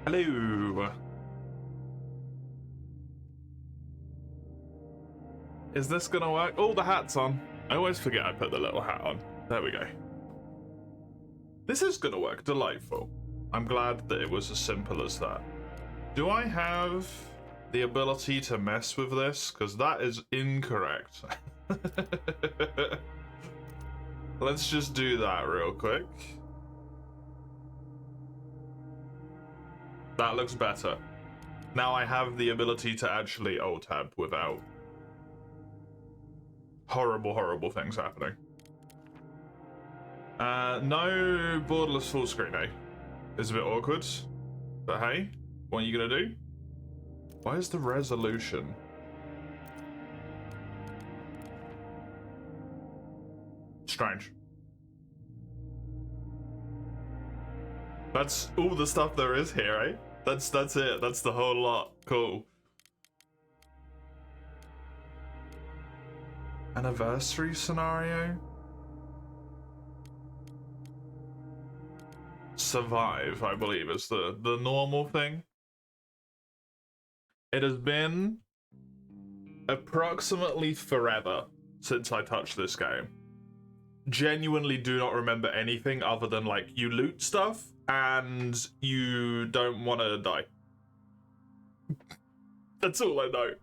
Hello. Is this gonna work? Oh, the hat's on. I always forget I put the little hat on. There we go. This is gonna work. Delightful. I'm glad that it was as simple as that. Do I have the ability to mess with this? Because that is incorrect. Let's just do that real quick. That looks better. Now I have the ability to actually alt-tab without horrible things happening. No borderless full screen, eh? It's a bit awkward. But hey, what are you gonna do? Why is the resolution? Strange. That's all the stuff there is here, eh? That's it. That's the whole lot. Cool. Anniversary scenario? Survive, I believe, is the normal thing. It has been approximately forever since I touched this game. Genuinely do not remember anything other than, like, you loot stuff and you don't want to die. That's all I know.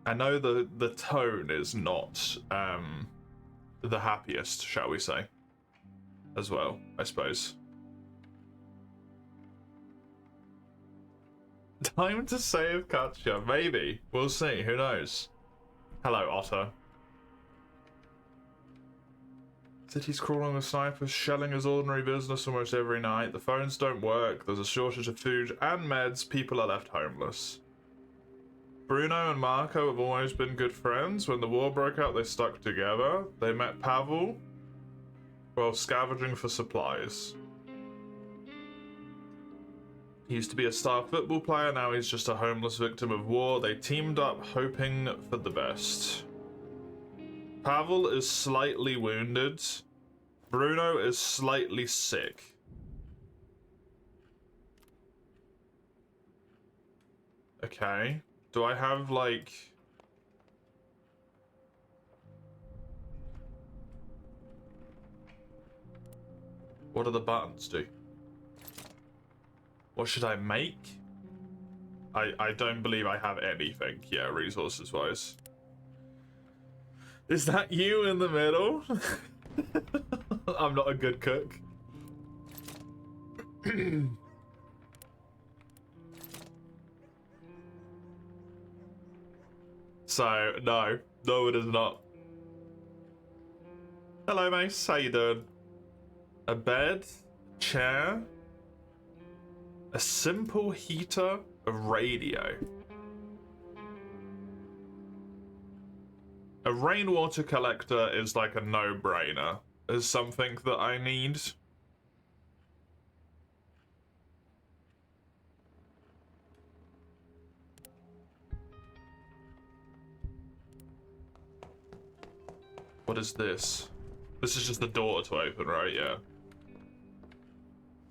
I know the tone is not the happiest, shall we say, as well, I suppose. Time to save Katja, maybe. We'll see, who knows? Hello, Otter. City's crawling with snipers, shelling is ordinary business almost every night. The phones don't work, there's a shortage of food and meds, people are left homeless. Bruno and Marco have always been good friends. When the war broke out, they stuck together. They met Pavel while scavenging for supplies. He used to be a star football player, now he's just a homeless victim of war. They teamed up, hoping for the best. Pavel is slightly wounded. Bruno is slightly sick. Okay. Do I have, like... What do the buttons do? What should I make? I don't believe I have anything, yeah, resources-wise. Is that you in the middle? I'm not a good cook. So, no, it is not. Hello, Mace, how you doing? A bed, chair, a simple heater, a radio. A rainwater collector is like a no-brainer. Is something that I need. What is this? This is just the door to open, right? Yeah.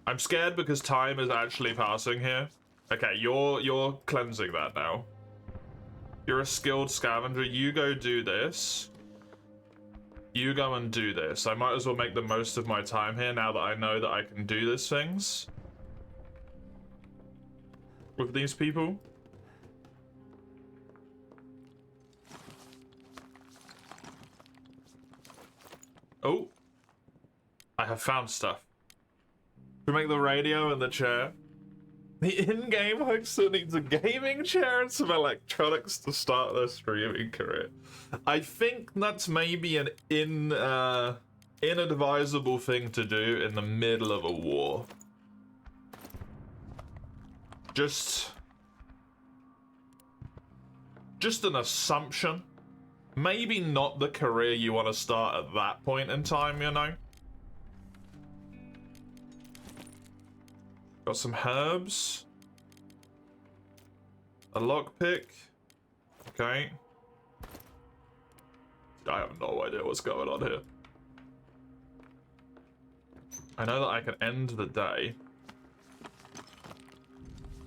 I'm scared because time is actually passing here. Okay, you're cleansing that now. You're a skilled scavenger. You go do this. You go and do this. I might as well make the most of my time here now that I know that I can do these things. With these people. Oh. I have found stuff. To make the radio and the chair. The in-game host still needs a gaming chair and some electronics to start their streaming career. I think that's maybe an inadvisable thing to do in the middle of a war. Just an assumption. Maybe not the career you want to start at that point in time, you know? Got some herbs. A lockpick. Okay. I have no idea what's going on here. I know that I can end the day.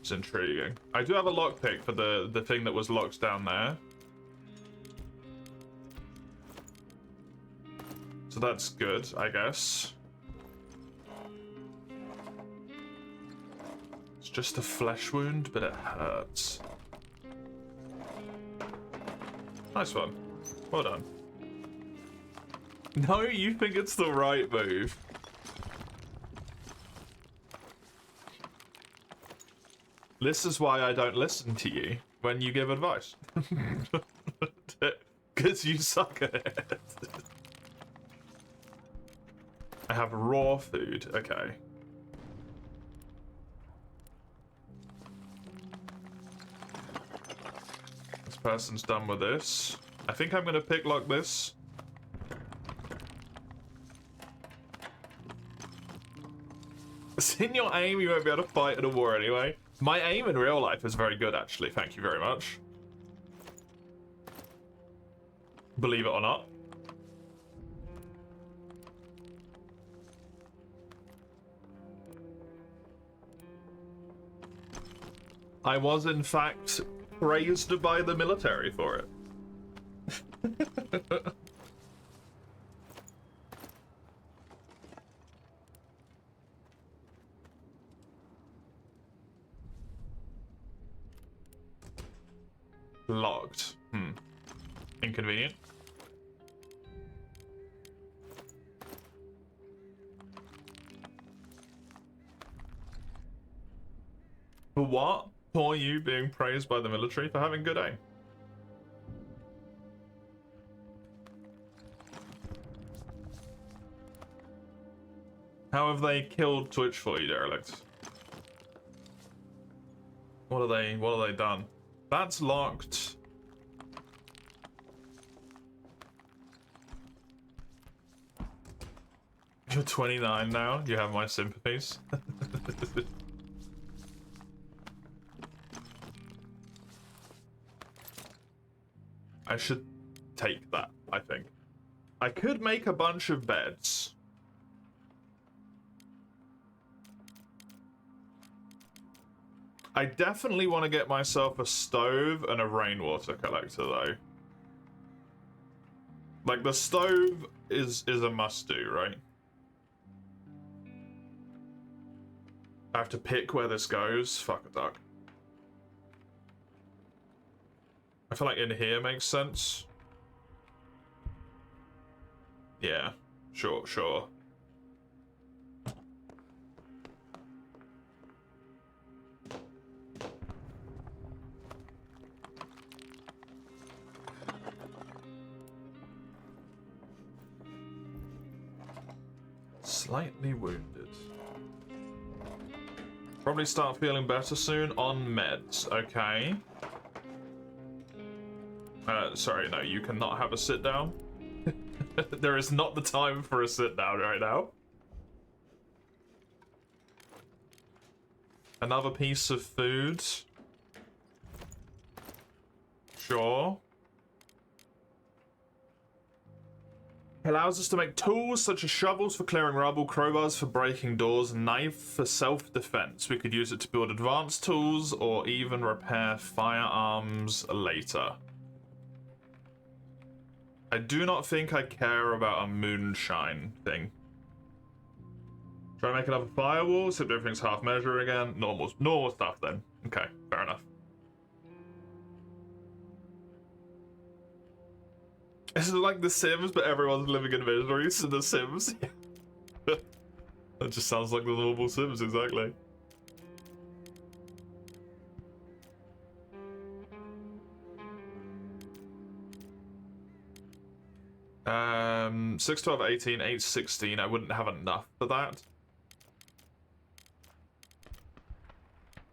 It's intriguing. I do have a lockpick for the thing that was locked down there. So that's good, I guess. It's just a flesh wound, but it hurts. Nice one. Well done. No, you think it's the right move. This is why I don't listen to you when you give advice. Because you suck at it. I have raw food. Okay. This person's done with this. I think I'm gonna picklock this. In your aim, you won't be able to fight in a war anyway. My aim in real life is very good, actually. Thank you very much. Believe it or not. I was, in fact, praised by the military for it. Locked. Inconvenient. For what? For you being praised by the military for having good aim. How have they killed Twitch for you, Derelict? What have they done? That's locked. You're 29 now. You have my sympathies. I should take that, I think. I could make a bunch of beds. I definitely want to get myself a stove and a rainwater collector, though. Like, the stove is a must-do, right? I have to pick where this goes. Fuck a duck. I feel like in here makes sense. Yeah, sure. Slightly wounded. Probably start feeling better soon on meds, okay. Sorry, no, you cannot have a sit down. There is not the time for a sit down right now. Another piece of food. Sure. Allows us to make tools such as shovels for clearing rubble, crowbars for breaking doors, and knife for self-defense. We could use it to build advanced tools or even repair firearms later. I do not think I care about a moonshine thing. Try to make another firewall, except everything's half measure again. Normal stuff then. Okay, fair enough. This is like The Sims, but everyone's living in miseries in The Sims. That just sounds like the normal Sims, exactly. 6, 12, 18, 8, 16. I wouldn't have enough for that.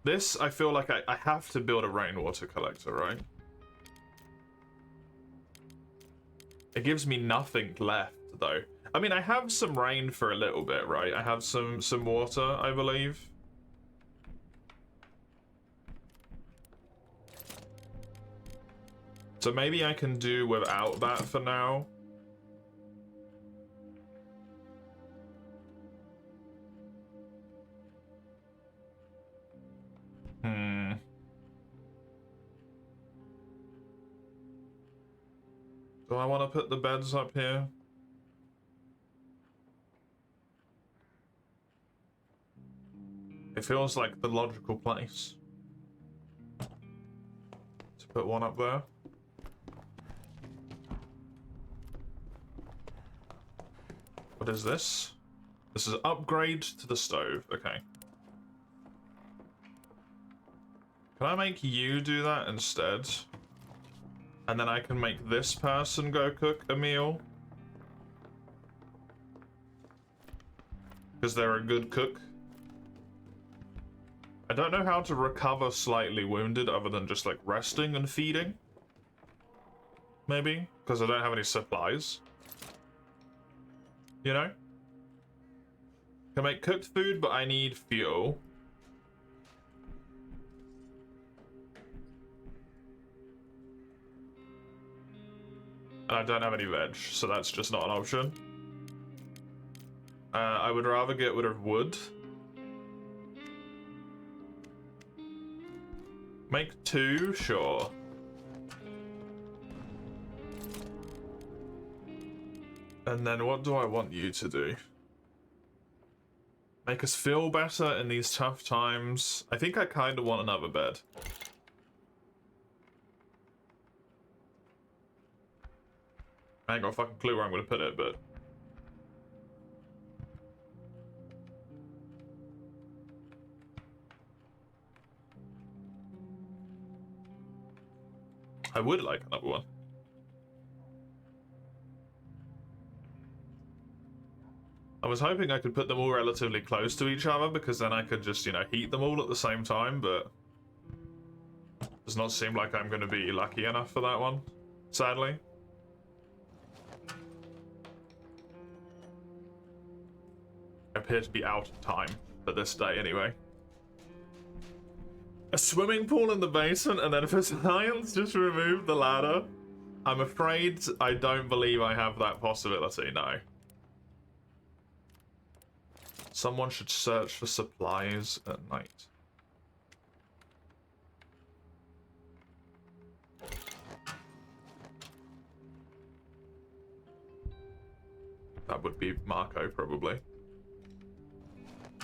This, I feel like I have to build a rainwater collector, right? It gives me nothing left, though. I mean, I have some rain for a little bit, right? I have some water, I believe. So maybe I can do without that for now. Do I want to put the beds up here? It feels like the logical place to put one up there. What is this? This is upgrade to the stove. Okay. Can I make you do that instead? And then I can make this person go cook a meal? Because they're a good cook. I don't know how to recover slightly wounded other than just like resting and feeding. Maybe? Because I don't have any supplies. You know? Can make cooked food, but I need fuel. And I don't have any veg, so that's just not an option. I would rather get rid of wood. Make 2, sure. And then what do I want you to do? Make us feel better in these tough times. I think I kind of want another bed. I ain't got a fucking clue where I'm gonna put it, but... I would like another one. I was hoping I could put them all relatively close to each other because then I could just, you know, heat them all at the same time, but... does not seem like I'm gonna be lucky enough for that one, sadly. I appear to be out of time for this day anyway. A swimming pool in the basement and then for science just remove the ladder? I'm afraid I don't believe I have that possibility, no. Someone should search for supplies at night. That would be Marco, probably.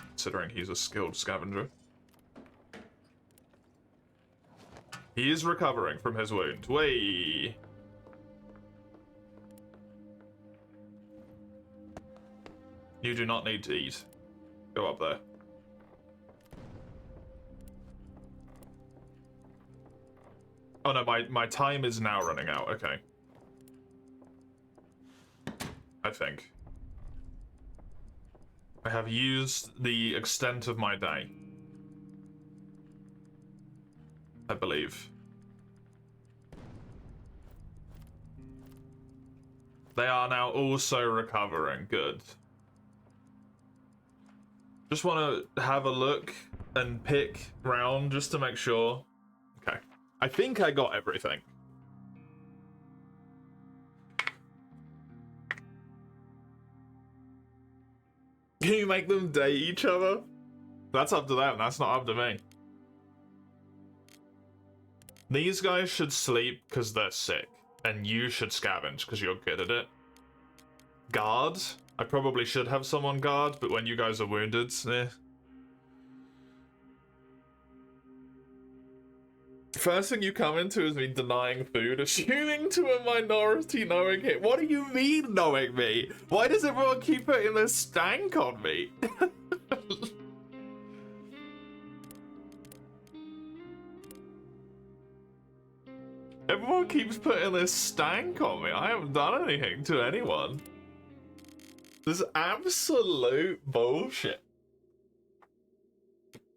Considering he's a skilled scavenger. He is recovering from his wound. Way. You do not need to eat. Go up there. Oh no, my time is now running out. Okay. I think. I have used the extent of my day. I believe. They are now also recovering. Good. Just want to have a look and pick round just to make sure. Okay. I think I got everything. Can you make them date each other? That's up to them. That's not up to me. These guys should sleep because they're sick. And you should scavenge because you're good at it. Guard? I probably should have someone guard, but when you guys are wounded, eh. First thing you come into is me denying food, assuming to a minority knowing it. What do you mean knowing me? Why does everyone keep putting this stank on me? Everyone keeps putting this stank on me. I haven't done anything to anyone. This is absolute bullshit.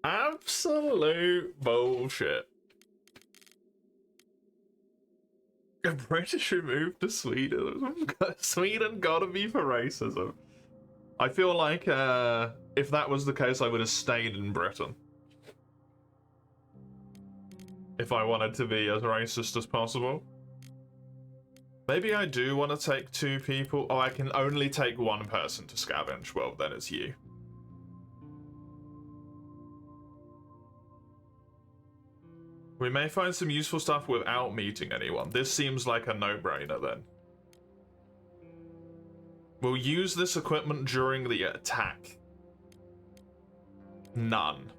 Absolute bullshit. A British removed to Sweden. Sweden gotta be for racism. I feel like if that was the case, I would have stayed in Britain. If I wanted to be as racist as possible. Maybe I do want to take 2 people. Oh, I can only take 1 person to scavenge. Well, then it's you. We may find some useful stuff without meeting anyone. This seems like a no-brainer then. We'll use this equipment during the attack. None.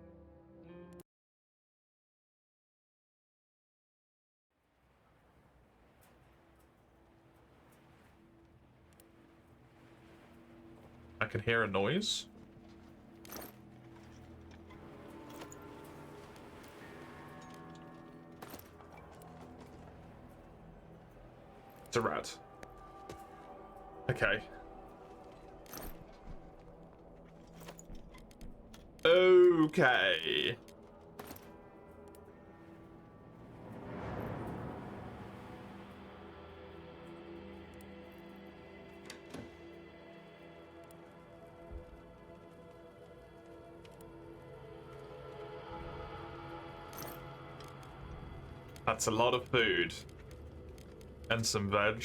I can hear a noise. It's a rat. Okay. Okay. That's a lot of food. And some veg.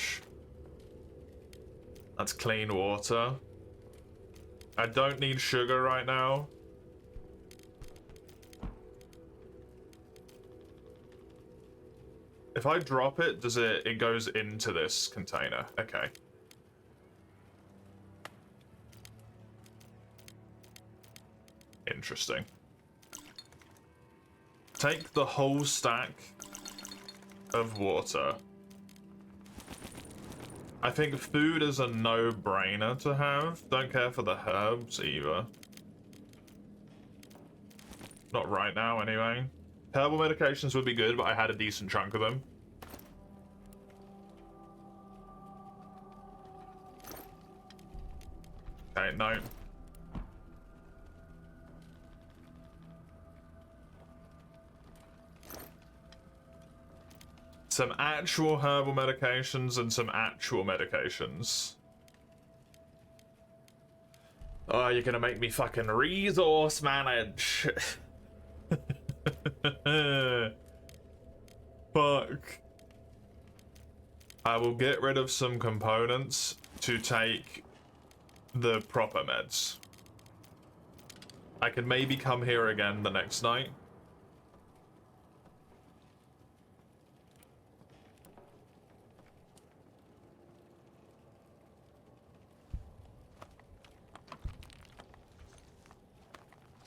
That's clean water. I don't need sugar right now. If I drop it, does it goes into this container? Okay. Interesting. Take the whole stack of water. I think food is a no-brainer to have. Don't care for the herbs either. Not right now, anyway. Herbal medications would be good, but I had a decent chunk of them. Okay, no. Some actual herbal medications and some actual medications. Oh, you're gonna make me fucking resource manage. Fuck. I will get rid of some components to take the proper meds. I could maybe come here again the next night.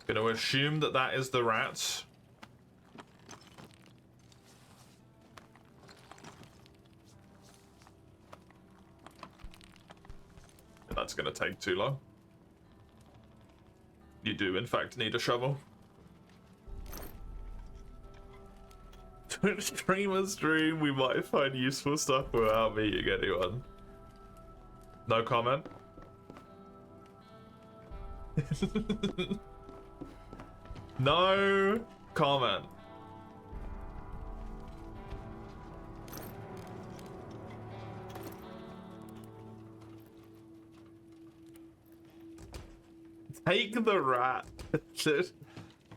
Gonna assume that that is the rat. That's gonna take too long. You do, in fact, need a shovel. Twitch streamer stream, we might find useful stuff without meeting anyone. No comment. No comment. Take the rat. Okay,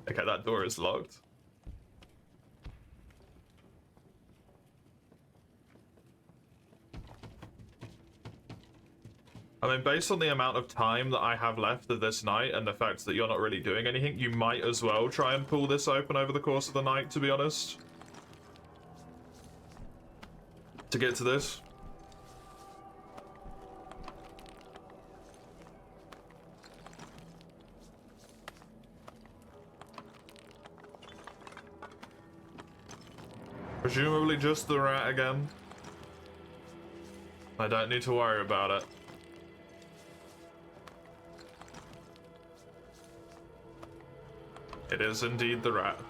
that door is locked. I mean, based on the amount of time that I have left of this night and the fact that you're not really doing anything, you might as well try and pull this open over the course of the night, to be honest. To get to this. Presumably just the rat again. I don't need to worry about it. It is indeed the rat.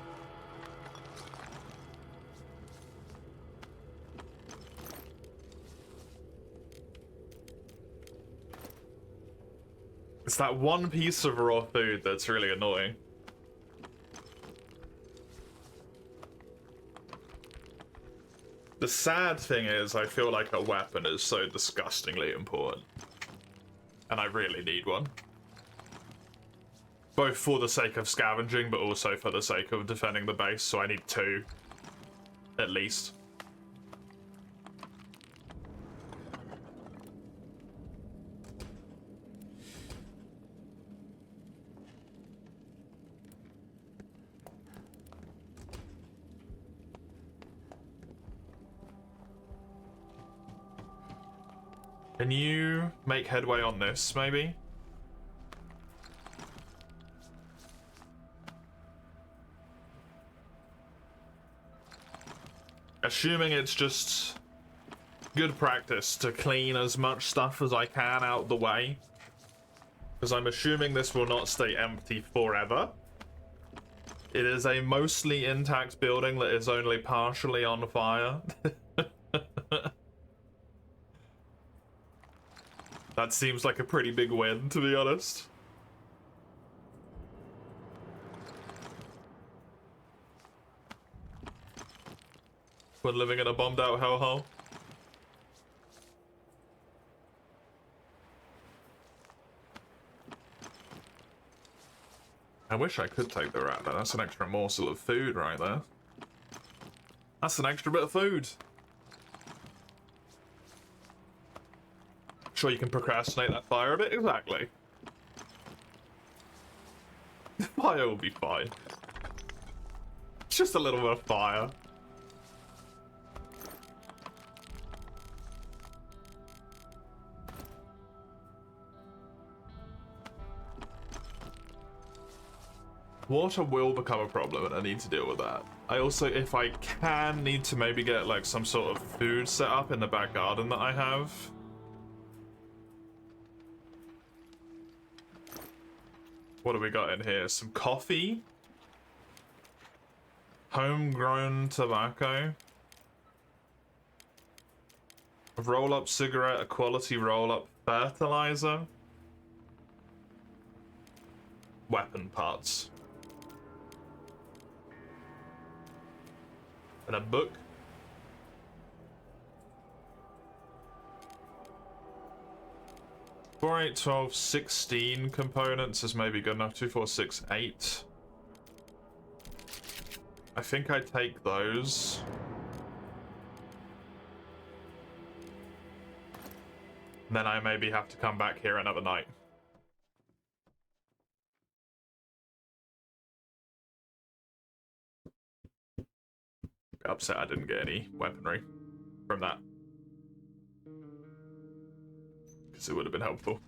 It's that one piece of raw food that's really annoying. The sad thing is, I feel like a weapon is so disgustingly important. And I really need one. Both for the sake of scavenging, but also for the sake of defending the base, so I need two. At least. Can you make headway on this, maybe? Assuming it's just good practice to clean as much stuff as I can out the way. Because I'm assuming this will not stay empty forever. It is a mostly intact building that is only partially on fire. That seems like a pretty big win, to be honest. We're living in a bombed out hellhole. I wish I could take the rat though. That's an extra morsel of food right there. That's an extra bit of food. Sure you can procrastinate that fire a bit? Exactly. The fire will be fine. It's just a little bit of fire. Water will become a problem and I need to deal with that. I also, if I can, need to maybe get like some sort of food set up in the back garden that I have. What do we got in here? Some coffee. Homegrown tobacco. A roll-up cigarette, a quality roll-up fertilizer. Weapon parts. And a book. Four, 8, 12, 16 components is maybe good enough. 2, 4, 6, 8. I think I take those. Then I maybe have to come back here another night. Upset I didn't get any weaponry from that. Because it would have been helpful.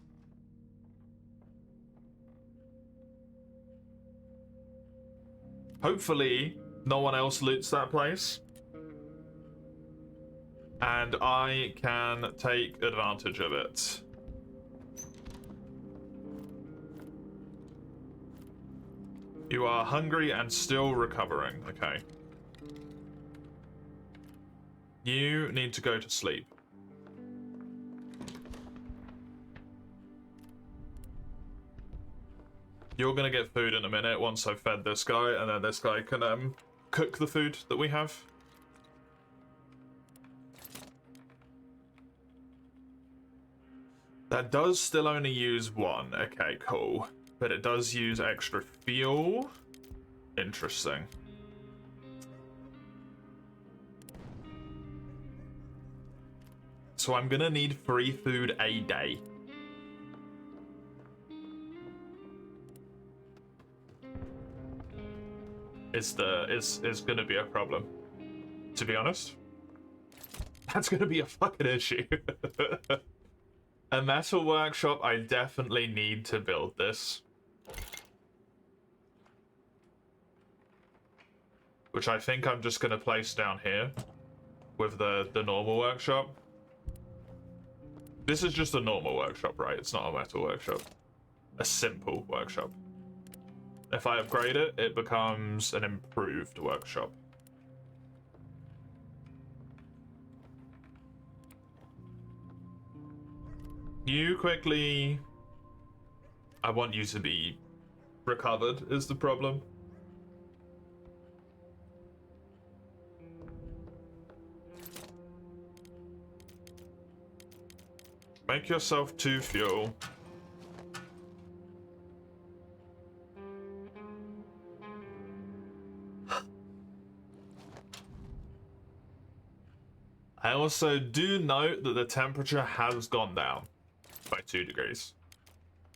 Hopefully, no one else loots that place. And I can take advantage of it. You are hungry and still recovering. Okay. You need to go to sleep. You're gonna get food in a minute once I've fed this guy, and then this guy can cook the food that we have. That does still only use one. Okay, cool. But it does use extra fuel. Interesting. So I'm gonna need free food a day. Is gonna be a problem. To be honest. That's gonna be a fucking issue. A metal workshop, I definitely need to build this. Which I think I'm just gonna place down here with the normal workshop. This is just a normal workshop, right? It's not a metal workshop. A simple workshop. If I upgrade it, it becomes an improved workshop. You quickly... I want you to be recovered, is the problem. Make yourself 2 fuel. I also do note that the temperature has gone down by 2 degrees,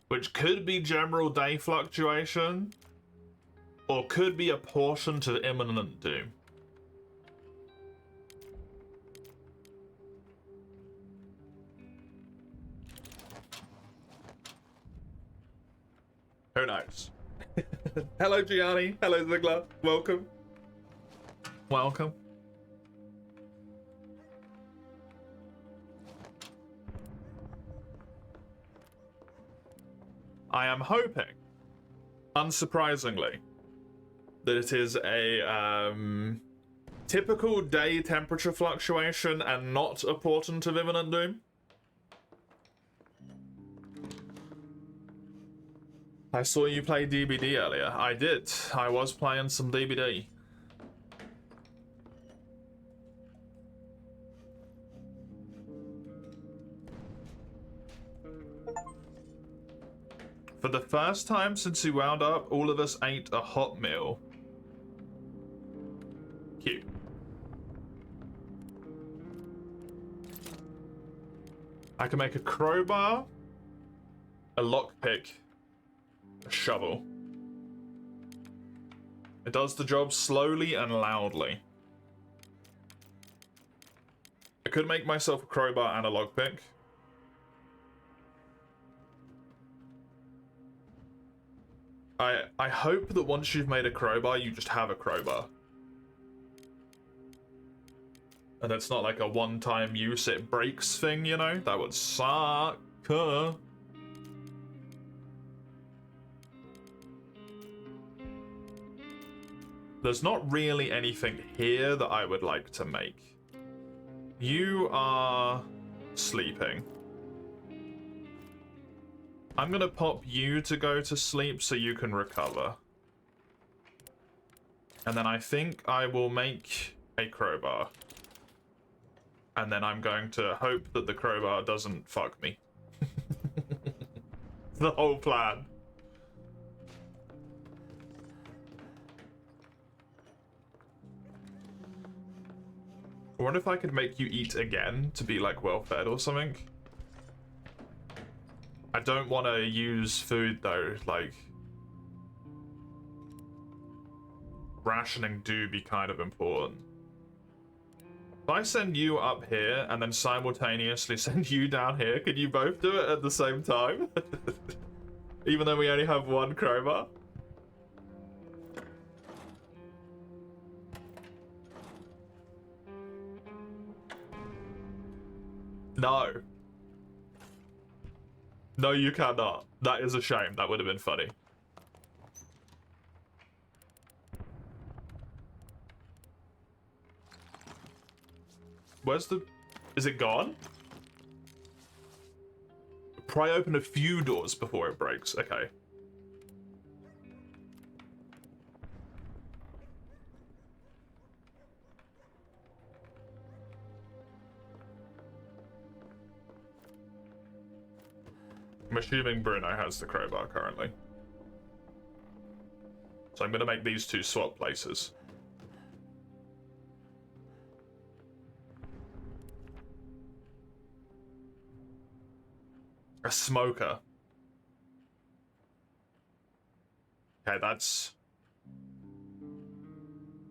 which could be general day fluctuation, or could be a portion to imminent doom. Who knows? Hello, Gianni. Hello, Ziggler. Welcome. Welcome. I am hoping, unsurprisingly, that it is a typical day temperature fluctuation and not a portent of imminent doom. I saw you play DBD earlier. I did. I was playing some DBD. For the first time since we wound up, all of us ate a hot meal. Cute. I can make a crowbar, a lockpick, a shovel. It does the job slowly and loudly. I could make myself a crowbar and a lockpick. I hope that once you've made a crowbar, you just have a crowbar. And it's not like a one-time use, it breaks thing, you know? That would suck. There's not really anything here that I would like to make. You are sleeping. I'm gonna pop you to go to sleep so you can recover. And then I think I will make a crowbar. And then I'm going to hope that the crowbar doesn't fuck me. The whole plan. I wonder if I could make you eat again to be like well fed or something. I don't want to use food though, like rationing do be kind of important. If I send you up here and then simultaneously send you down here, could you both do it at the same time? Even though we only have one crowbar? No. No, you cannot. That is a shame. That would have been funny. Where's the... Is it gone? Pry open a few doors before it breaks. Okay. I'm assuming Bruno has the crowbar currently. So I'm going to make these two swap places. A smoker. Okay, that's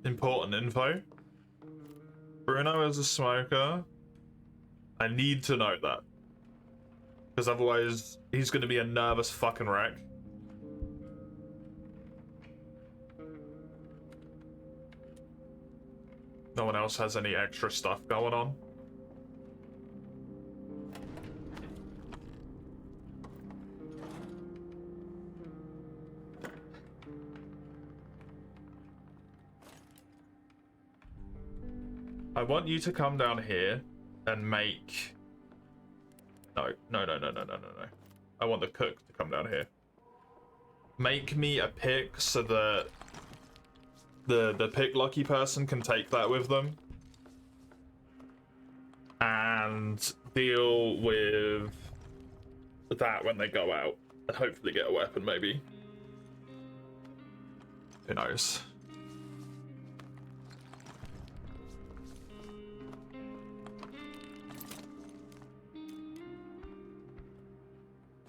important info. Bruno is a smoker. I need to note that. Because otherwise, he's going to be a nervous fucking wreck. No one else has any extra stuff going on. I want you to come down here and make... No. I want the cook to come down here. Make me a pick so that the pick lucky person can take that with them. And deal with that when they go out. And hopefully get a weapon, maybe. Who knows?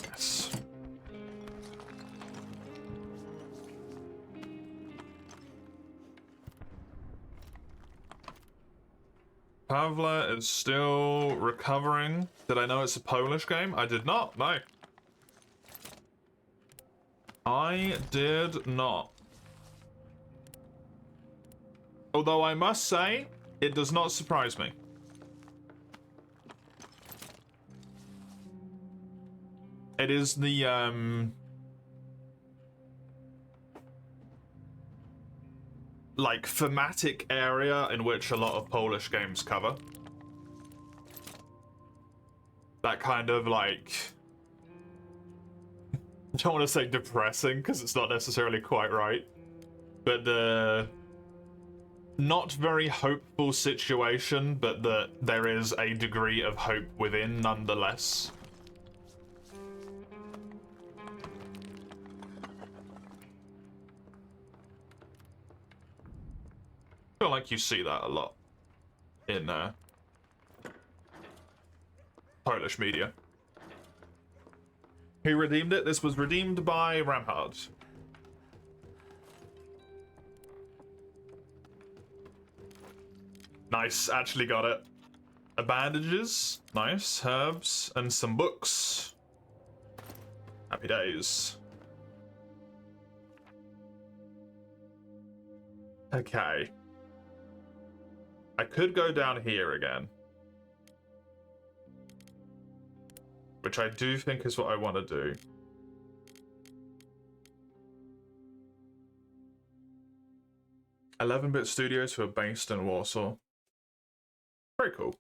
Yes. Pavla is still recovering. Did I know it's a Polish game? I did not, no. I did not. Although I must say, it does not surprise me. It is the, like, thematic area in which a lot of Polish games cover. That kind of, like... I don't want to say depressing, because it's not necessarily quite right. But the... not very hopeful situation, but that there is a degree of hope within nonetheless. I feel like you see that a lot in Polish media. Who redeemed it? This was redeemed by Ramhard. Nice, actually got it. Bandages, nice, herbs, and some books. Happy days. Okay. I could go down here again. Which I do think is what I want to do. "11-bit studios who are based in Warsaw." Very cool.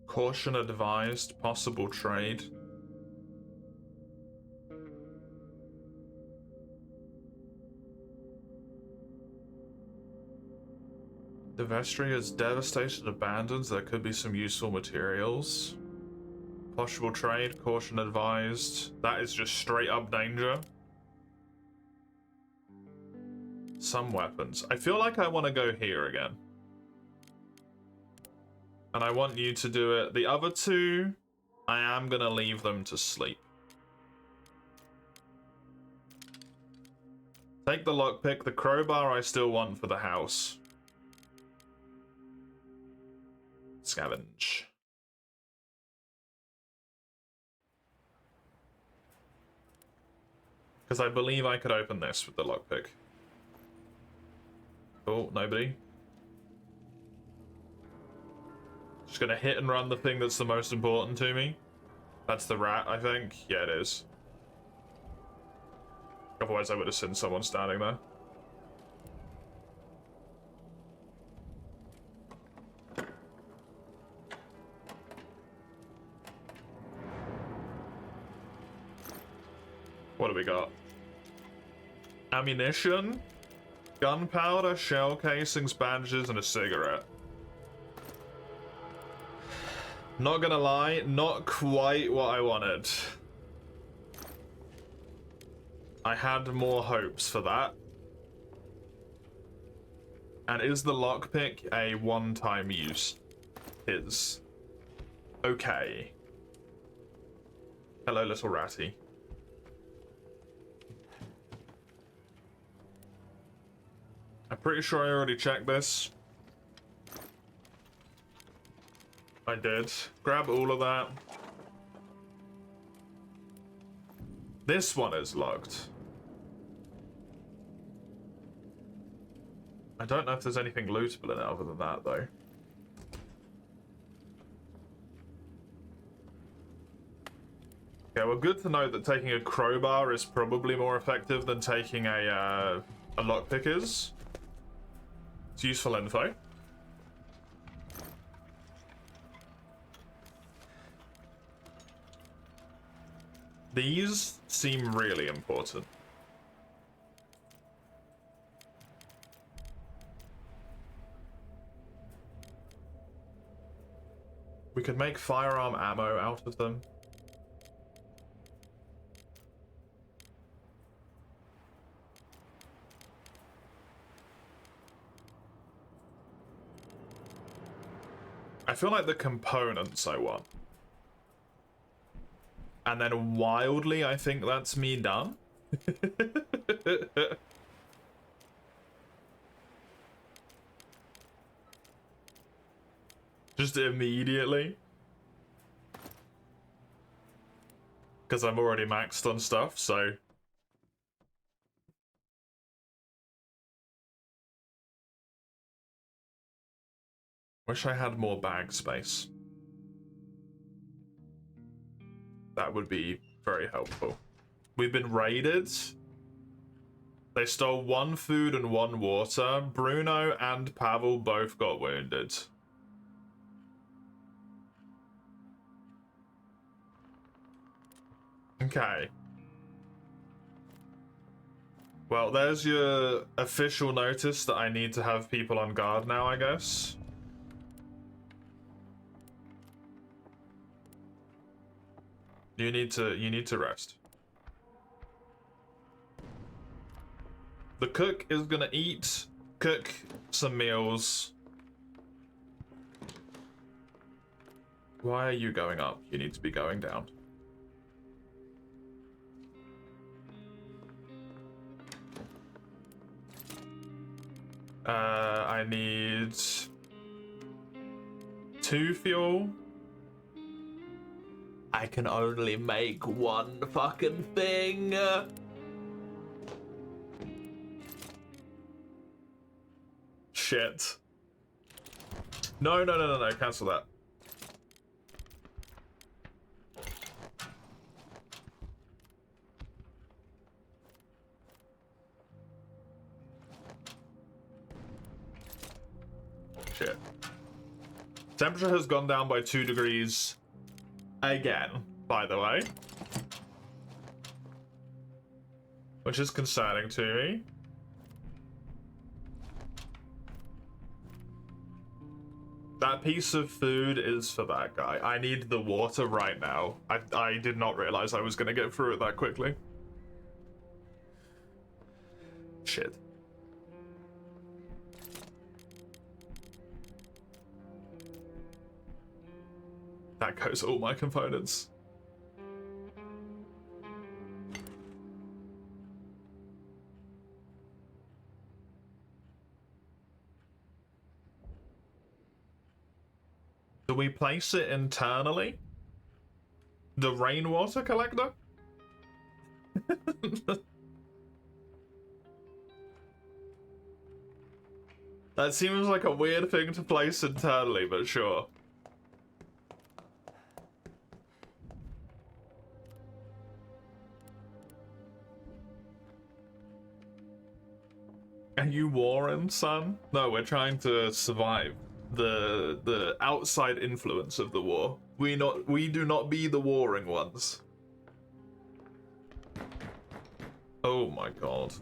Caution advised, possible trade. The vestry is devastated and abandoned. There could be some useful materials. Possible trade, caution advised. That is just straight up danger. Some weapons. I feel like I want to go here again. And I want you to do it. The other two, I am going to leave them to sleep. Take the lockpick. The crowbar I still want for the house. Scavenge. Because I believe I could open this with the lockpick. Oh, nobody. Just gonna hit and run the thing that's the most important to me. That's the rat, I think. Yeah, it is. Otherwise I would have seen someone standing there. What do we got? Ammunition, gunpowder, shell casings, bandages, and a cigarette. Not gonna lie, not quite what I wanted. I had more hopes for that. And is the lockpick a one-time use? Is. Okay. Hello, little ratty. I'm pretty sure I already checked this. I did. Grab all of that. This one is locked. I don't know if there's anything lootable in it other than that, though. Okay, well, good to know that taking a crowbar is probably more effective than taking a lockpick is. It's useful info. These seem really important. We could make firearm ammo out of them. I feel like the components I want. And then wildly, I think that's me done. Just immediately. Because I'm already maxed on stuff, so... Wish I had more bag space. That would be very helpful. We've been raided. They stole 1 food and 1 water. Bruno and Pavel both got wounded. Okay. Well, there's your official notice that I need to have people on guard now, I guess. You need to rest. The cook is gonna cook some meals. Why are you going up? You need to be going down. I need 2 fuel. I can only make 1 fucking thing. Shit. No, cancel that. Shit. Temperature has gone down by 2 degrees again, by the way. Which is concerning to me. That piece of food is for that guy. I need the water right now. I did not realize I was gonna get through it that quickly. Shit. That goes all my components. Do we place it internally? The rainwater collector? That seems like a weird thing to place internally, but sure. Are you warring, son? No, we're trying to survive the outside influence of the war. We do not be the warring ones. Oh my god.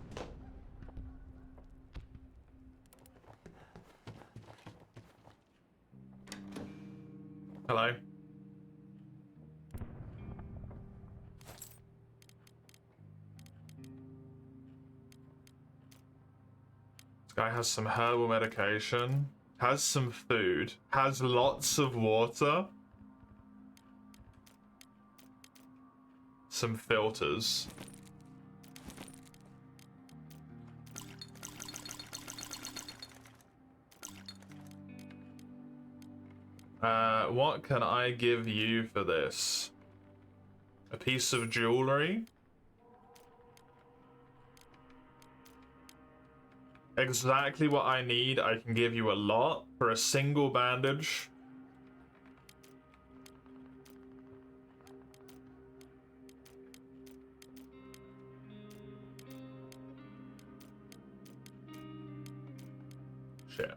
Hello. This guy has some herbal medication, has some food, has lots of water, some filters. What can I give you for this? A piece of jewelry? Exactly what I need. I can give you a lot for a single bandage. Shit.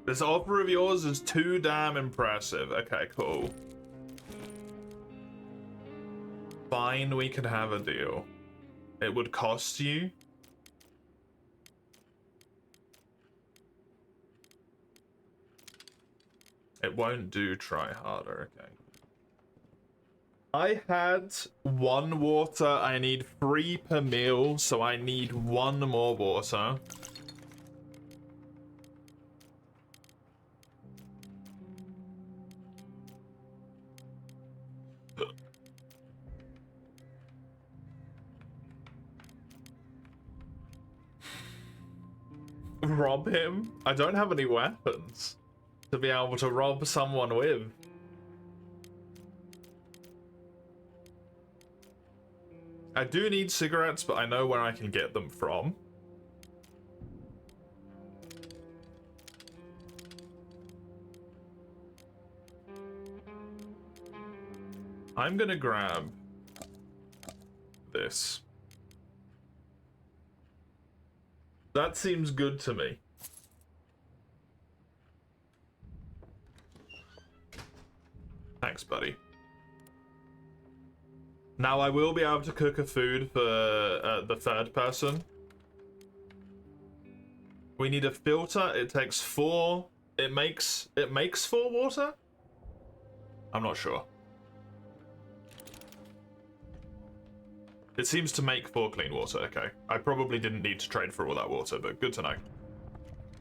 This offer of yours is too damn impressive. Okay, cool. Fine, we could have a deal. It would cost you. It won't do try harder, okay. I had 1 water, I need 3 per meal, so I need 1 more water. Rob him? I don't have any weapons to be able to rob someone with. I do need cigarettes, but I know where I can get them from. I'm gonna grab this. That seems good to me. Thanks, buddy. Now I will be able to cook a food for the third person. We need a filter. It takes 4. It makes 4 water? I'm not sure. It seems to make 4 clean water. Okay. I probably didn't need to trade for all that water, but good to know.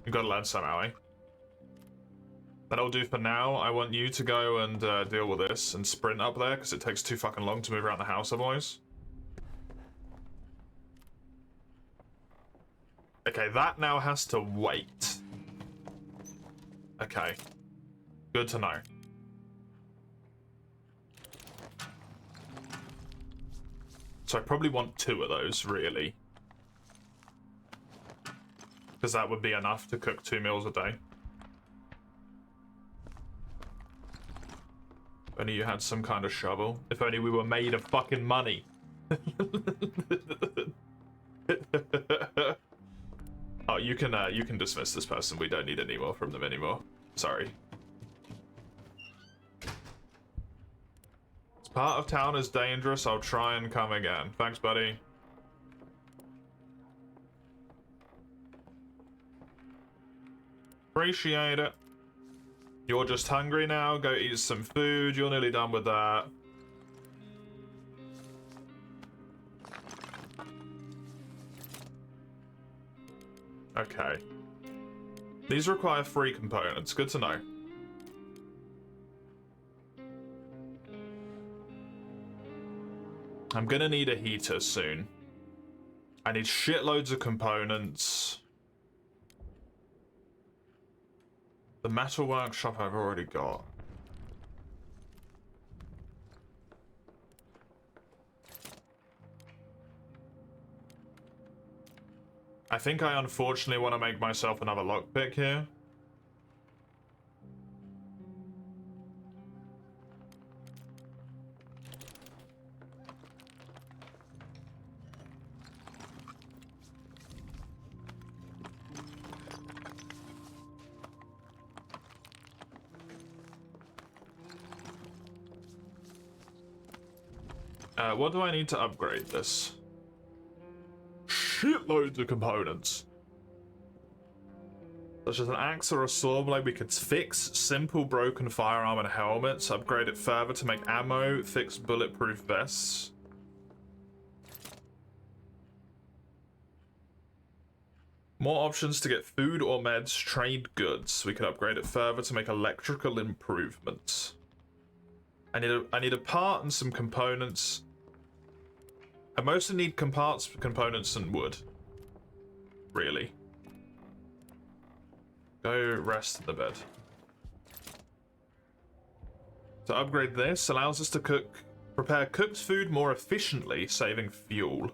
You've got to learn somehow, eh? That'll do for now. I want you to go and deal with this and sprint up there, because it takes too fucking long to move around the house otherwise. Okay, that now has to wait. Okay. Good to know. So I probably want 2 of those, really. Because that would be enough to cook 2 meals a day. If only you had some kind of shovel. If only we were made of fucking money. Oh, you can dismiss this person. We don't need any more from them anymore. Sorry. This part of town is dangerous. I'll try and come again. Thanks, buddy. Appreciate it. You're just hungry now. Go eat some food. You're nearly done with that. Okay. These require 3 components. Good to know. I'm gonna need a heater soon. I need shitloads of components. The metal workshop I've already got. I think I unfortunately want to make myself another lockpick here. What do I need to upgrade this? Shitloads of components. Such as an axe or a saw blade we could fix, simple broken firearm and helmets, upgrade it further to make ammo, fix bulletproof vests. More options to get food or meds, trade goods. We could upgrade it further to make electrical improvements. I need a part and some components. I mostly need parts, components, and wood. Really. Go rest in the bed. To upgrade this, allows us to prepare cooked food more efficiently, saving fuel.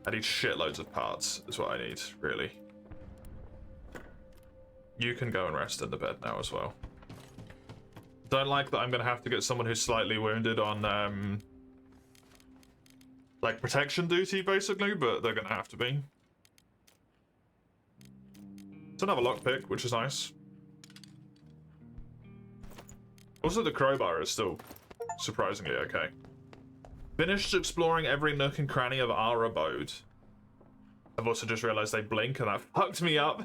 I need shitloads of parts, is what I need, really. You can go and rest in the bed now as well. Don't like that I'm gonna have to get someone who's slightly wounded on, like protection duty, basically, but they're gonna have to be. It's another lockpick, which is nice. Also, the crowbar is still surprisingly okay. Finished exploring every nook and cranny of our abode. I've also just realized they blink and that fucked me up.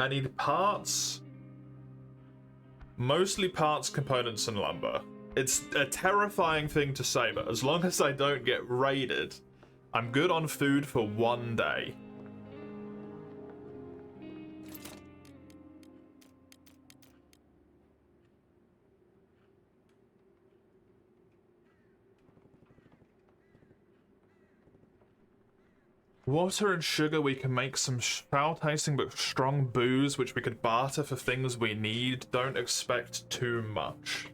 I need parts. Mostly parts, components, and lumber. It's a terrifying thing to say, but as long as I don't get raided, I'm good on food for 1 day. Water and sugar, we can make some foul tasting but strong booze, which we could barter for things we need. Don't expect too much.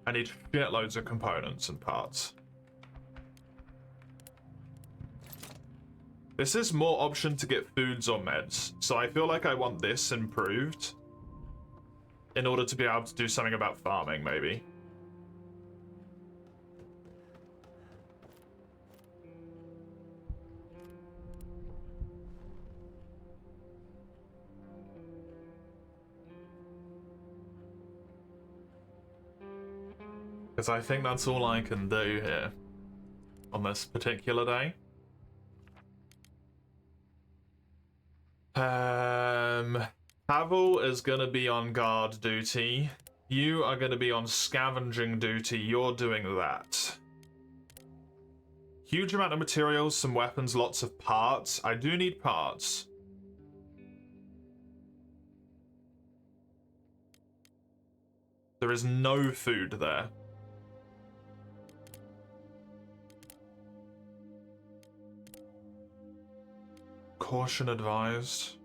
I need shitloads of components and parts. This is more option to get foods or meds, so I feel like I want this improved in order to be able to do something about farming, maybe. Because I think that's all I can do here on this particular day. Pavel is gonna be on guard duty. You are gonna be on scavenging duty. You're doing that. Huge amount of materials, some weapons, lots of parts. I do need parts. There is no food there. Caution advised.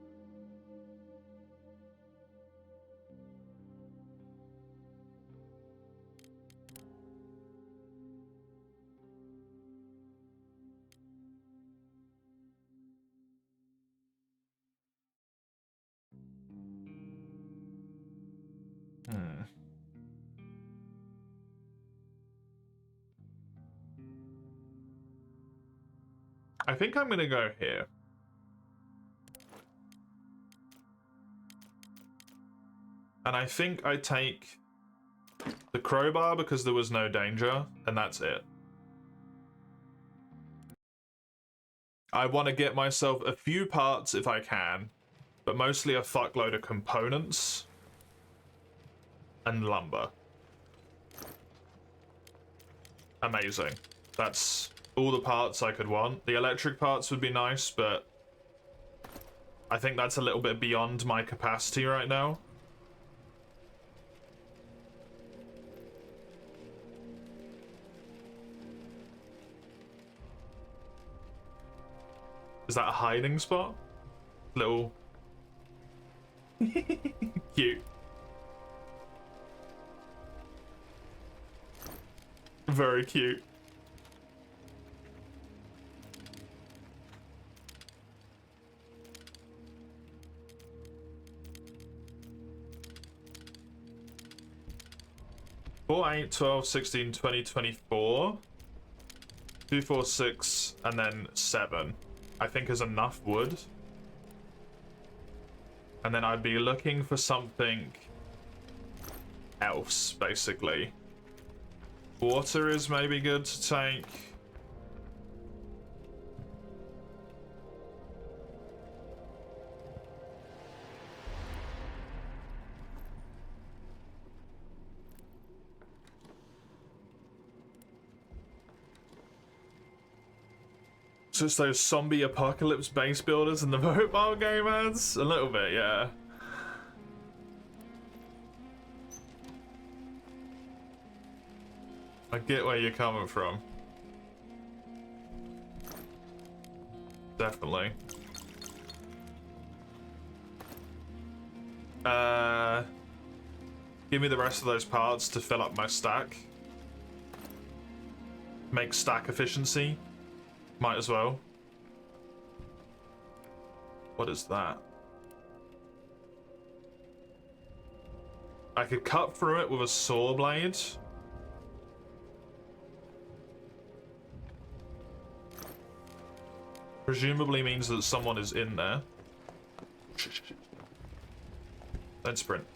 I think I'm gonna go here. And I think I take the crowbar because there was no danger, and that's it. I want to get myself a few parts if I can, but mostly a fuckload of components and lumber. Amazing. That's all the parts I could want. The electric parts would be nice, but I think that's a little bit beyond my capacity right now. Is that a hiding spot? Little... Cute. Very cute. Four, 8, 12, 16, 20, 24. 2, 4, 6, and then 7. I think is enough wood. And then I'd be looking for something else, basically. Water is maybe good to take. Just those zombie apocalypse base builders in the mobile game ads? A little bit, yeah. I get where you're coming from. Definitely. Give me the rest of those parts to fill up my stack. Make stack efficiency. Might as well. What is that? I could cut through it with a saw blade. Presumably means that someone is in there. Don't sprint.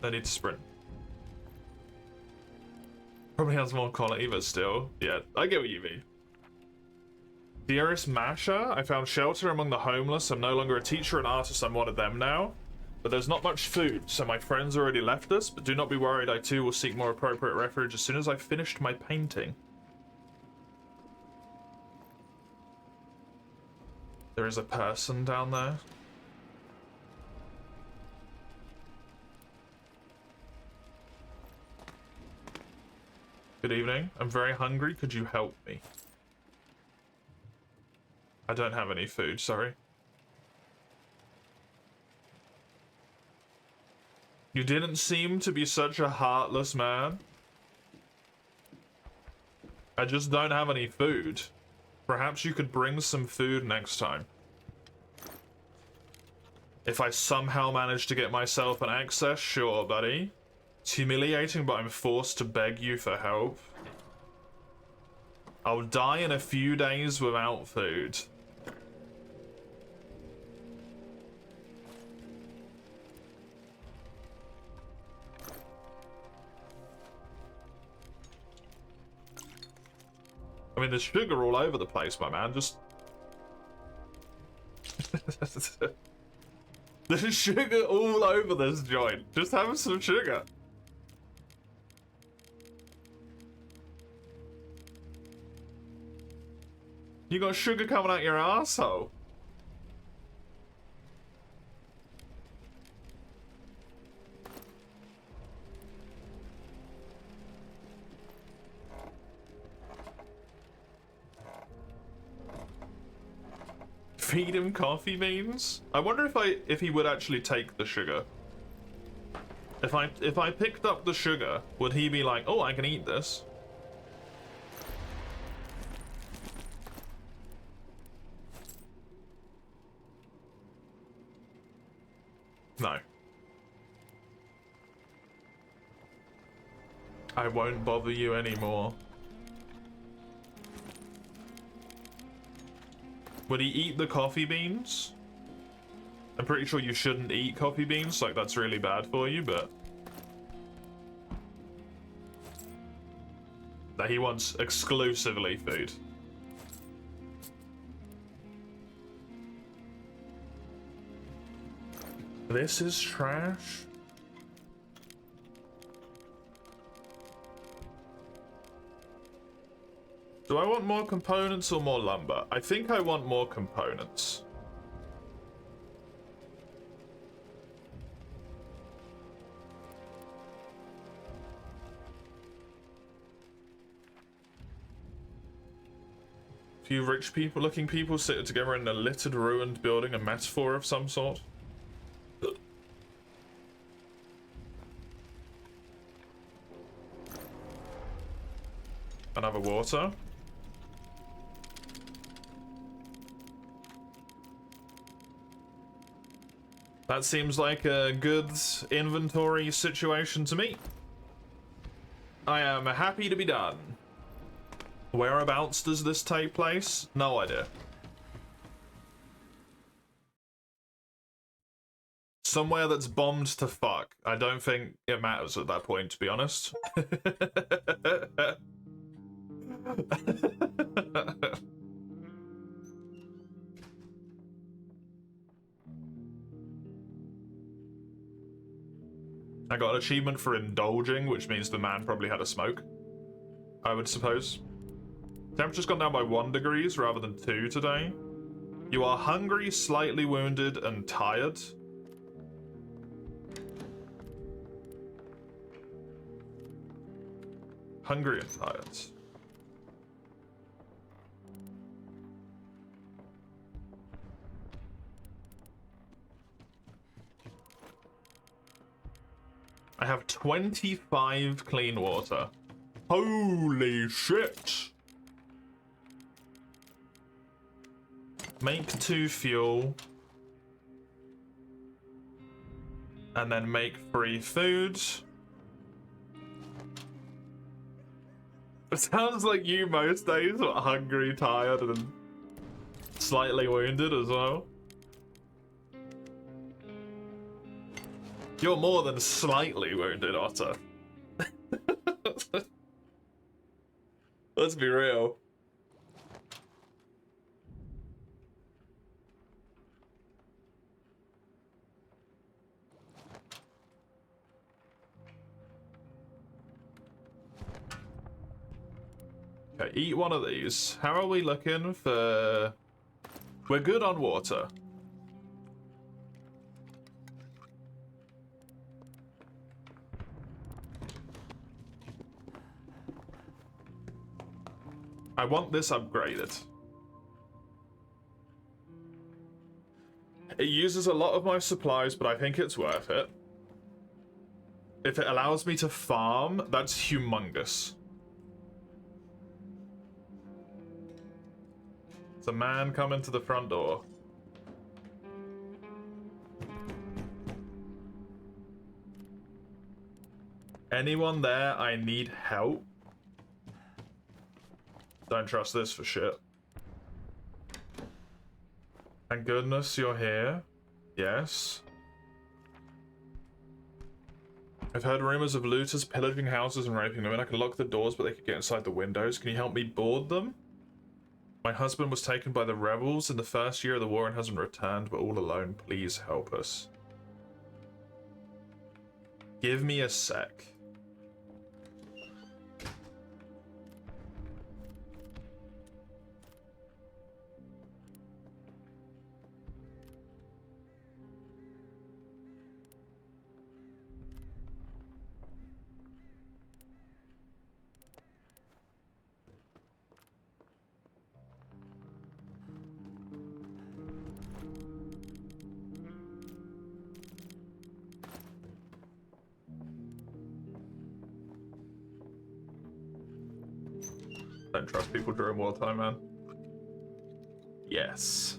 No need to sprint. Probably has more quality, but still. Yeah, I get what you mean. Dearest Masha, I found shelter among the homeless. I'm no longer a teacher and artist, I'm one of them now. But there's not much food, so my friends already left us, but do not be worried, I too will seek more appropriate refuge as soon as I've finished my painting. There is a person down there. Good evening. I'm very hungry. Could you help me? I don't have any food, sorry. You didn't seem to be such a heartless man. I just don't have any food. Perhaps you could bring some food next time. If I somehow manage to get myself an access, sure, buddy. It's humiliating, but I'm forced to beg you for help. I'll die in a few days without food. I mean, there's sugar all over the place, my man. Just... There's sugar all over this joint. Just have some sugar. You got sugar coming out your arsehole. Feed him coffee beans? I wonder if he would actually take the sugar. If I picked up the sugar, would he be like, oh, I can eat this? No. I won't bother you anymore. Would he eat the coffee beans? I'm pretty sure you shouldn't eat coffee beans, like that's really bad for you, but... That he wants exclusively food. This is trash. Do I want more components or more lumber? I think I want more components. Few rich people looking people sitting together in a littered, ruined building, a metaphor of some sort. Another water. That seems like a good inventory situation to me. I am happy to be done. Whereabouts does this take place? No idea. Somewhere that's bombed to fuck. I don't think it matters at that point, to be honest. I got an achievement for indulging, which means the man probably had a smoke, I would suppose. Temperature's gone down by 1 degree rather than 2 today. You are hungry, slightly wounded, and tired. Hungry and tired. I have 25 clean water. Holy shit! Make 2 fuel. And then make 3 food. It sounds like you most days, but hungry, tired, and slightly wounded as well. You're more than slightly wounded, Otter. Let's be real. Okay, eat one of these. How are we looking for... We're good on water. I want this upgraded. It uses a lot of my supplies, but I think it's worth it. If it allows me to farm, that's humongous. It's a man coming to the front door. Anyone there? I need help. Don't trust this for shit. Thank goodness you're here. Yes. I've heard rumors of looters pillaging houses and raping women. I can lock the doors, but they could get inside the windows. Can you help me board them? My husband was taken by the rebels in the first year of the war and hasn't returned. We're all alone. Please help us. Give me a sec. Don't trust people during wartime, man. Yes.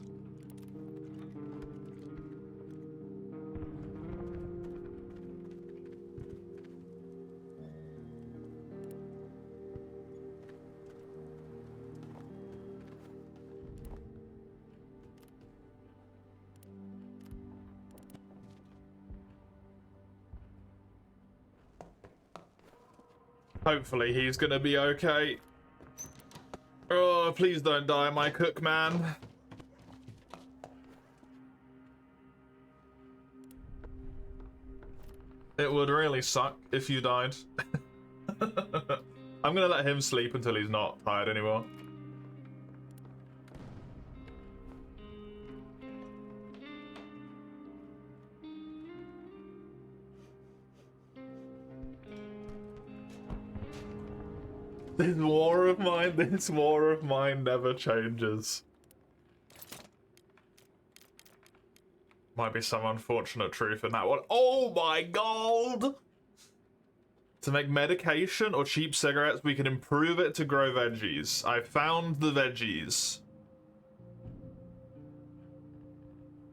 Hopefully he's gonna be okay. Oh, please don't die, my cook man. It would really suck if you died. I'm gonna let him sleep until he's not tired anymore. This war of mine never changes. Might be some unfortunate truth in that one. Oh my god! To make medication or cheap cigarettes, we can improve it to grow veggies. I found the veggies.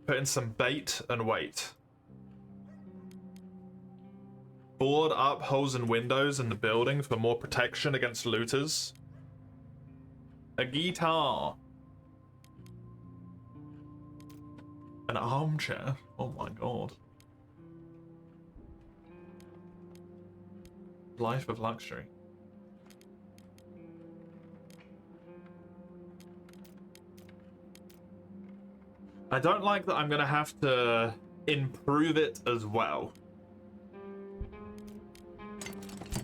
Put in some bait and wait. Board up holes in windows in the building for more protection against looters. A guitar. An armchair. Oh my god. Life of luxury. I don't like that I'm gonna have to improve it as well.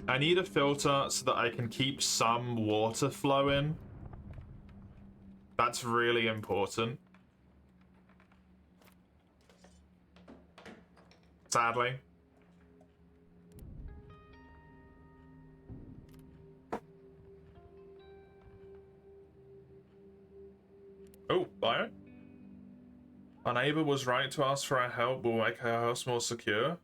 I need a filter so that I can keep some water flow in. That's really important. Sadly. Oh, bio. Our neighbor was right to ask for our help. We'll make our house more secure.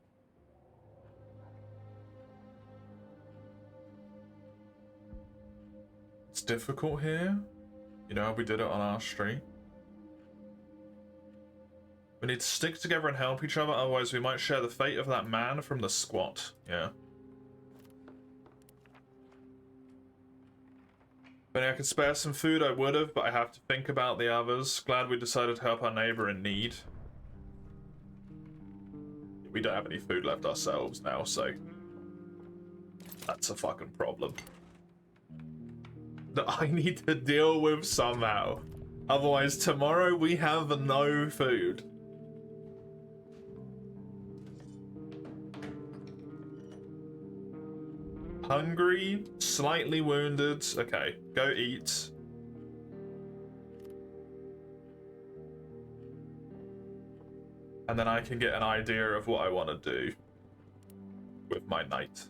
It's difficult here. You know, we did it on our street. We need to stick together and help each other, otherwise we might share the fate of that man from the squat. Yeah. If I could spare some food, I would have, but I have to think about the others. Glad we decided to help our neighbor in need. We don't have any food left ourselves now, so that's a fucking problem that I need to deal with somehow. Otherwise, tomorrow we have no food. Hungry, slightly wounded. Okay, go eat. And then I can get an idea of what I want to do with my night.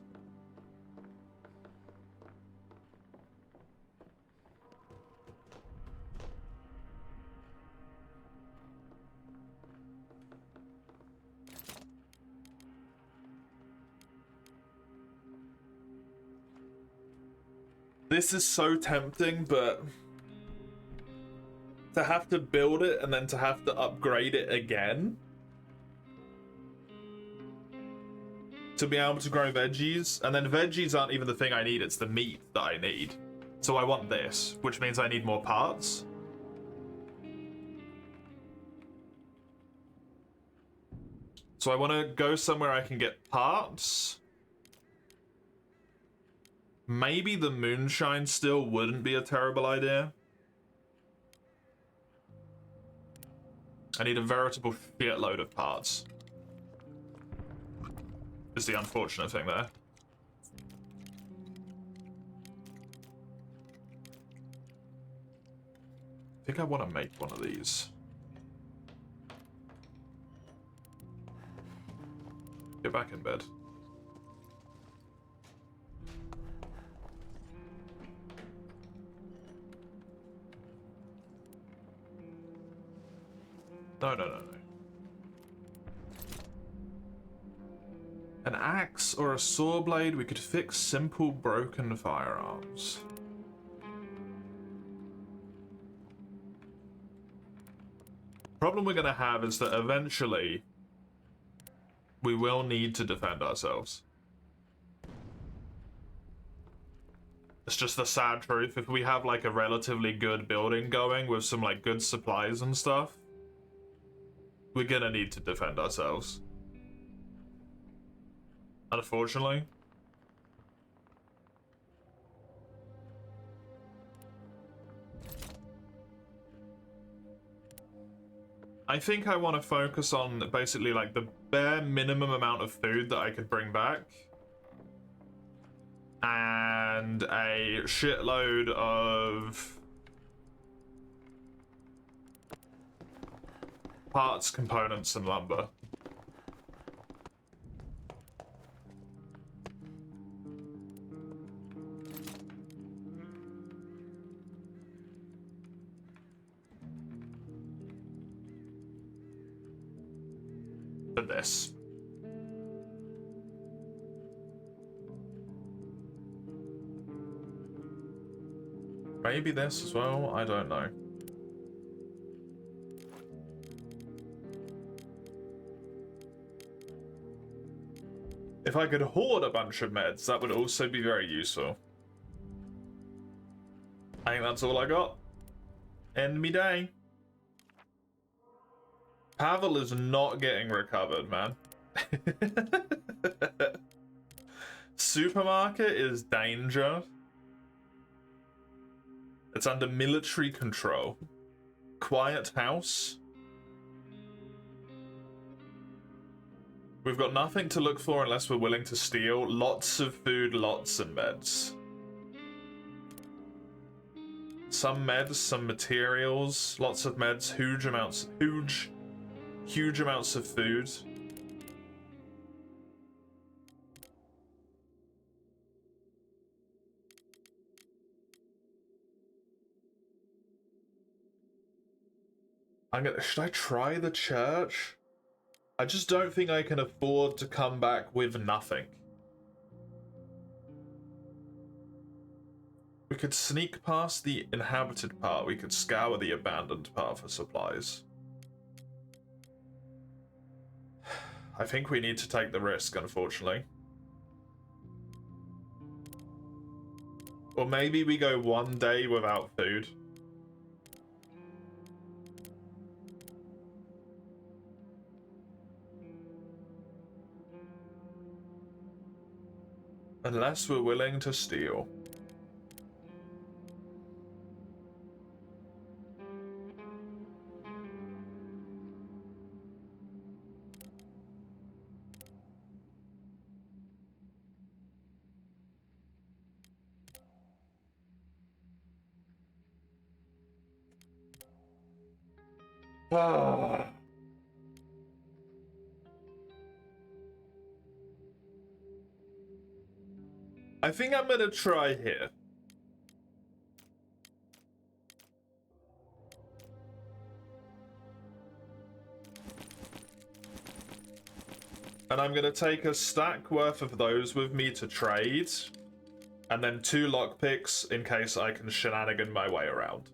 This is so tempting, but to have to build it and then to have to upgrade it again to be able to grow veggies, and then veggies aren't even the thing I need, it's the meat that I need. So I want this, which means I need more parts. So I want to go somewhere I can get parts. Maybe the moonshine still wouldn't be a terrible idea. I need a veritable shitload of parts. Is the unfortunate thing there. I think I want to make one of these. Get back in bed. No. An axe or a saw blade, we could fix simple broken firearms. Problem we're gonna have is that eventually we will need to defend ourselves. It's just the sad truth. If we have like a relatively good building going with some like good supplies and stuff, we're gonna need to defend ourselves. Unfortunately. I think I want to focus on basically like the bare minimum amount of food that I could bring back. And a shitload of parts, components, and lumber. For this. Maybe this as well, I don't know. If I could hoard a bunch of meds, that would also be very useful. I think that's all I got. End me day. Pavel is not getting recovered, man. Supermarket is danger. It's under military control. Quiet house. We've got nothing to look for unless we're willing to steal. Lots of food, lots of meds. Some meds, some materials, lots of meds, huge amounts of food. Should I try the church? I just don't think I can afford to come back with nothing. We could sneak past the inhabited part. We could scour the abandoned part for supplies. I think we need to take the risk, unfortunately. Or maybe we go one day without food. Unless we're willing to steal. Ah. I think I'm gonna try here. And I'm gonna take a stack worth of those with me to trade. And then 2 lockpicks in case I can shenanigan my way around.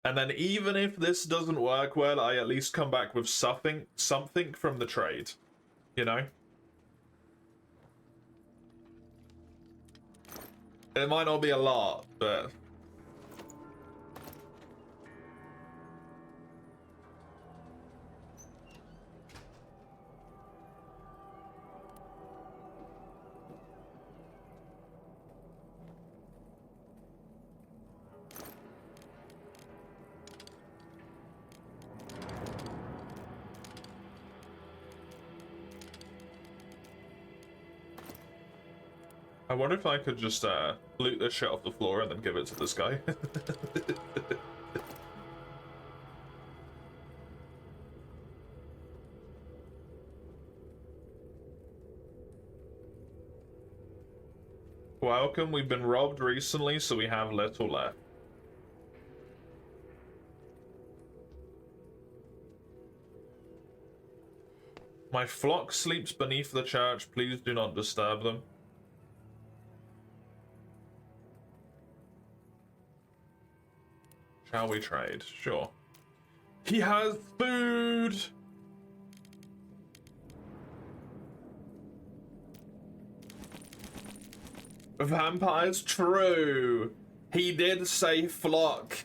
And then even if this doesn't work well, I at least come back with something from the trade. You know? It might not be a lot, but... I wonder if I could just loot this shit off the floor and then give it to this guy. Welcome, we've been robbed recently, so we have little left. My flock sleeps beneath the church, please do not disturb them. Shall we trade? Sure. He has food! Vampires, true. He did say flock.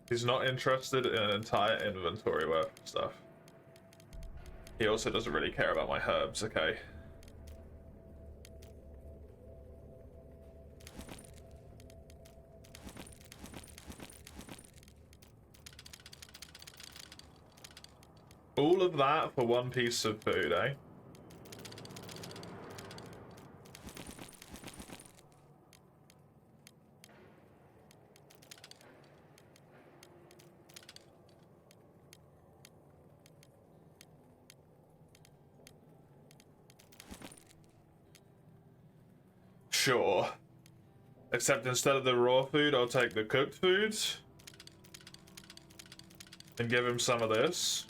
He's not interested in an entire inventory worth of stuff. He also doesn't really care about my herbs, okay. All of that for 1 piece of food, eh? Sure. Except instead of the raw food, I'll take the cooked food. And give him some of this.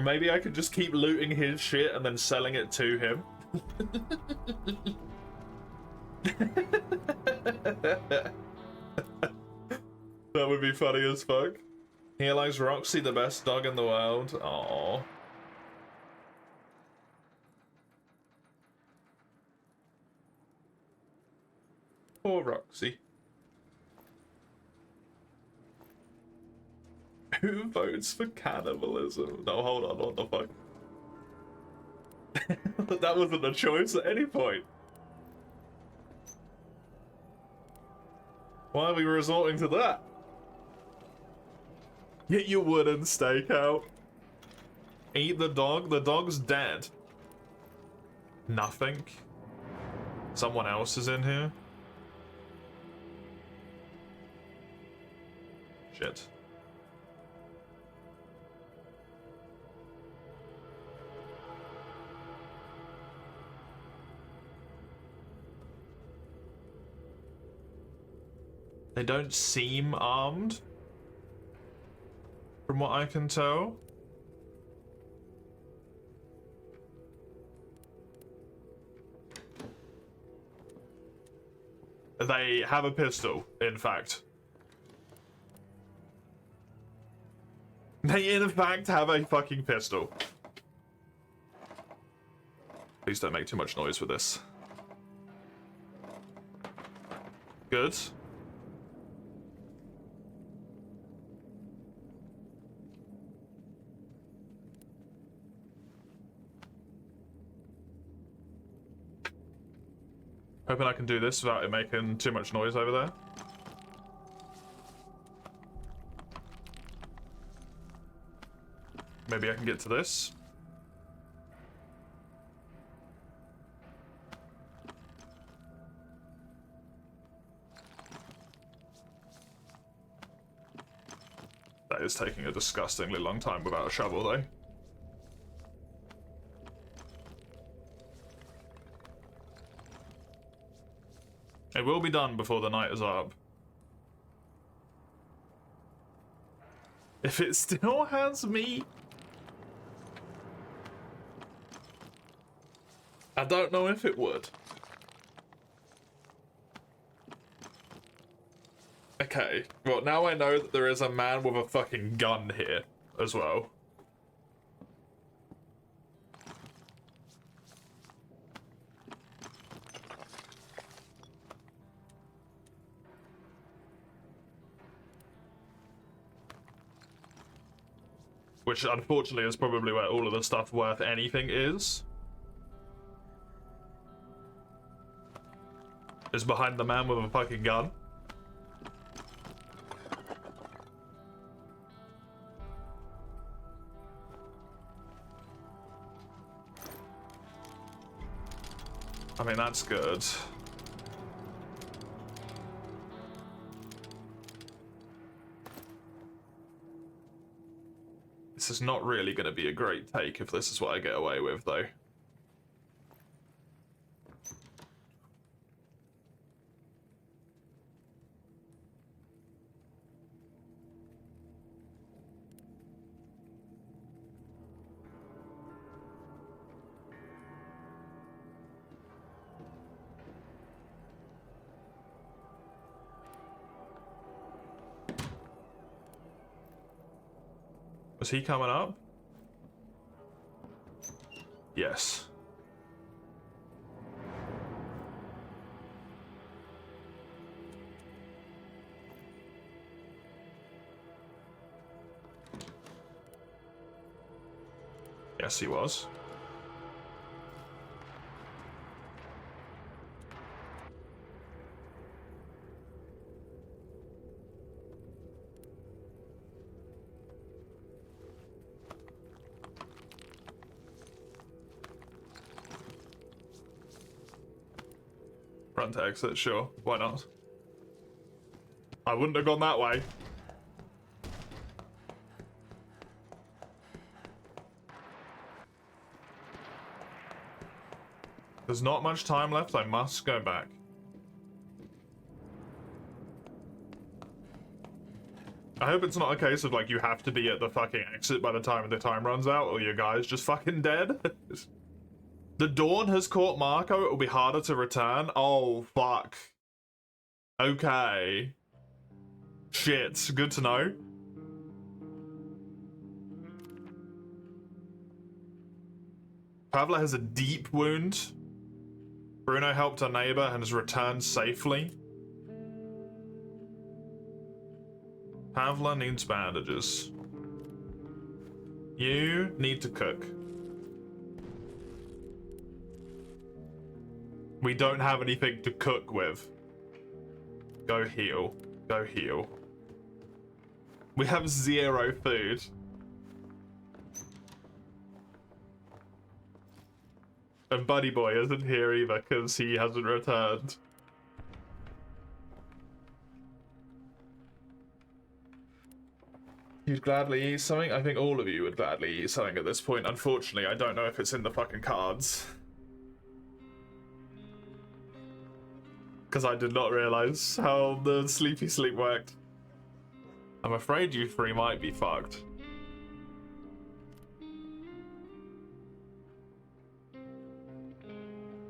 Maybe I could just keep looting his shit and then selling it to him. That would be funny as fuck. Here lies Roxy, the best dog in the world. Aww. Poor Roxy. Who votes for cannibalism? No, hold on, what the fuck? That wasn't a choice at any point. Why are we resorting to that? Get your wooden steak out. Eat the dog's dead. Nothing. Someone else is in here. Shit. They don't seem armed, from what I can tell. They have a pistol, in fact. They, in fact, have a fucking pistol. Please don't make too much noise with this. Good. Hoping I can do this without it making too much noise over there. Maybe I can get to this. That is taking a disgustingly long time without a shovel, though. It will be done before the night is up. If it still has meat, I don't know if it would. Okay, well now I know that there is a man with a fucking gun here as well. Which unfortunately is probably where all of the stuff worth anything is. Is behind the man with a fucking gun. I mean, that's good. This is not really going to be a great take if this is what I get away with, though. Was he coming up? Yes. Yes, he was. Front exit, sure. Why not? I wouldn't have gone that way. There's not much time left. I must go back. I hope it's not a case of, like, you have to be at the fucking exit by the time the time runs out, or your guy's just fucking dead. The Dawn has caught Marco. It will be harder to return. Oh, fuck. Okay. Shit. Good to know. Pavla has a deep wound. Bruno helped her neighbor and has returned safely. Pavla needs bandages. You need to cook. We don't have anything to cook with. Go heal. Go heal. We have 0 food. And Buddy Boy isn't here either because he hasn't returned. You'd gladly eat something? I think all of you would gladly eat something at this point. Unfortunately, I don't know if it's in the fucking cards. Because I did not realize how the sleepy sleep worked. I'm afraid you three might be fucked.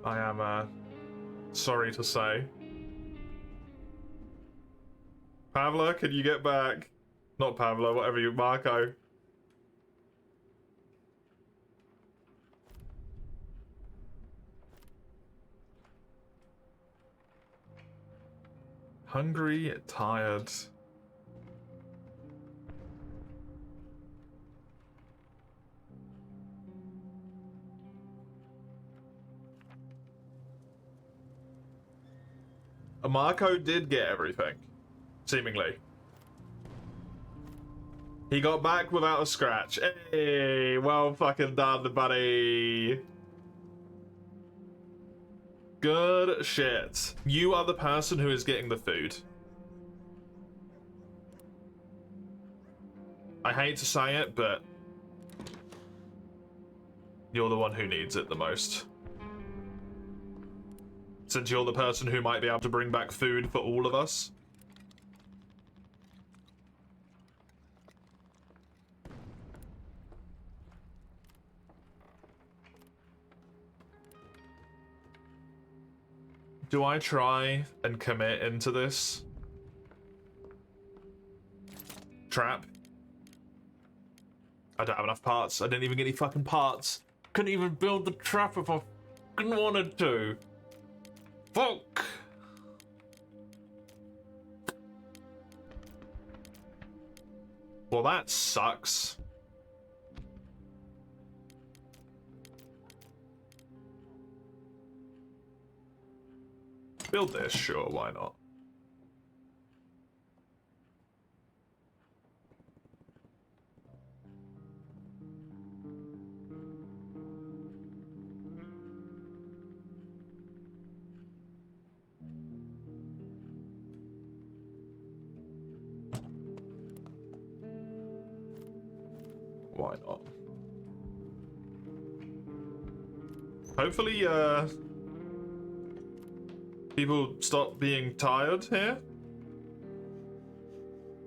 I am, sorry to say. Pavla, can you get back? Not Pavla, whatever you... Marco. Hungry, tired. Marco did get everything, seemingly. He got back without a scratch. Hey, well fucking done, buddy. Good shit. You are the person who is getting the food. I hate to say it, but you're the one who needs it the most. Since you're the person who might be able to bring back food for all of us. Do I try and commit into this trap? I don't have enough parts. I didn't even get any fucking parts. Couldn't even build the trap if I fucking wanted to. Fuck! Well, that sucks. Build this, sure, why not? Why not? Hopefully, people stop being tired here.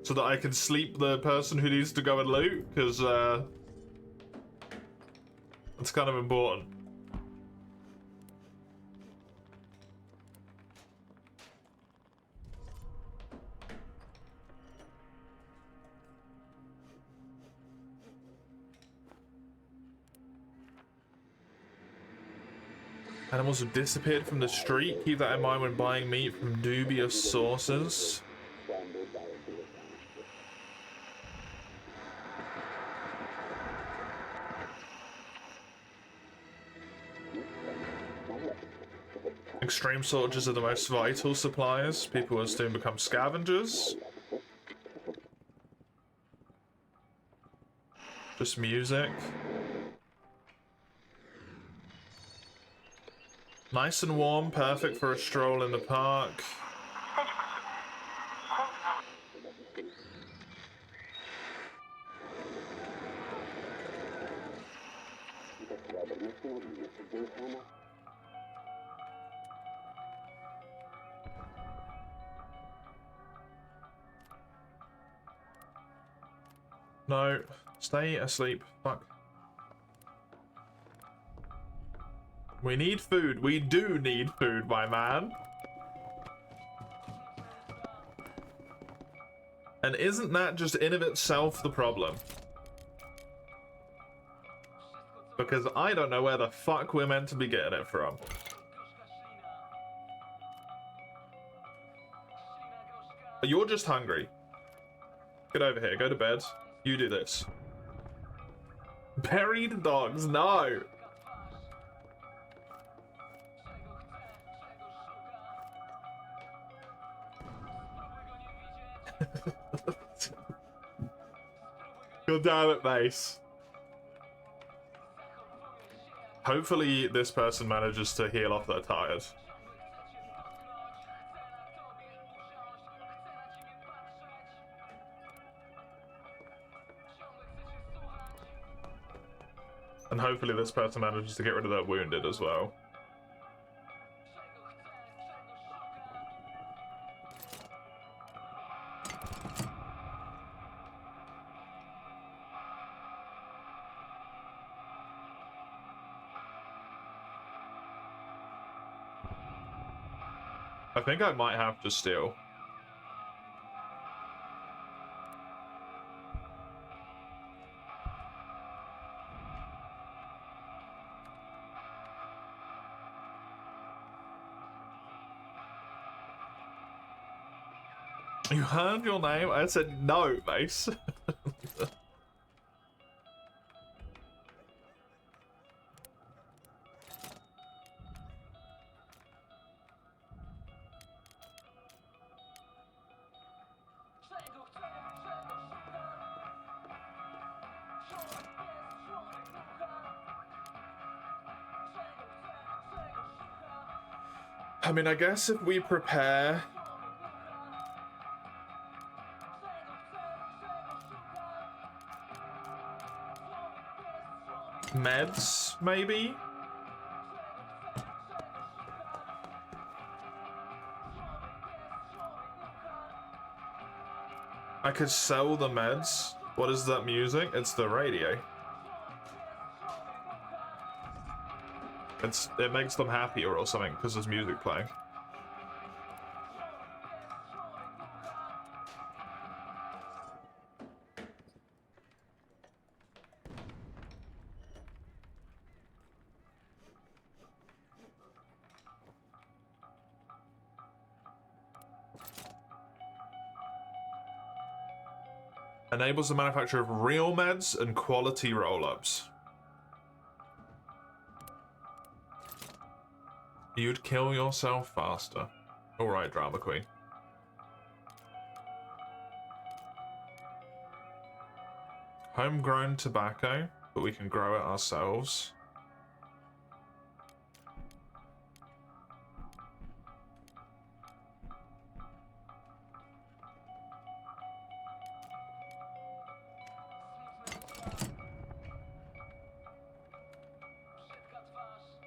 So that I can sleep the person who needs to go and loot, because, it's kind of important. Animals have disappeared from the street. Keep that in mind when buying meat from dubious sources. Extreme soldiers are the most vital suppliers. People will soon become scavengers. Just music. Nice and warm, perfect for a stroll in the park. No, stay asleep. Fuck. We need food. We do need food, my man. And isn't that just in of itself the problem? Because I don't know where the fuck we're meant to be getting it from. You're just hungry. Get over here. Go to bed. You do this. Buried dogs. No. God damn it, Mace. Hopefully this person manages to heal off their tired. And hopefully this person manages to get rid of their wounded as well. I think I might have to steal. You heard your name? I said no, Mace. I mean, I guess if we prepare... meds, maybe? I could sell the meds. What is that music? It's the radio. It makes them happier or something because there's music playing. Enables the manufacture of real meds and quality roll-ups. You'd kill yourself faster. Alright, Drama Queen. Homegrown tobacco, but we can grow it ourselves.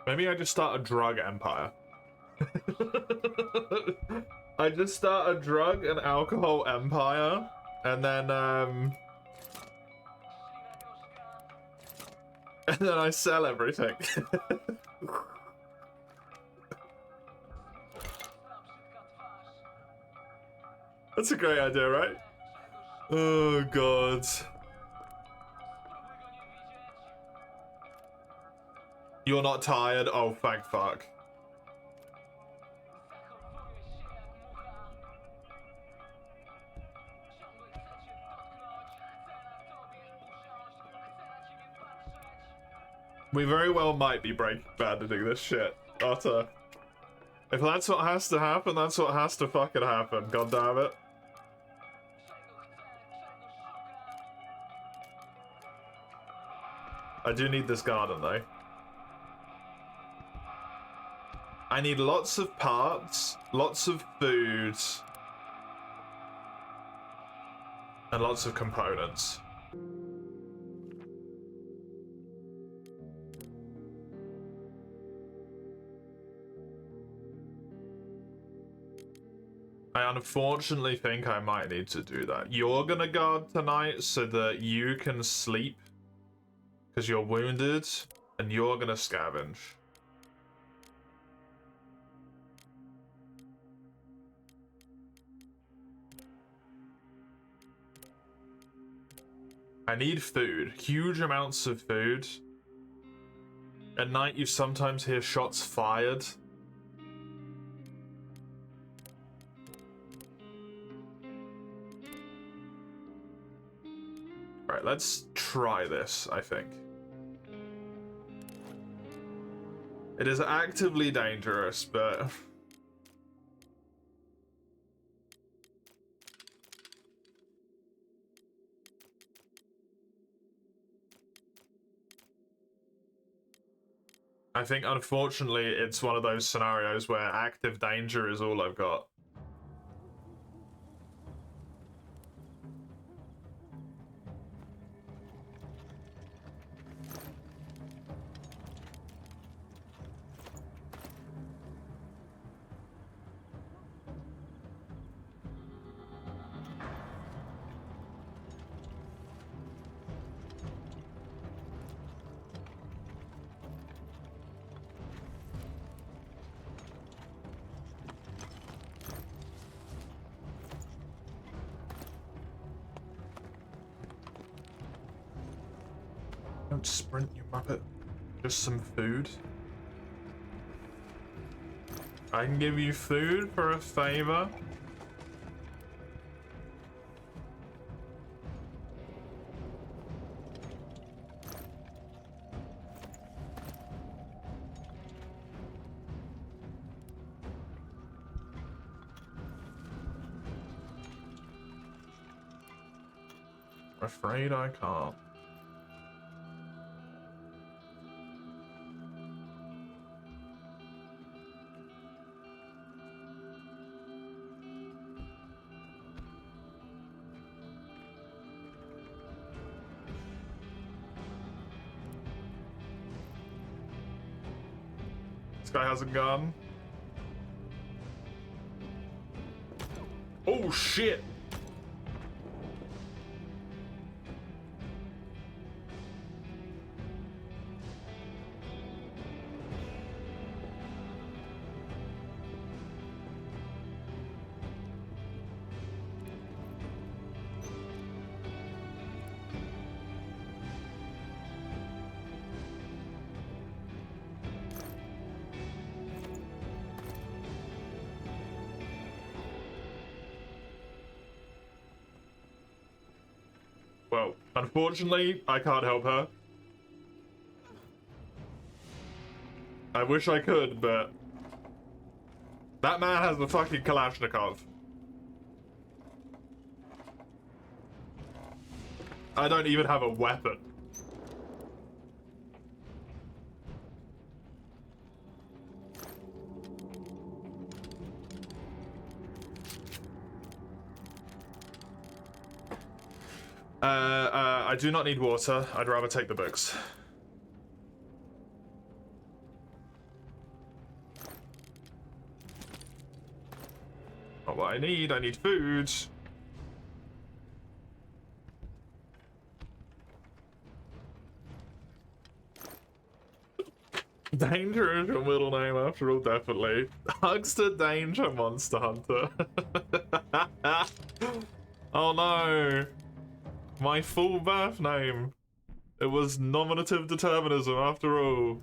Maybe I just start a drug empire. I just start a drug and alcohol empire, and then I sell everything. That's a great idea, right? Oh god. You're not tired? Oh, thank fuck. We very well might be Breaking Bad to do this shit, Otter. If that's what has to happen, that's what has to fucking happen, god damn it. I do need this garden though. I need lots of parts, lots of food, and lots of components. I unfortunately think I might need to do that. You're gonna guard tonight so that you can sleep because you're wounded, and you're gonna scavenge. I need food. Huge amounts of food. At night you sometimes hear shots fired. Alright, let's try this, I think. It is actively dangerous, but... I think, unfortunately, it's one of those scenarios where active danger is all I've got. Don't sprint, you muppet. Just some food. I can give you food for a favor. Afraid I can't. This guy has a gun. Oh shit! Well, unfortunately, I can't help her. I wish I could, but that man has the fucking Kalashnikov. I don't even have a weapon. I do not need water. I'd rather take the books. Not what I need food. Danger is your middle name after all, definitely. Hugster Danger Monster Hunter. Oh no! My full birth name. It was nominative determinism after all.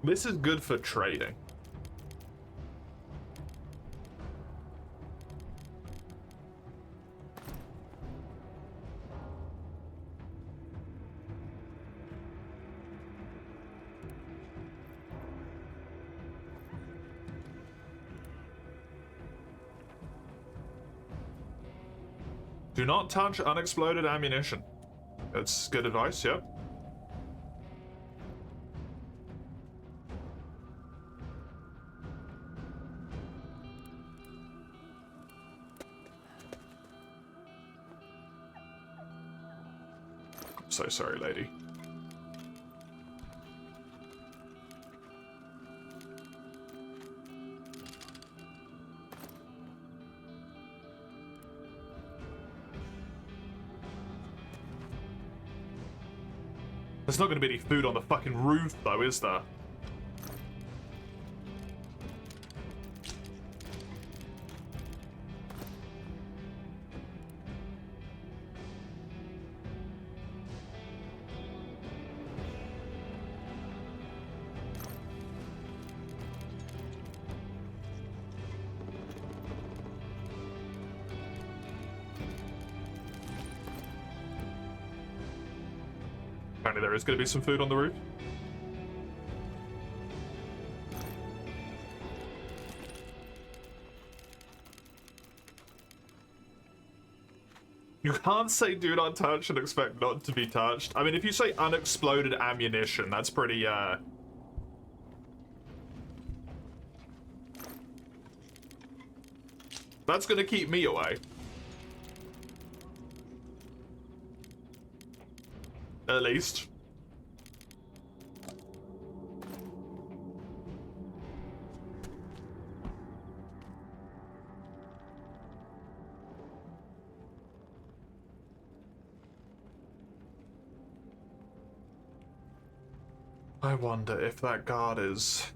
This is good for trading. Do not touch unexploded ammunition. That's good advice, yep. I'm so sorry, lady. There's not going to be any food on the fucking roof, though, is there? Apparently there is going to be some food on the roof. You can't say do not touch and expect not to be touched. I mean, if you say unexploded ammunition, that's pretty, that's gonna keep me away. At least. I wonder if that guard is...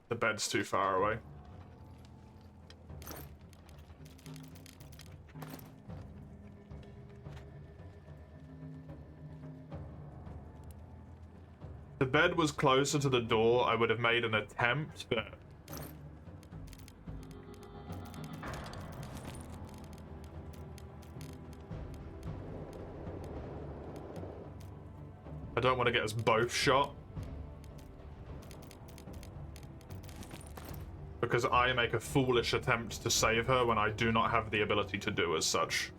The bed's too far away. If the bed was closer to the door, I would have made an attempt, but... I don't want to get us both shot. Because I make a foolish attempt to save her when I do not have the ability to do as such.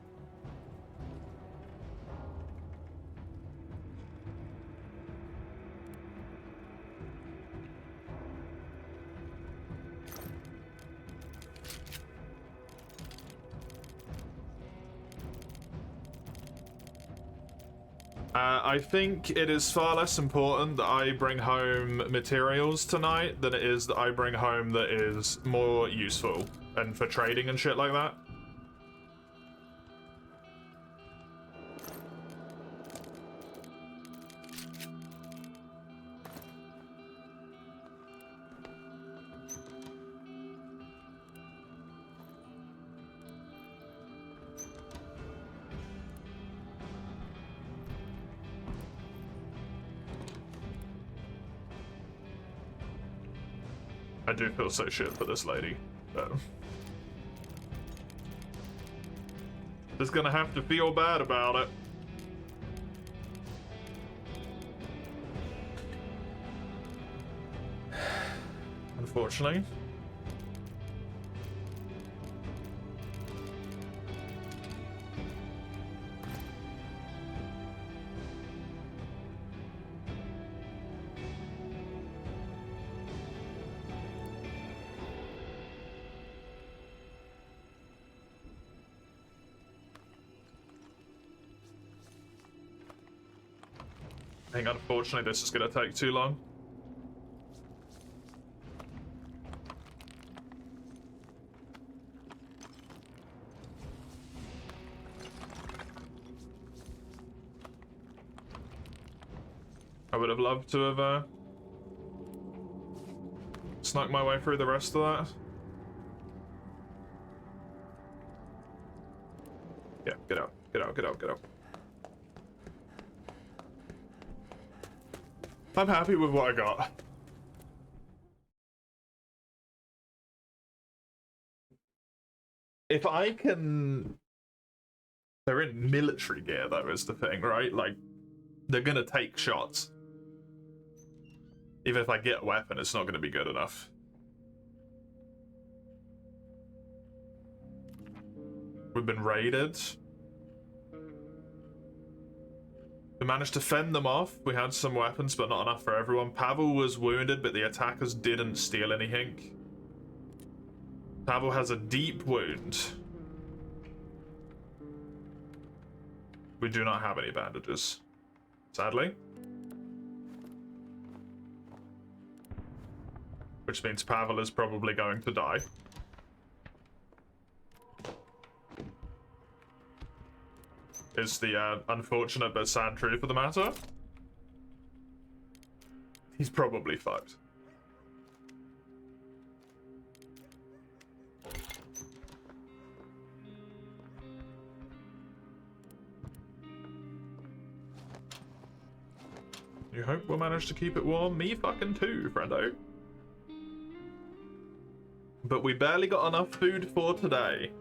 I think it is far less important that I bring home materials tonight than it is that I bring home that is more useful and for trading and shit like that. I do feel so shit for this lady, but... just gonna have to feel bad about it. Unfortunately. I think unfortunately this is gonna take too long. I would have loved to have snuck my way through the rest of that. Yeah, get out, get out, get out, get out. I'm happy with what I got. If I can... They're in military gear though, is the thing, right? Like, they're gonna take shots. Even if I get a weapon, it's not gonna be good enough. We've been raided. We managed to fend them off. We had some weapons, but not enough for everyone. Pavel was wounded, but the attackers didn't steal anything. Pavel has a deep wound. We do not have any bandages, sadly. Which means Pavel is probably going to die. Is the unfortunate but sad truth of the matter. He's probably fucked. You hope we'll manage to keep it warm? Me fucking too, friendo. But we barely got enough food for today.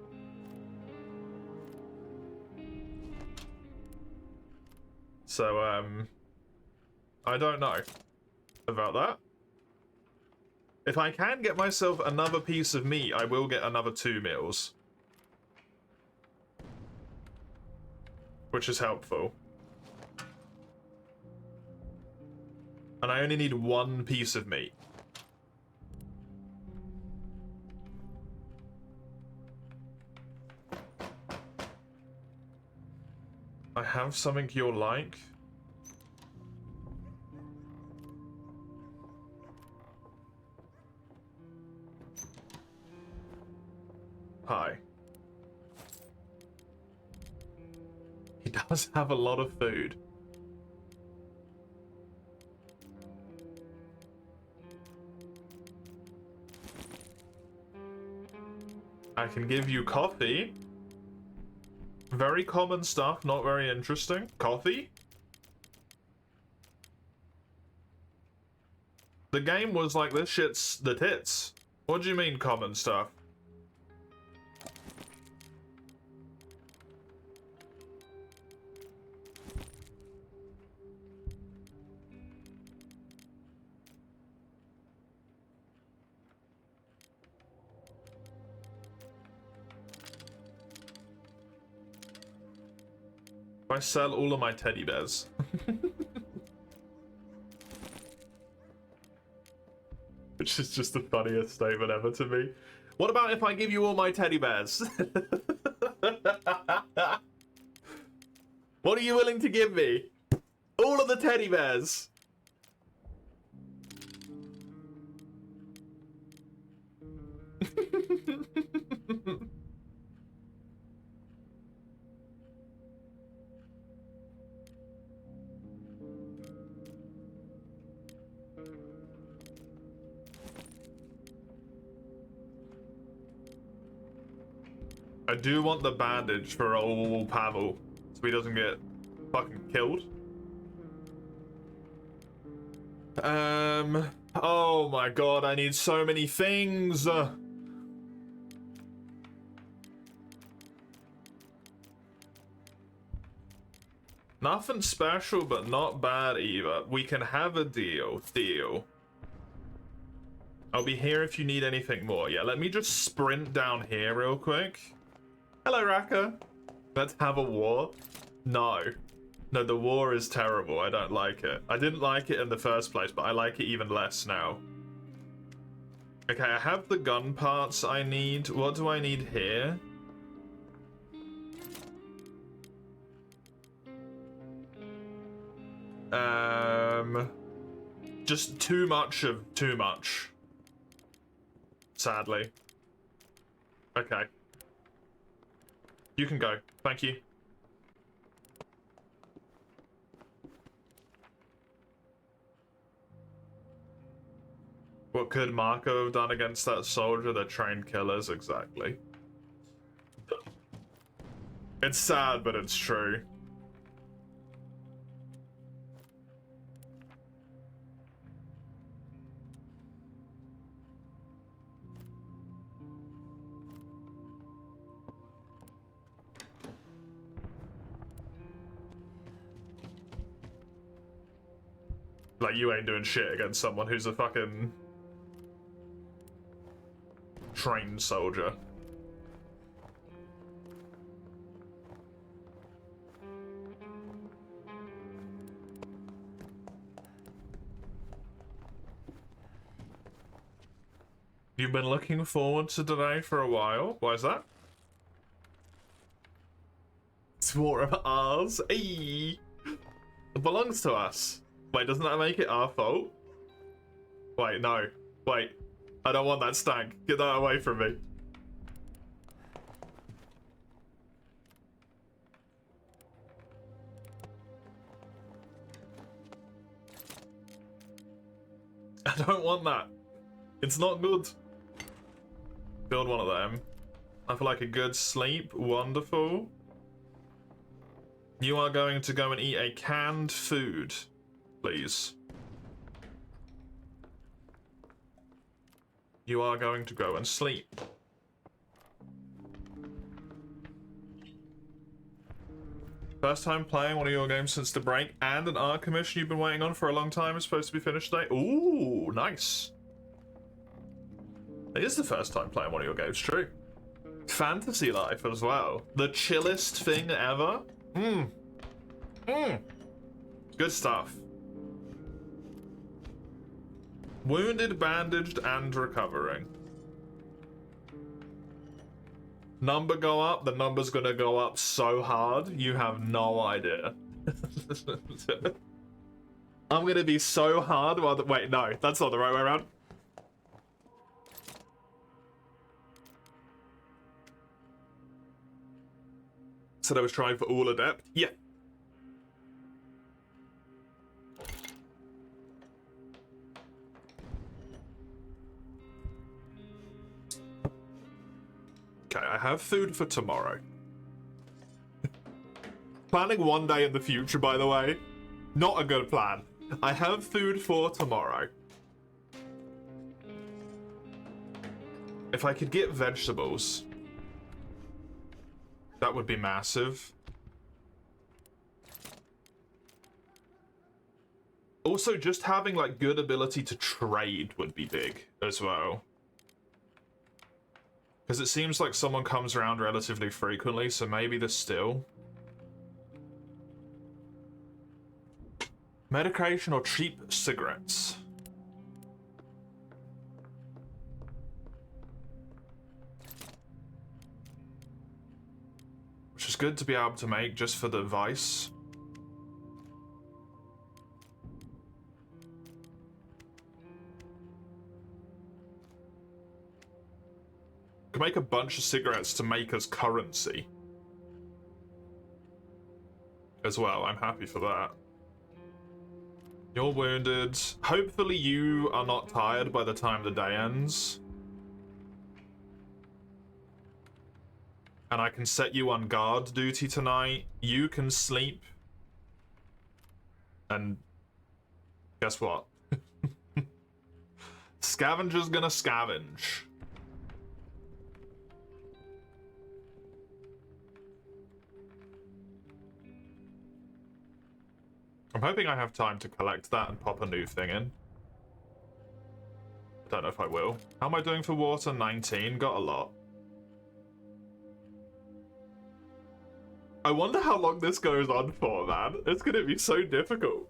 So, I don't know about that. If I can get myself another piece of meat, I will get another 2 meals. Which is helpful. And I only need 1 piece of meat. I have something you'll like. Hi. He does have a lot of food. I can give you coffee. Very common stuff, not very interesting. Coffee? The game was like, this shit's the tits. What do you mean common stuff? I sell all of my teddy bears. Which is just the funniest statement ever to me. What about if I give you all my teddy bears? What are you willing to give me? All of the teddy bears. I do want the bandage for old Pavel, so he doesn't get fucking killed. Oh my god, I need so many things. Nothing special, but not bad either. We can have a deal. I'll be here if you need anything more. Yeah, let me just sprint down here real quick. Hello, Raka. Let's have a war. No, the war is terrible. I don't like it. I didn't like it in the first place, but I like it even less now. Okay, I have the gun parts I need. What do I need here? Just too much of too much. Sadly. Okay. You can go. Thank you. What could Marco have done against that soldier? They're trained killers, exactly. It's sad, but it's true. Like, you ain't doing shit against someone who's a fucking trained soldier. You've been looking forward to today for a while. Why is that? It's war of ours. Ayy. It belongs to us. Wait, doesn't that make it our fault? Wait, no. Wait. I don't want that stank. Get that away from me. I don't want that. It's not good. Build one of them. I feel like a good sleep. Wonderful. You are going to go and eat a canned food, please. You are going to go and sleep. First time playing one of your games since the break, and an art commission you've been waiting on for a long time is supposed to be finished today. Ooh, nice. It is the first time playing one of your games, true. Fantasy Life as well. The chillest thing ever. Good stuff. Wounded, bandaged, and recovering. Number go up, the number's gonna go up so hard, you have no idea. I'm gonna be so hard while wait, no, that's not the right way around. Said I was trying for all adept. Yeah. Okay, I have food for tomorrow. Planning one day in the future, by the way. Not a good plan. I have food for tomorrow. If I could get vegetables, that would be massive. Also, just having, like, good ability to trade would be big as well. Because it seems like someone comes around relatively frequently, so maybe there's still. Medication or cheap cigarettes? Which is good to be able to make just for the vice. Can make a bunch of cigarettes to make us currency. As well, I'm happy for that. You're wounded. Hopefully you are not tired by the time the day ends. And I can set you on guard duty tonight. You can sleep. And guess what? Scavenger's gonna scavenge. I'm hoping I have time to collect that and pop a new thing in. I don't know if I will. How am I doing for water? 19. Got a lot. I wonder how long this goes on for, man. It's gonna be so difficult.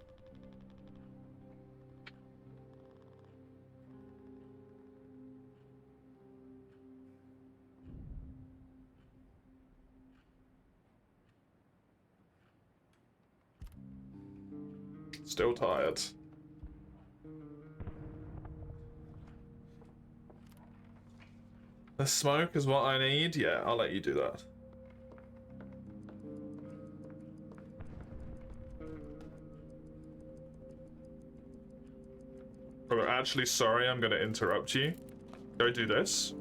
Still tired. The smoke is what I need? Yeah, I'll let you do that. Oh, actually, sorry, I'm gonna interrupt you. Go do this.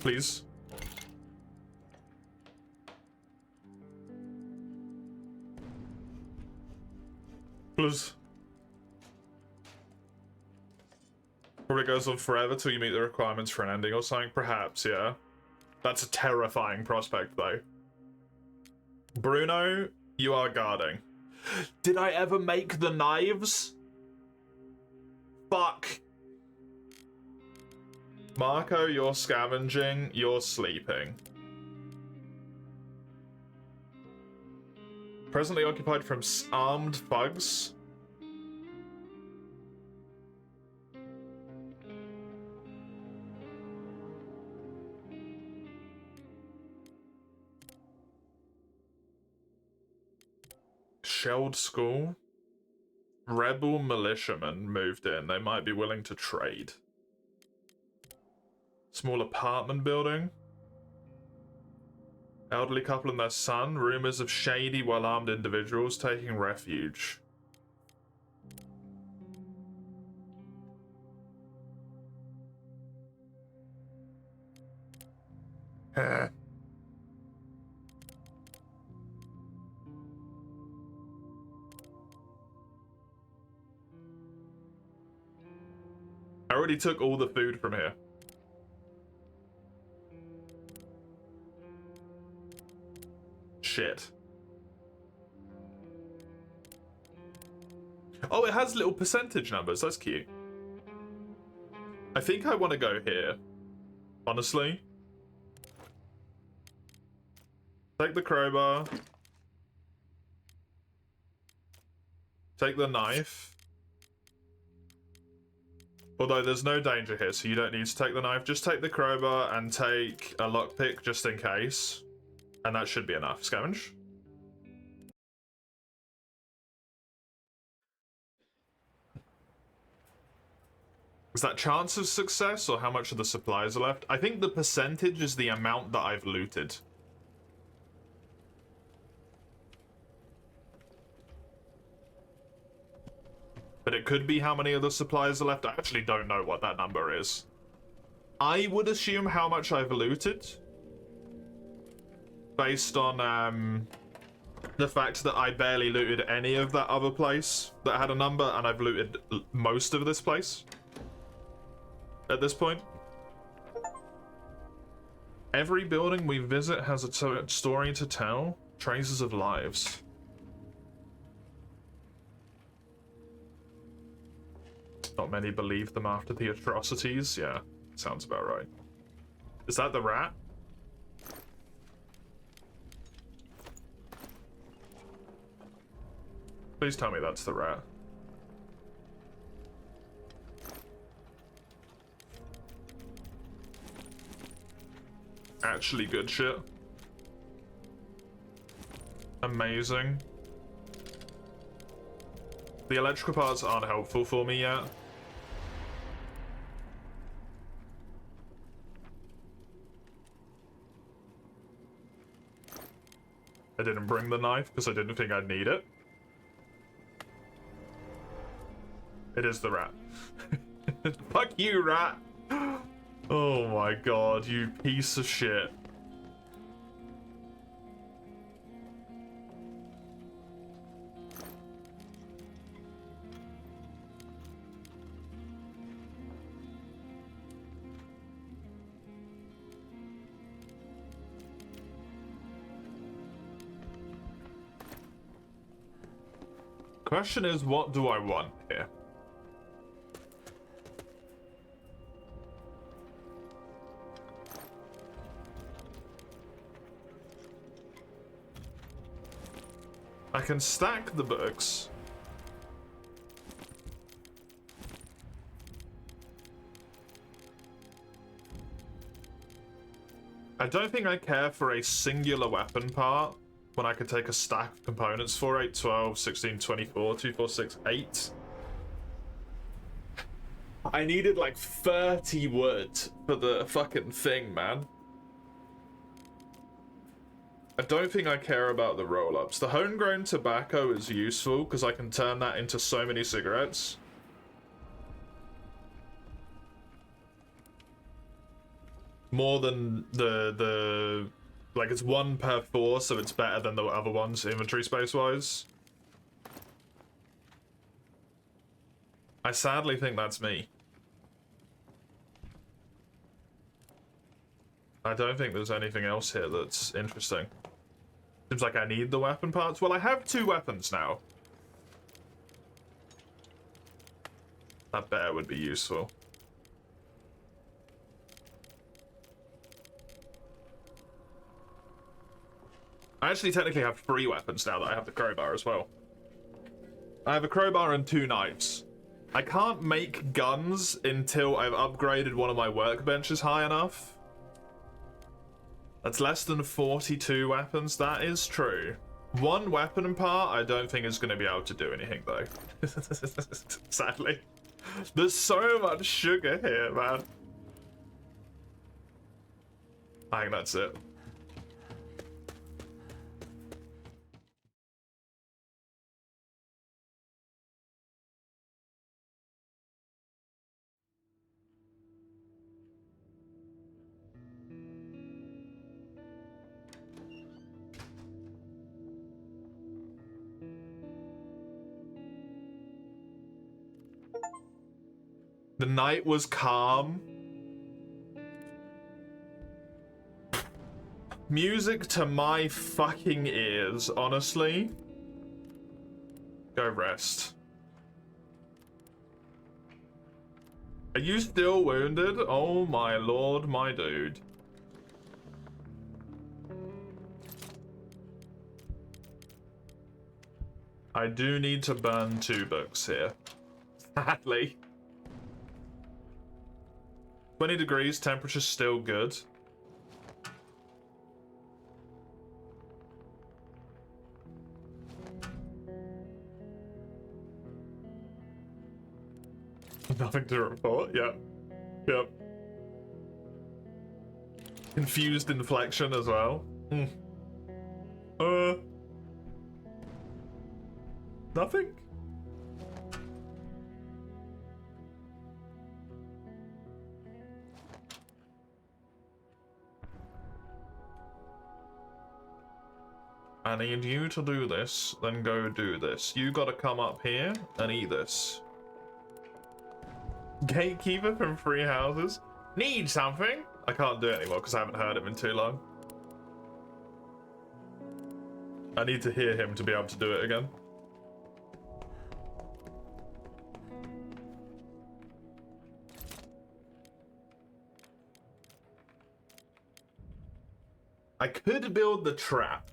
Please. Please. Probably goes on forever till you meet the requirements for an ending or something. Perhaps, yeah. That's a terrifying prospect, though. Bruno, you are guarding. Did I ever make the knives? Fuck. Marco, you're scavenging. You're sleeping. Presently occupied from armed thugs. Shelled school. Rebel militiamen moved in. They might be willing to trade. Small apartment building. Elderly couple and their son. Rumors of shady, well-armed individuals taking refuge. I already took all the food from here. Shit. Oh, it has little percentage numbers. That's cute. I think I want to go here. Honestly. Take the crowbar. Take the knife. Although there's no danger here, so you don't need to take the knife. Just take the crowbar and take a lockpick just in case. And that should be enough. Scavenge. Is that chance of success, or how much of the supplies are left? I think the percentage is the amount that I've looted. But it could be how many of the supplies are left. I actually don't know what that number is. I would assume how much I've looted. Based on, the fact that I barely looted any of that other place that had a number, and I've looted most of this place at this point. Every building we visit has a story to tell. Traces of lives. Not many believe them after the atrocities. Yeah, sounds about right. Is that the rat? Please tell me that's the rat. Actually good shit. Amazing. The electrical parts aren't helpful for me yet. I didn't bring the knife because I didn't think I'd need it. It is the rat. Fuck you, rat! Oh my god, you piece of shit. Question is, what do I want here? I can stack the books. I don't think I care for a singular weapon part when I could take a stack of components for 8, 12, 16, 24, 2, 4, 6, 8. I needed like 30 wood for the fucking thing, man. I don't think I care about the roll-ups. The homegrown tobacco is useful because I can turn that into so many cigarettes. More than the like, it's 1 per 4, so it's better than the other ones inventory space-wise. I sadly think that's me. I don't think there's anything else here that's interesting. Seems like I need the weapon parts. Well, I have 2 weapons now. That bear would be useful. I actually technically have 3 weapons now that I have the crowbar as well. I have a crowbar and 2 knives. I can't make guns until I've upgraded one of my workbenches high enough. That's less than 42 weapons. That is true. 1 weapon part I don't think is going to be able to do anything, though. Sadly. There's so much sugar here, man. I think that's it. The night was calm. Music to my fucking ears, honestly. Go rest. Are you still wounded? Oh my lord, my dude. I do need to burn 2 books here. Sadly. 20 degrees, temperature's still good. Nothing to report, yep. Yep. Confused inflection as well. Nothing? I need you to do this, then go do this. You gotta come up here and eat this. Gatekeeper from Free Houses. Need something? I can't do it anymore because I haven't heard him in too long. I need to hear him to be able to do it again. I could build the trap.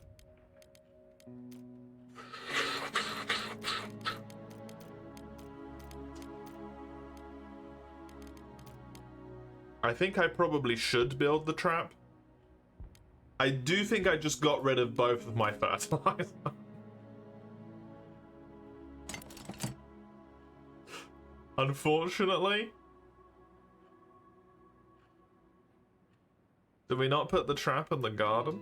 I think I probably should build the trap. I do think I just got rid of both of my fertilizer. Unfortunately. Did we not put the trap in the garden?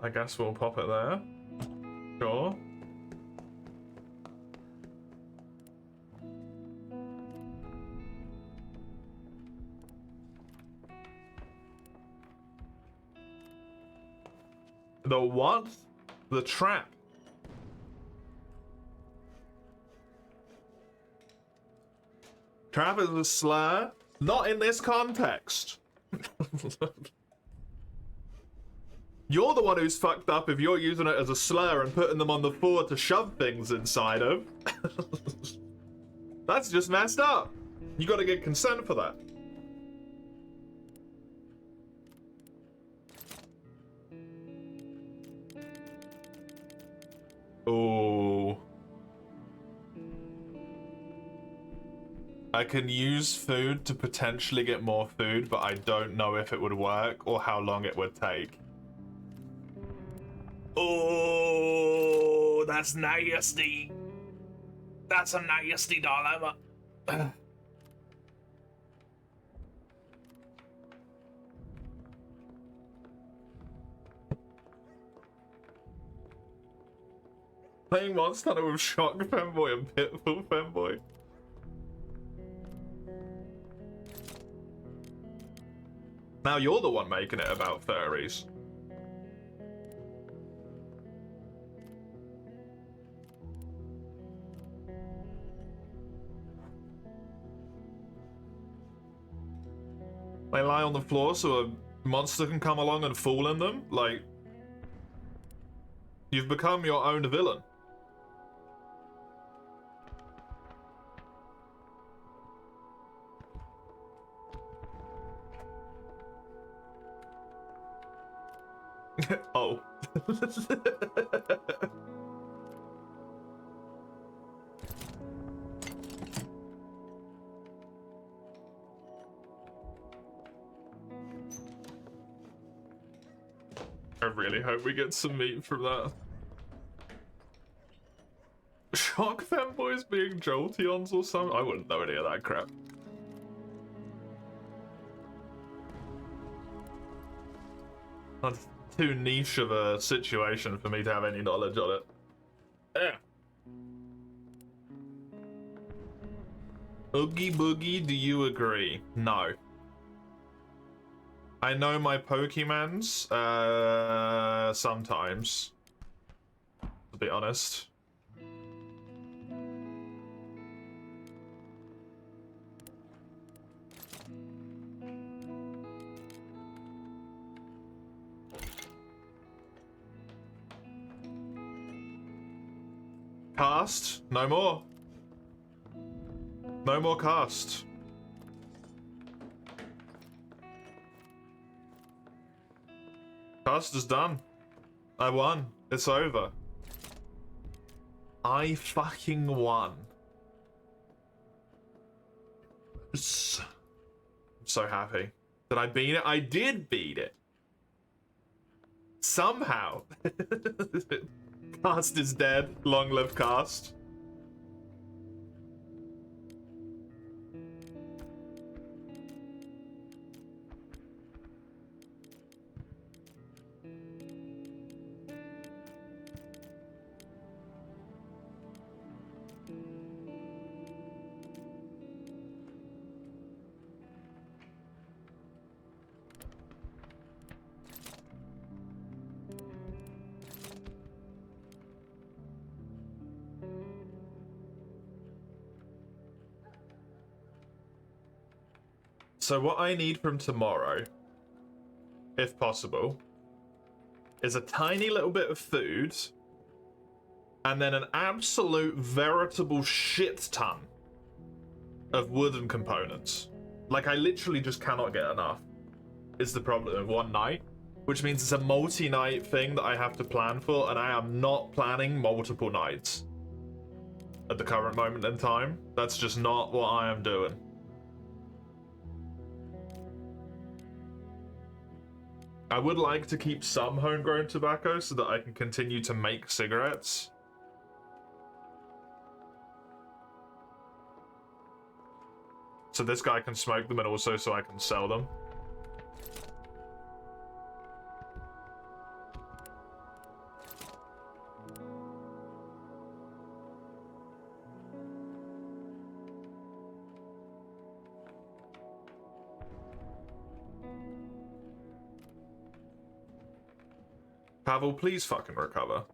I guess we'll pop it there. Sure. The what? The trap. Trap is a slur? Not in this context. You're the one who's fucked up if you're using it as a slur and putting them on the floor to shove things inside of. That's just messed up. You gotta get consent for that. Oh. I can use food to potentially get more food, but I don't know if it would work or how long it would take. Oh, that's nasty. That's a nasty dilemma. Playing Monster Hunter with Shock Femboy and Pitfall Femboy. Now you're the one making it about furries. They lie on the floor so a monster can come along and fall in them? Like, you've become your own villain. Oh. I really hope we get some meat from that. Shock Femboys being Jolteons or something? I wouldn't know any of that crap. That's too niche of a situation for me to have any knowledge on it. Yeah. Oogie Boogie, do you agree? No. I know my Pokemons, sometimes, to be honest. Cast? No more. No more cast. Cast is done. I won. It's over. I fucking won. I'm so happy. Did I beat it? I did beat it. Somehow. Cast is dead. Long live Cast. So what I need from tomorrow, if possible, is a tiny little bit of food, and then an absolute veritable shit ton of wooden components. Like, I literally just cannot get enough, is the problem in one night, which means it's a multi-night thing that I have to plan for, and I am not planning multiple nights at the current moment in time. That's just not what I am doing. I would like to keep some homegrown tobacco so that I can continue to make cigarettes. So this guy can smoke them and also so I can sell them. Pavel, please fucking recover.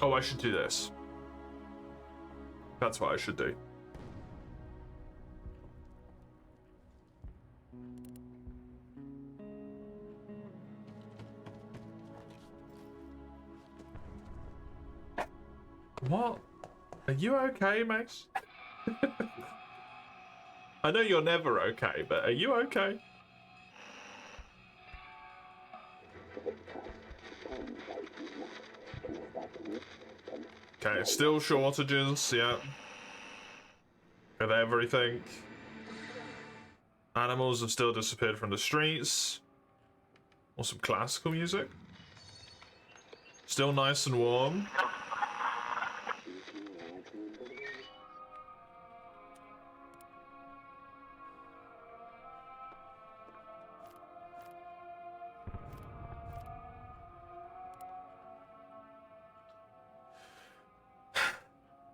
Oh, I should do this. That's what I should do. What? Are you okay, Max? I know you're never okay, but are you okay? Okay, still shortages, yeah. Of everything. Animals have still disappeared from the streets. Or some classical music. Still nice and warm.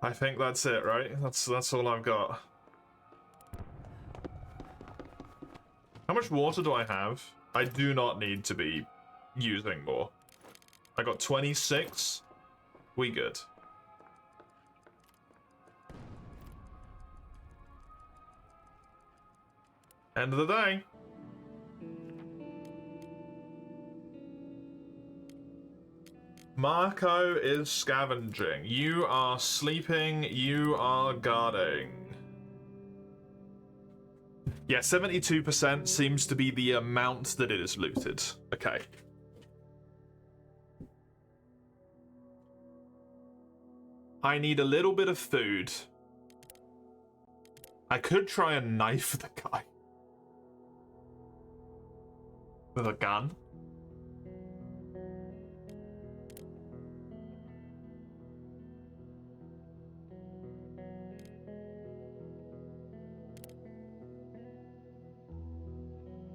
I think that's it, right? That's all I've got. How much water do I have? I do not need to be using more. I got 26. We good. End of the day. Marco is scavenging. You are sleeping. You are guarding. Yeah, 72% seems to be the amount that it is looted. Okay. I need a little bit of food. I could try and knife the guy. With a gun.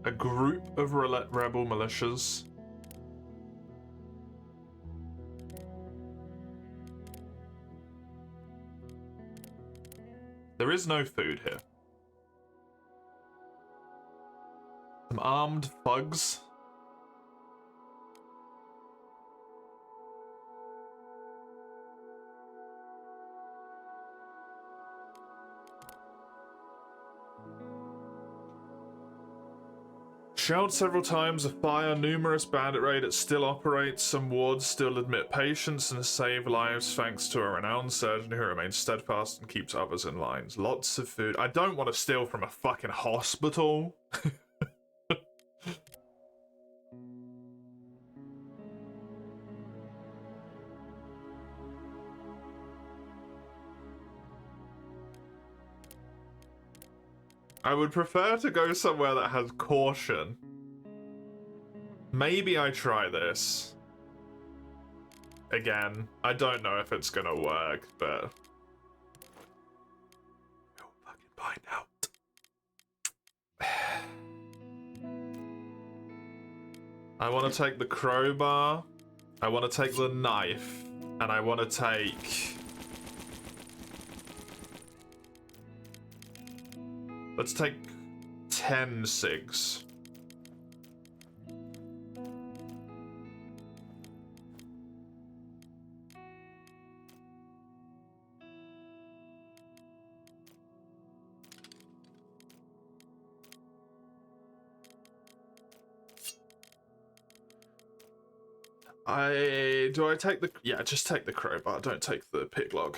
A group of rebel militias. There is no food here. Some armed thugs. Shelled several times, a fire, numerous bandit raid, it still operates. Some wards still admit patients and save lives thanks to a renowned surgeon who remains steadfast and keeps others in lines. Lots of food. I don't want to steal from a fucking hospital. I would prefer to go somewhere that has caution. Maybe I try this. Again, I don't know if it's gonna work, but... we'll fucking find out. I want to take the crowbar, I want to take the knife, and I want to take... let's take 10 cigs. Do I take the... Yeah, just take the crowbar. Don't take the pick log.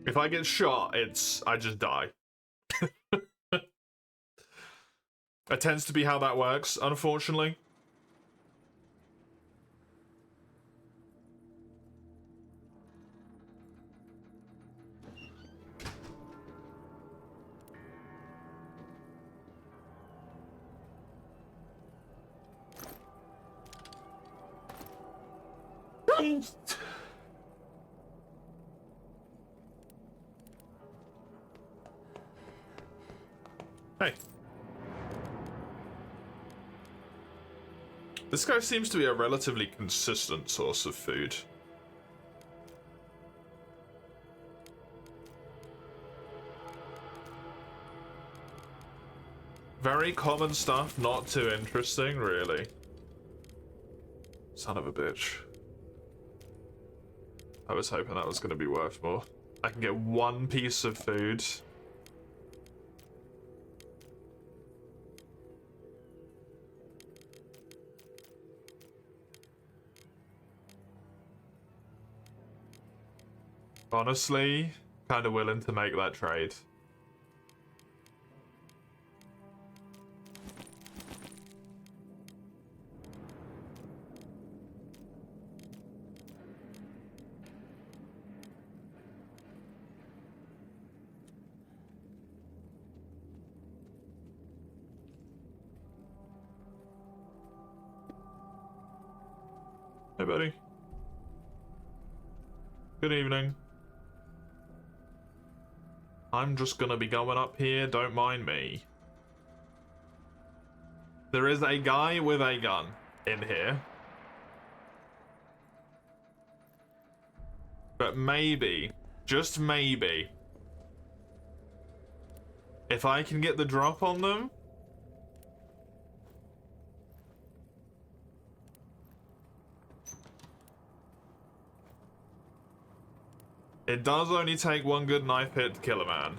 If I get shot, I just die. It tends to be how that works, unfortunately. Hey. This guy seems to be a relatively consistent source of food. Very common stuff, not too interesting, really. Son of a bitch. I was hoping that was going to be worth more. I can get one piece of food. Honestly, kind of willing to make that trade. Hey, buddy. Good evening. I'm just gonna be going up here, don't mind me. There is a guy with a gun in here. But maybe, just maybe, if I can get the drop on them... It does only take one good knife hit to kill a man.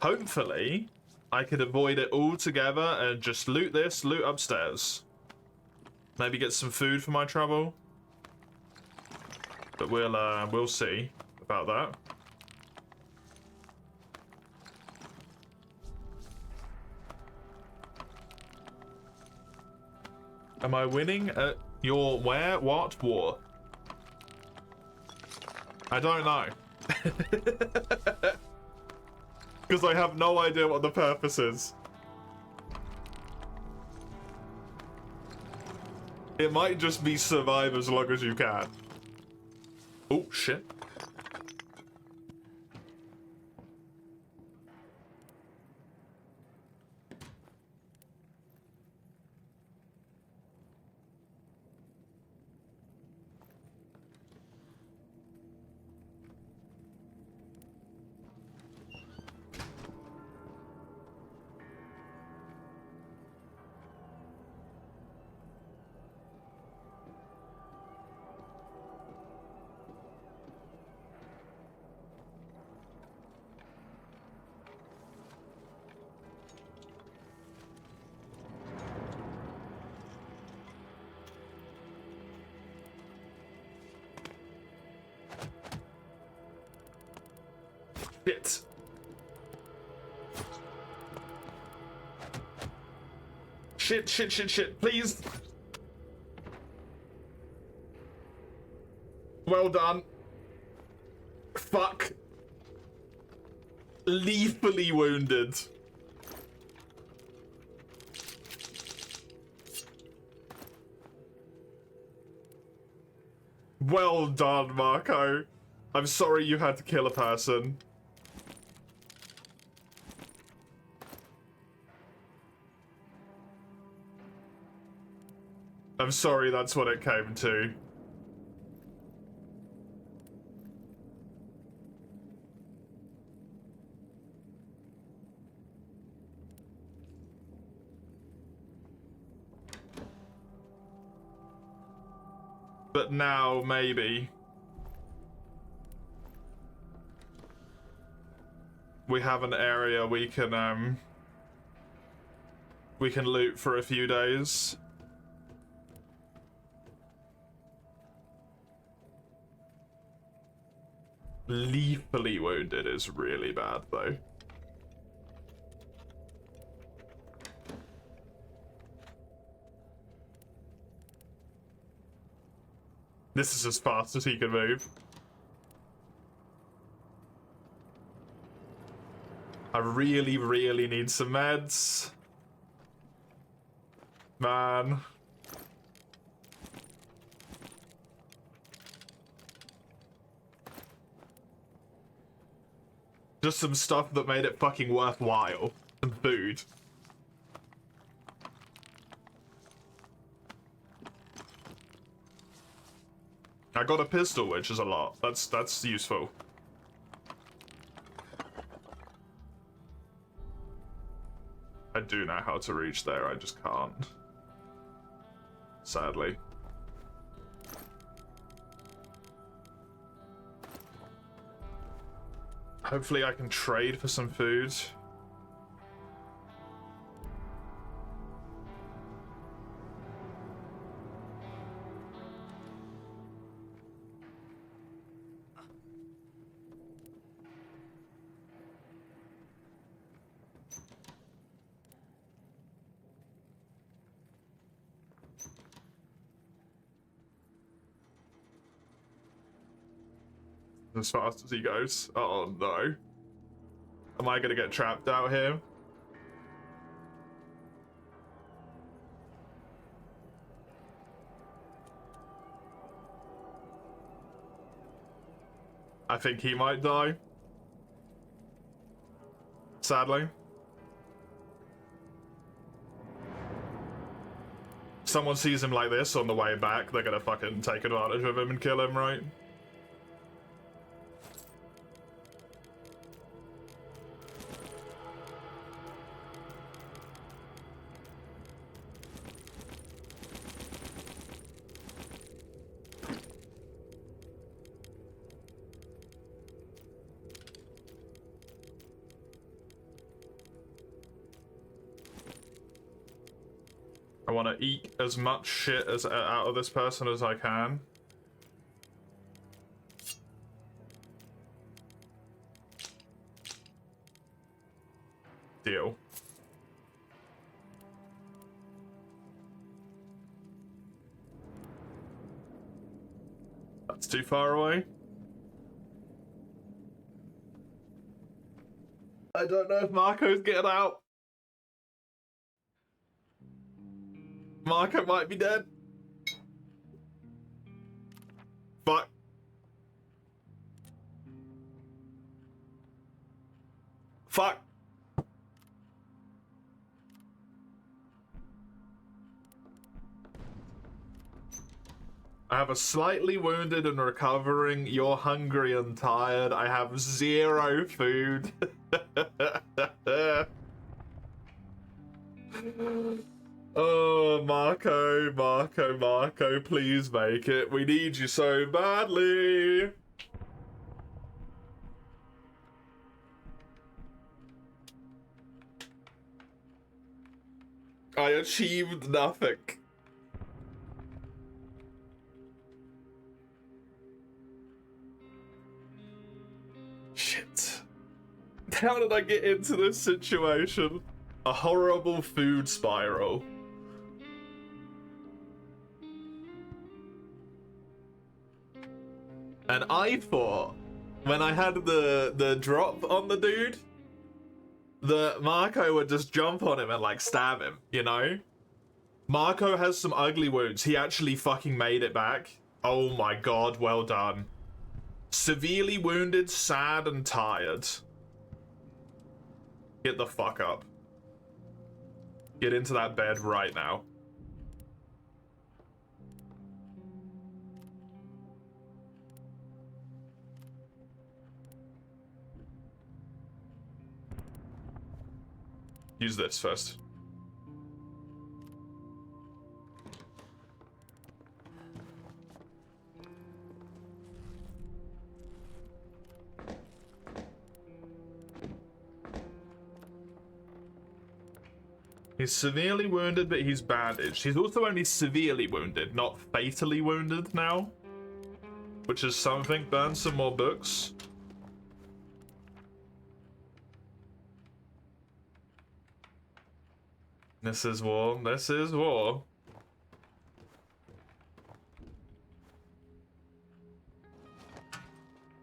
Hopefully, I could avoid it altogether and just loot this, loot upstairs. Maybe get some food for my trouble. But we'll see about that. Am I winning at your where? What? War? I don't know. Because I have no idea what the purpose is. It might just be survive as long as you can. Oh, shit. Shit. Shit, please. Well done. Fuck. Lethally wounded. Well done, Marco. I'm sorry you had to kill a person. I'm sorry that's what it came to. But now, maybe, we have an area we can loot for a few days. Lethally wounded is really bad, though. This is as fast as he can move. I really, really need some meds. Man. Just some stuff that made it fucking worthwhile. Some food. I got a pistol, which is a lot. That's useful. I do know how to reach there, I just can't. Sadly. Hopefully I can trade for some food. As fast as he goes. Oh no. Am I gonna get trapped out here? I think he might die. Sadly. Someone sees him like this on the way back, they're gonna fucking take advantage of him and kill him, right? I want to eke as much shit as out of this person as I can. Deal. That's too far away. I don't know if Marco's getting out. Marco might be dead. Fuck. Fuck. I have a slightly wounded and recovering. You're hungry and tired. I have 0 food. Oh, Marco, please make it. We need you so badly. I achieved nothing. Shit. How did I get into this situation? A horrible food spiral. And I thought, when I had the drop on the dude, that Marco would just jump on him and like stab him, you know? Marco has some ugly wounds. He actually fucking made it back. Oh my god, well done. Severely wounded, sad, and tired. Get the fuck up. Get into that bed right now. Use this first. He's severely wounded, but he's bandaged. He's also only severely wounded, not fatally wounded now. Which is something. Burn some more books. This is war. This is war.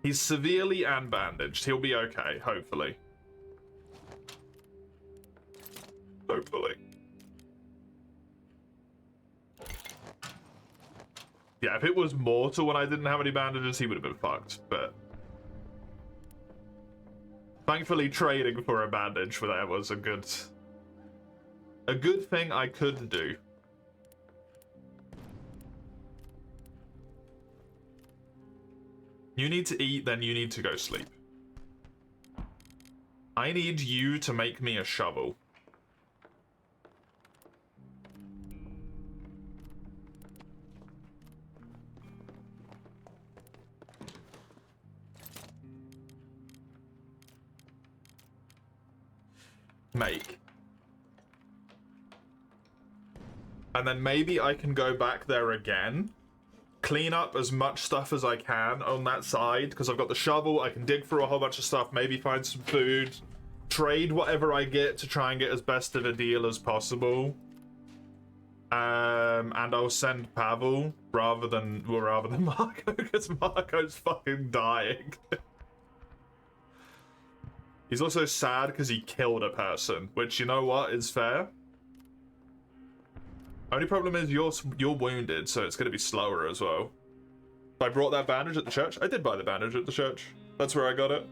He's severely and bandaged. He'll be okay, hopefully. Hopefully. Yeah, if it was mortal when I didn't have any bandages, he would have been fucked, but... Thankfully, trading for a bandage for that was a good thing I could do. You need to eat, then you need to go sleep. I need you to make me a shovel. Make. And then maybe I can go back there again, clean up as much stuff as I can on that side, because I've got the shovel. I can dig through a whole bunch of stuff, maybe find some food, trade whatever I get to try and get as best of a deal as possible. And I'll send Pavel rather than Marco, because Marco's fucking dying. He's also sad because he killed a person, which, you know what, is fair. Only problem is you're wounded, so it's going to be slower as well. I brought that bandage at the church. I did buy the bandage at the church. That's where I got it.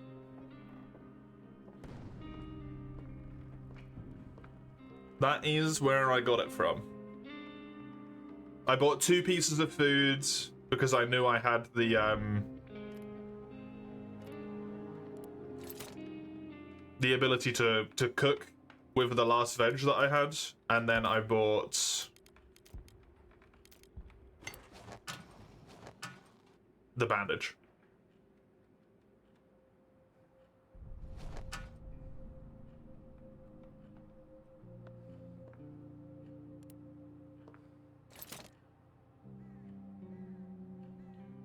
That is where I got it from. I bought 2 pieces of food because I knew I had the ability to cook with the last veg that I had, and then I bought the bandage.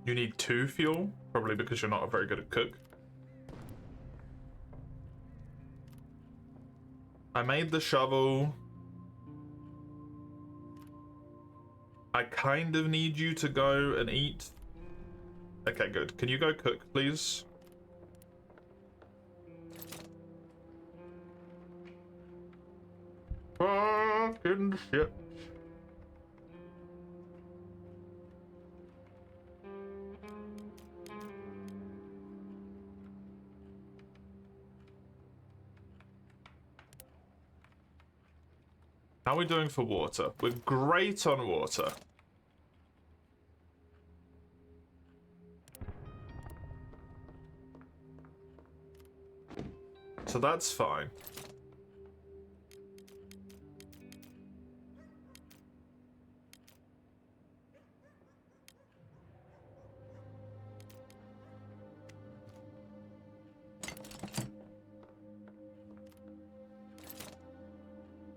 You need 2 fuel, probably because you're not very good at cook. I made the shovel. I kind of need you to go and eat. Okay, good. Can you go cook, please? Fucking shit. How are we doing for water? We're great on water. So that's fine.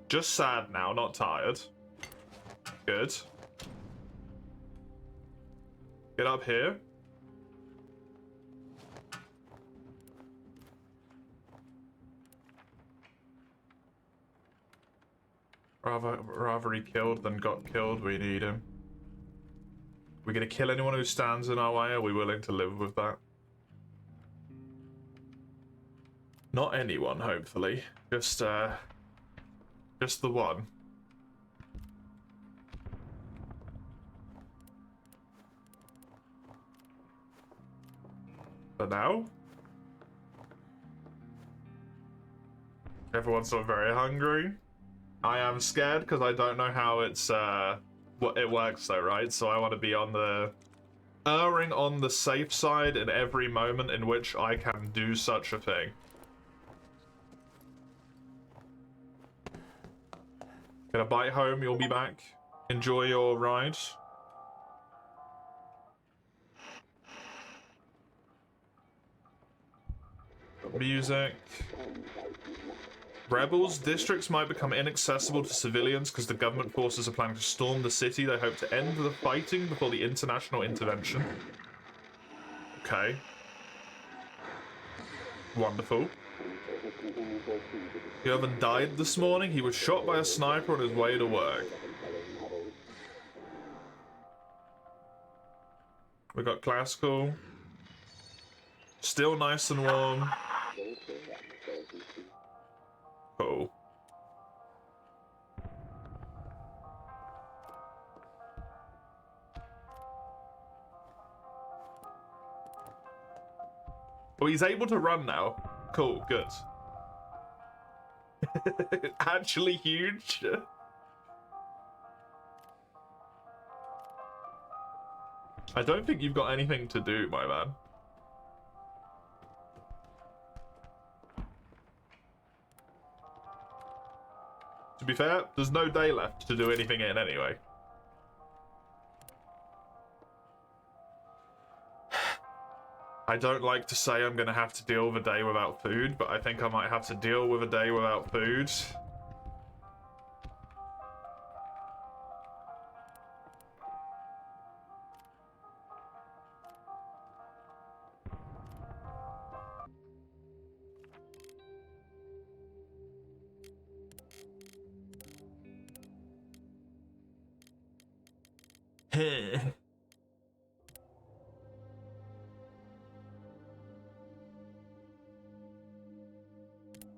Just sad now, not tired. Good. Get up here. Rather he killed than got killed. We need him. We're gonna kill anyone who stands in our way. Are we willing to live with that? Not anyone, hopefully. Just the one. For now? Everyone's still very hungry. I am scared because I don't know how it's what it works though, right? So I want to be on the erring on the safe side in every moment in which I can do such a thing. Get a bite home, you'll be back. Enjoy your ride. Music. Rebels, districts might become inaccessible to civilians because the government forces are planning to storm the city. They hope to end the fighting before the international intervention. Okay. Wonderful. Jovan died this morning. He was shot by a sniper on his way to work. We got classical. Still nice and warm. Cool. Oh, he's able to run now. Cool, good. Actually huge. I don't think you've got anything to do, my man. To be fair, there's no day left to do anything in anyway. I don't like to say I'm gonna have to deal with a day without food, but I think I might have to deal with a day without food.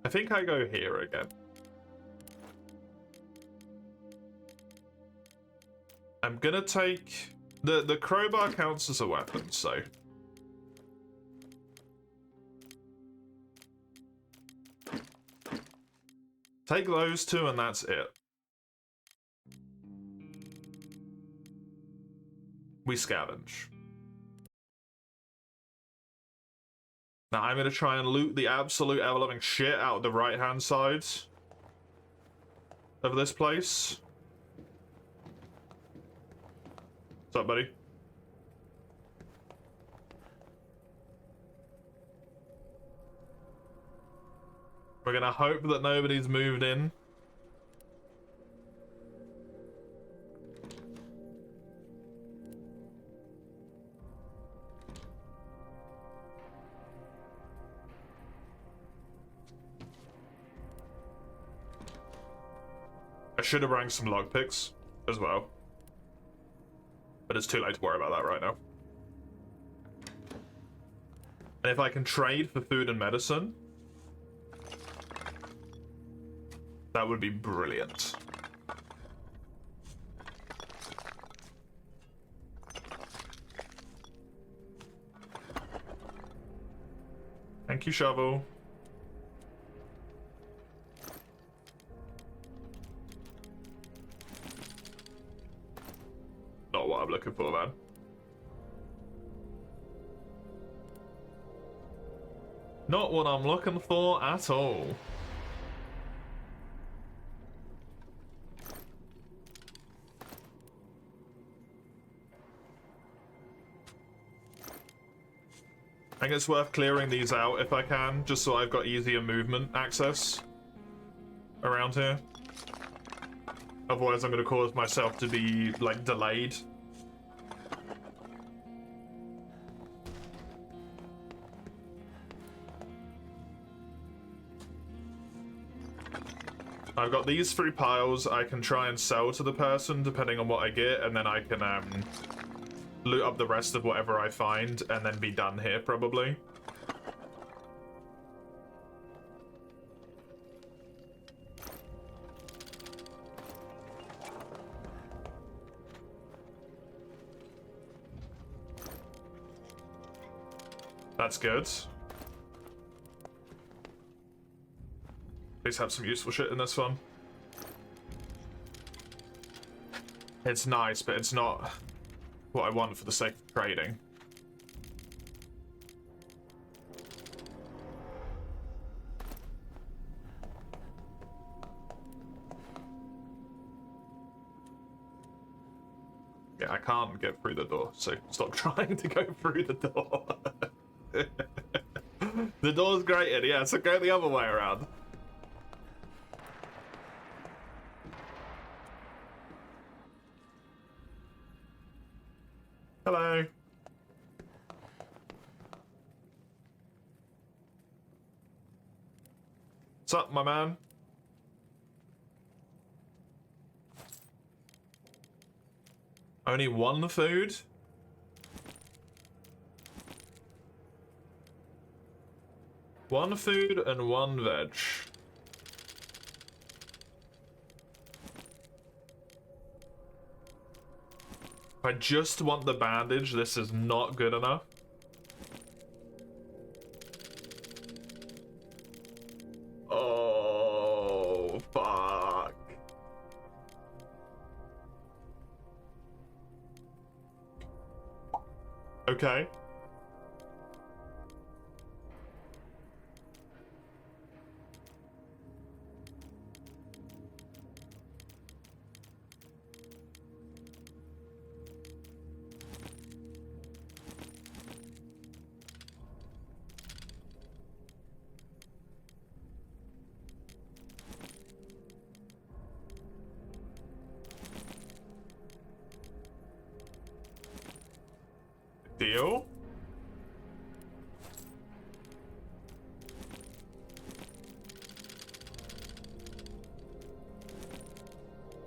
I think I go here again. I'm gonna take... The crowbar counts as a weapon, so... Take those two and that's it. We scavenge. Now I'm gonna try and loot the absolute ever-loving shit out of the right-hand side of this place. What's up, buddy? We're gonna hope that nobody's moved in. I should have rang some lockpicks as well. But it's too late to worry about that right now. And if I can trade for food and medicine, that would be brilliant. Thank you, Shovel. Not what I'm looking for, man. Not what I'm looking for at all. I think it's worth clearing these out if I can, just so I've got easier movement access around here. Otherwise I'm going to cause myself to be, like, delayed. I've got these 3 piles I can try and sell to the person depending on what I get, and then I can loot up the rest of whatever I find and then be done here probably. That's good. Please have some useful shit in this one. It's nice, but it's not what I want for the sake of trading. Yeah, I can't get through the door, so stop trying to go through the door. The door's grated, yeah, so go the other way around. What's up, my man? Only one food? One food and one veg. If I just want the bandage, this is not good enough. Oh, fuck. Okay. Deal?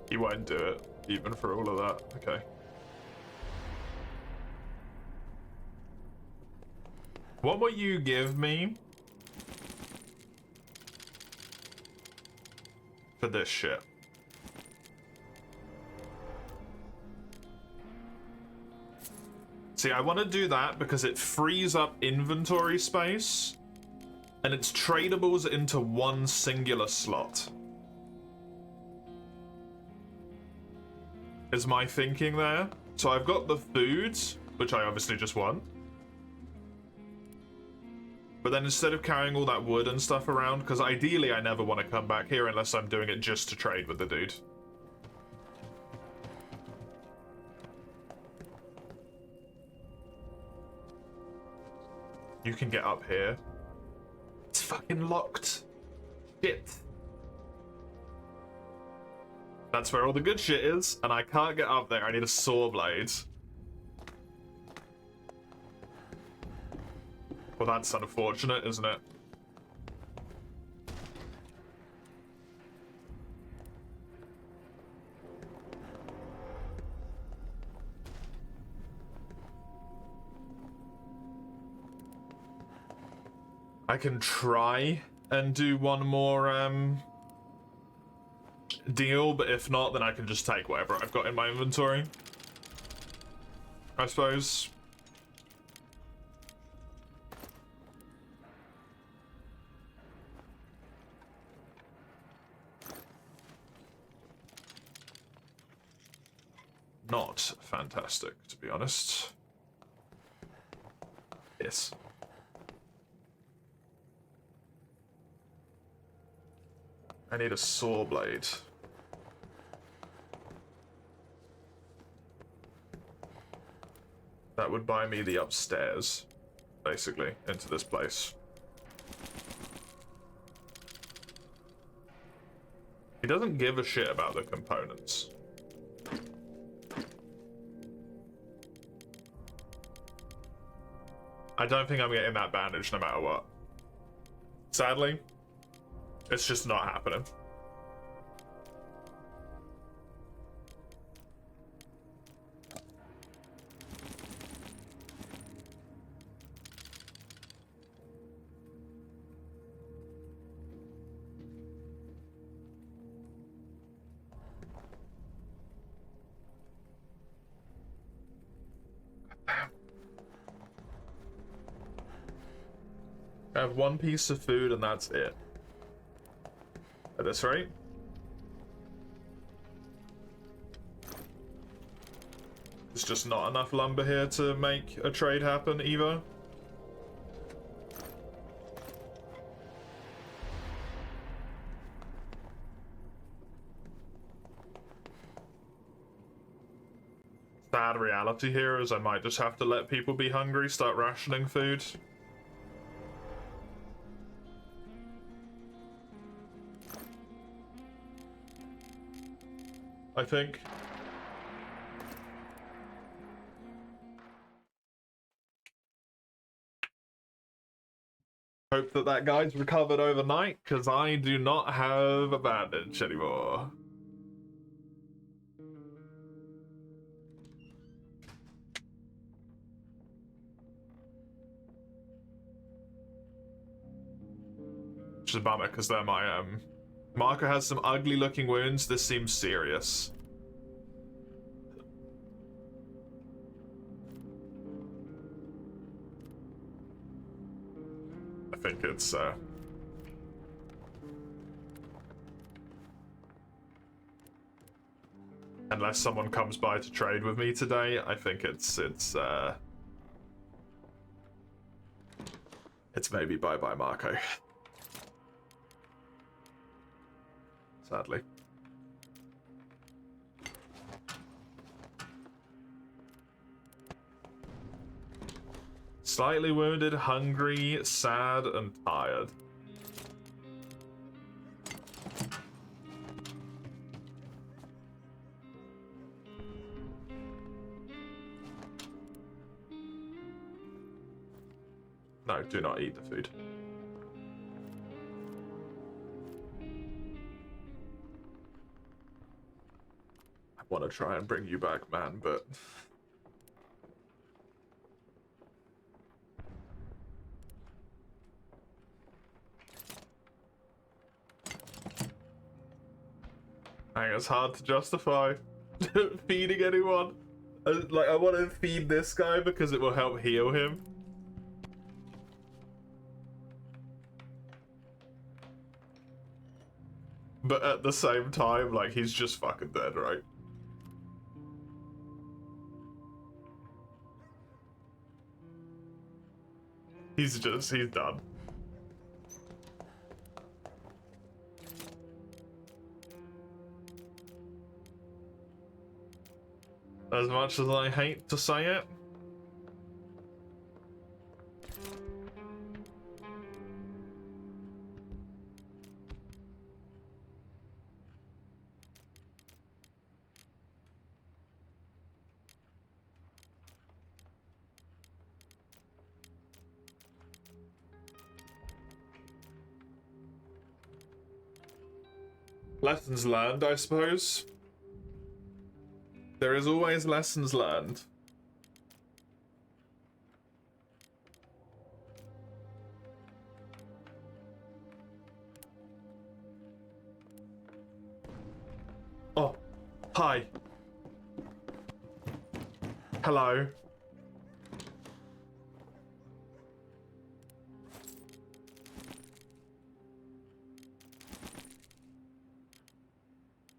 He won't do it, even for all of that. Okay. What will you give me for this shit? See, I want to do that because it frees up inventory space and it's tradables into one singular slot. Is my thinking there? So I've got the foods, which I obviously just want. But then instead of carrying all that wood and stuff around, because ideally I never want to come back here unless I'm doing it just to trade with the dude. You can get up here. It's fucking locked. Shit. That's where all the good shit is, and I can't get up there. I need a saw blade. Well, that's unfortunate, isn't it? I can try and do one more deal, but if not, then I can just take whatever I've got in my inventory, I suppose. Not fantastic, to be honest. Yes. I need a saw blade. That would buy me the upstairs, basically, into this place. He doesn't give a shit about the components. I don't think I'm getting that bandage no matter what. Sadly, it's just not happening. I have one piece of food and that's it. At this rate. There's just not enough lumber here to make a trade happen either. Sad reality here is I might just have to let people be hungry, start rationing food. I think. Hope that that guy's recovered overnight, because I do not have a bandage anymore. Which is a bummer, because they're my, Marco has some ugly looking wounds. This seems serious. I think it's, unless someone comes by to trade with me today, I think it's maybe bye-bye, Marco. Sadly. Slightly wounded, hungry, sad, and tired. No, do not eat the food. I want to try and bring you back, man, but... I think it's hard to justify feeding anyone. Like, I want to feed this guy because it will help heal him. But at the same time, like, he's just fucking dead, right? He's done. As much as I hate to say it. Lessons learned, I suppose. There is always lessons learned. Oh, hi. Hello.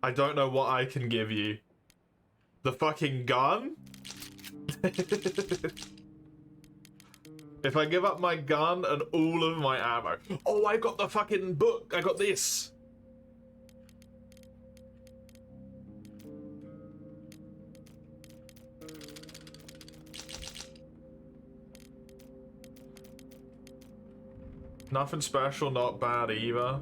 I don't know what I can give you. The fucking gun? If I give up my gun and all of my ammo. Oh, I got the fucking book. I got this. Nothing special, not bad either.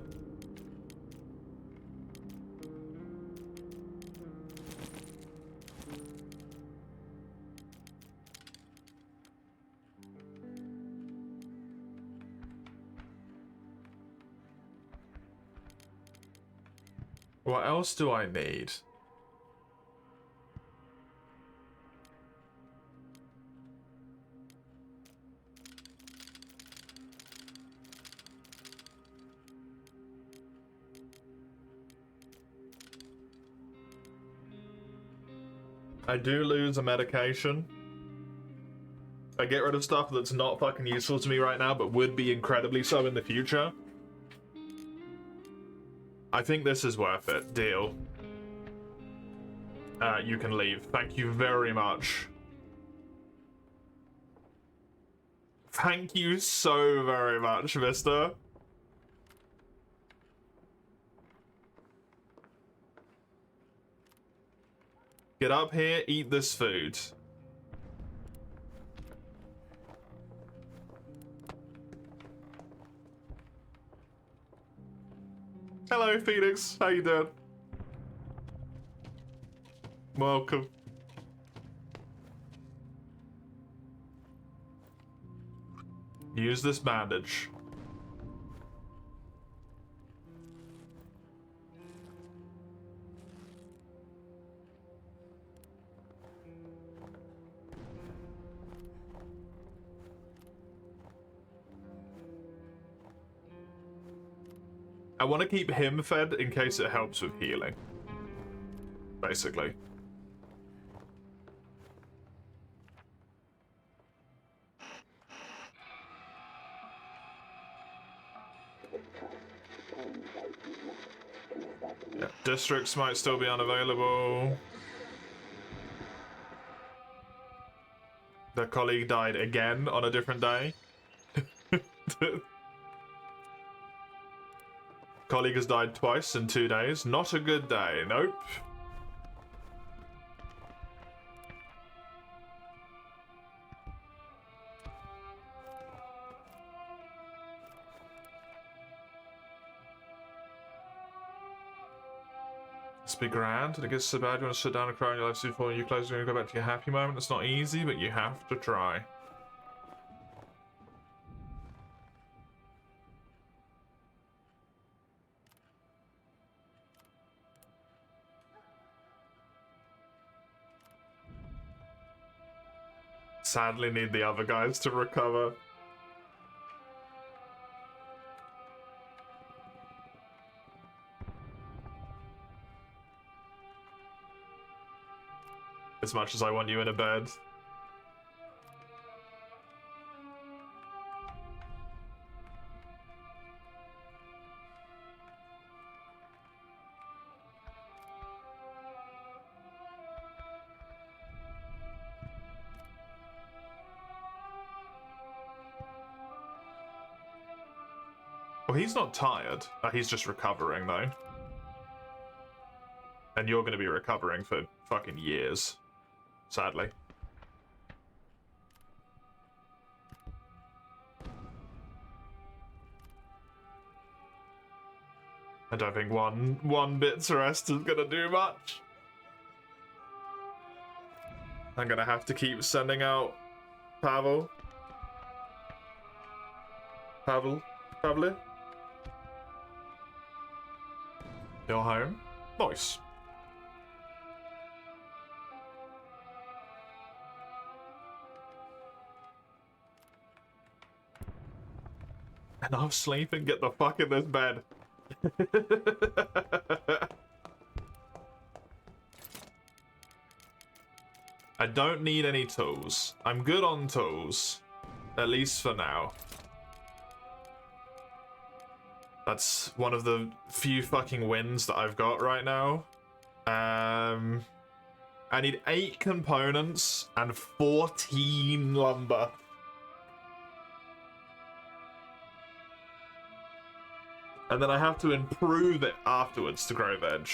What else do I need? I do lose a medication. I get rid of stuff that's not fucking useful to me right now, but would be incredibly so in the future. I think this is worth it. Deal. You can leave. Thank you very much. Thank you so very much, mister. Get up here, eat this food. Hello, Phoenix. How you doing? Welcome. Use this bandage. I want to keep him fed in case it helps with healing. Basically. Yeah, districts might still be unavailable. Their colleague died again on a different day. Colleague has died twice in 2 days. Not a good day, nope. It's be grand, and it gets so bad you want to sit down and cry in your life soon before you close and go back to your happy moment. It's not easy, but you have to try. Sadly need the other guys to recover. As much as I want you in a bed. Well, he's not tired. He's just recovering, though. And you're going to be recovering for fucking years. Sadly. I don't think one bit's rest is going to do much. I'm going to have to keep sending out Pavel. Pavli? You're home? Nice. Enough sleeping, get the fuck in this bed. I don't need any tools. I'm good on tools. At least for now. That's one of the few fucking wins that I've got right now. I need 8 components and 14 lumber. And then I have to improve it afterwards to grow veg.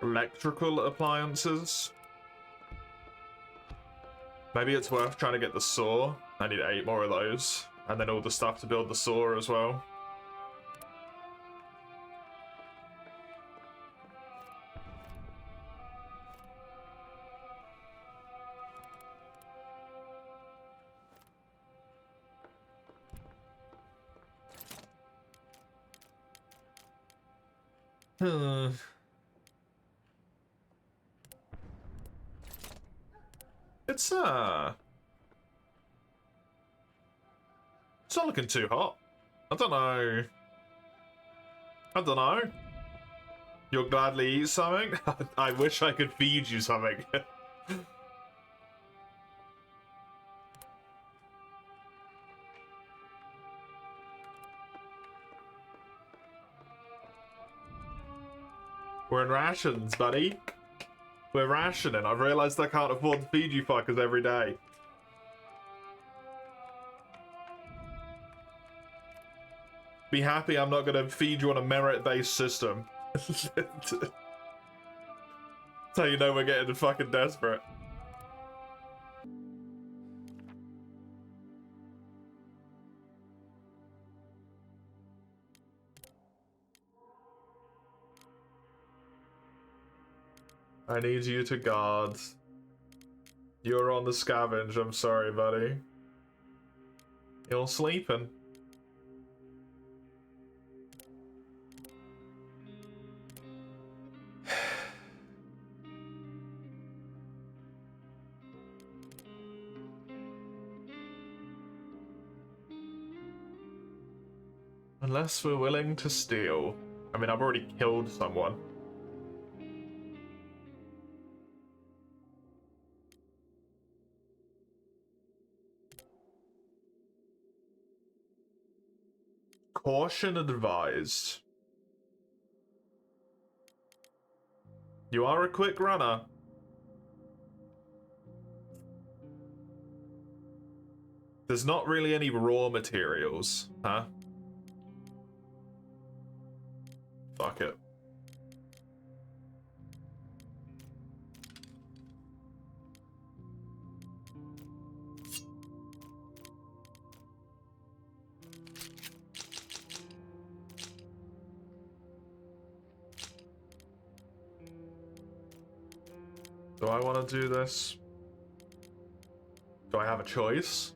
Electrical appliances. Maybe it's worth trying to get the saw. I need 8 more of those. And then all the stuff to build the saw as well. It's not looking too hot. I don't know. You'll gladly eat something? I wish I could feed you something. We're in rations, buddy. We're rationing. I've realised I can't afford to feed you fuckers every day. Be happy I'm not going to feed you on a merit-based system. That's how you know we're getting fucking desperate. I need you to guard. You're on the scavenge, I'm sorry, buddy. You're sleeping. Unless we're willing to steal. I mean, I've already killed someone. Caution advised. You are a quick runner. There's not really any raw materials, huh? Fuck it. Do I want to do this? Do I have a choice?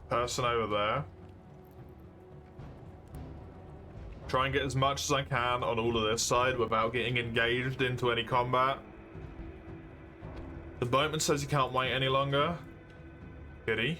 Person over there. Try and get as much as I can on all of this side without getting engaged into any combat. The boatman says he can't wait any longer. Did he?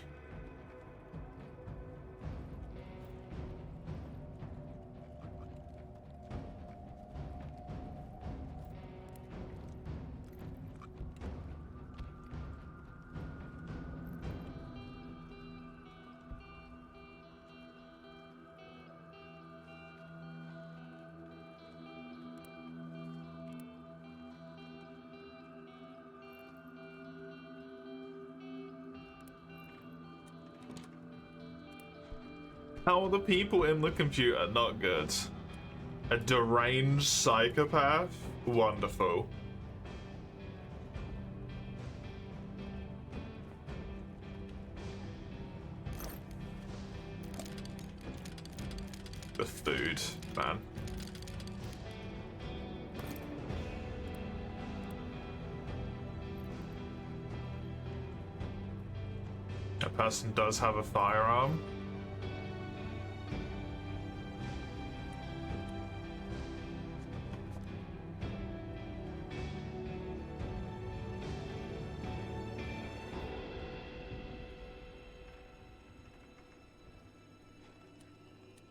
How are the people in the computer not good? A deranged psychopath? Wonderful. The food, man. That person does have a firearm.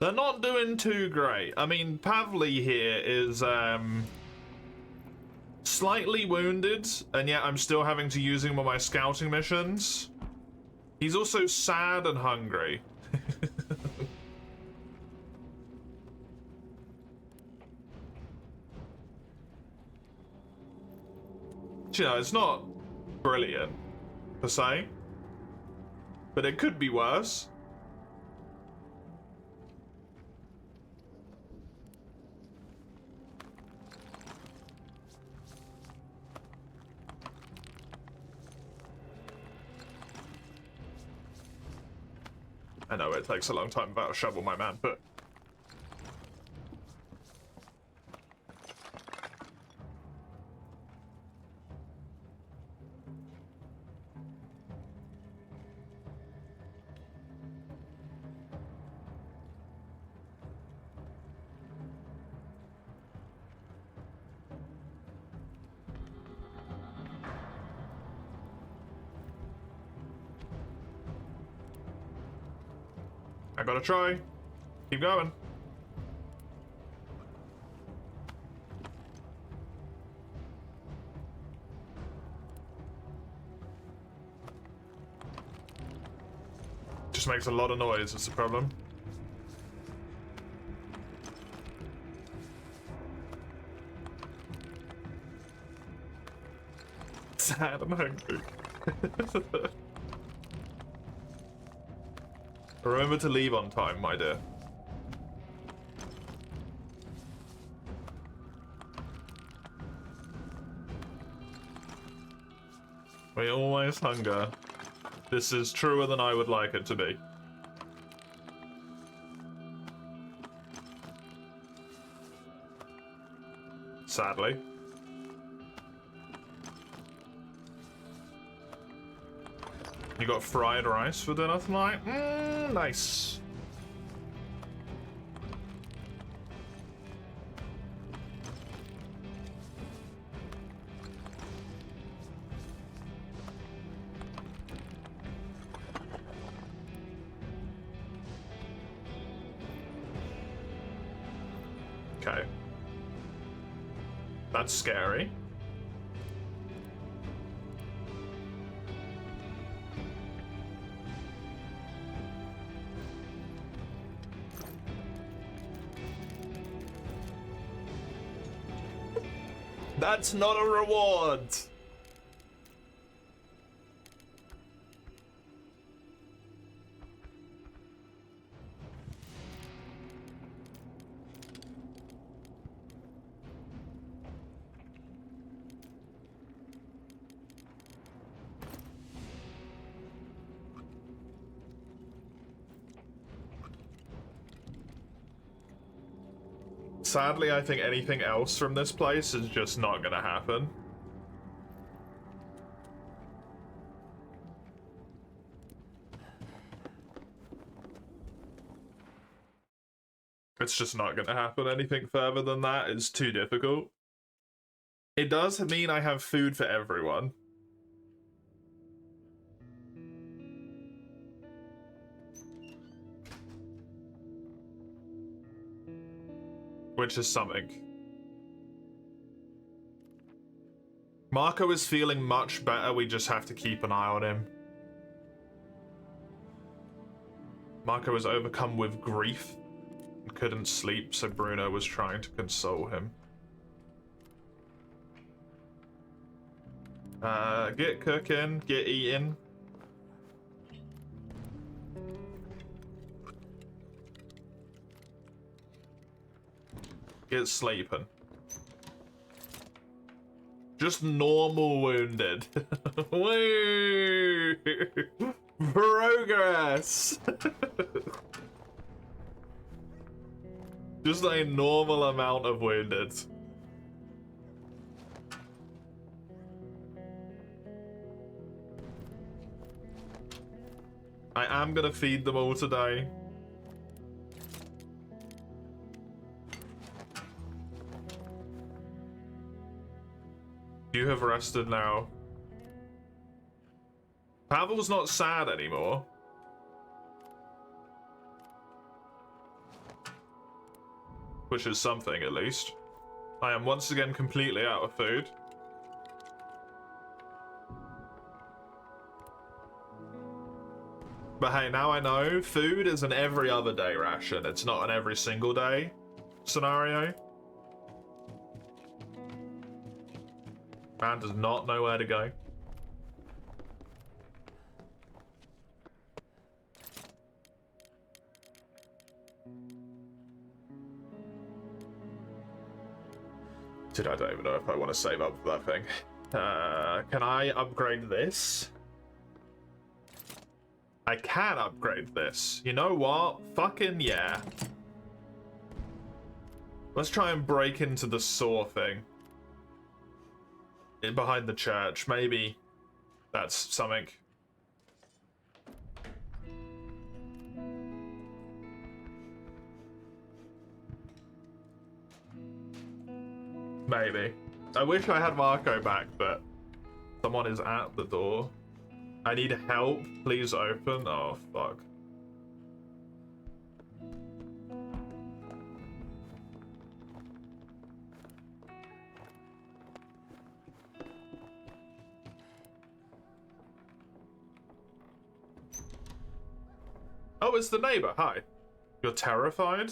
They're not doing too great. I mean, Pavli here is slightly wounded, and yet I'm still having to use him on my scouting missions. He's also sad and hungry. You know, it's not brilliant, per se, but it could be worse. I know it takes a long time without a shovel, my man, but... I gotta try. Keep going. Just makes a lot of noise, that's the problem. Sad and hungry. Remember to leave on time, my dear. We always hunger. This is truer than I would like it to be. Sadly. You got fried rice for dinner tonight? Nice. Okay. That's scary. That's not a reward! Sadly, I think anything else from this place is just not gonna happen. It's just not gonna happen. Anything further than that is too difficult. It does mean I have food for everyone. Which is something. Marco is feeling much better, we just have to keep an eye on him. Marco is overcome with grief and couldn't sleep, so Bruno was trying to console him. Get cooking, get eating. Get sleeping. Just normal wounded. Woo! Progress! Just a normal amount of wounded. I am gonna feed them all today. You have rested now. Pavel's not sad anymore. Which is something, at least. I am once again completely out of food. But hey, now I know food is an every other day ration. It's not an every single day scenario. Man does not know where to go. Dude, I don't even know if I want to save up for that thing. Can I upgrade this? I can upgrade this. You know what? Fucking yeah. Let's try and break into the saw thing. Behind the church. Maybe that's something. Maybe. I wish I had Marco back, but someone is at the door. I need help. Please open. Oh, fuck. Oh, it's the neighbor. Hi. You're terrified?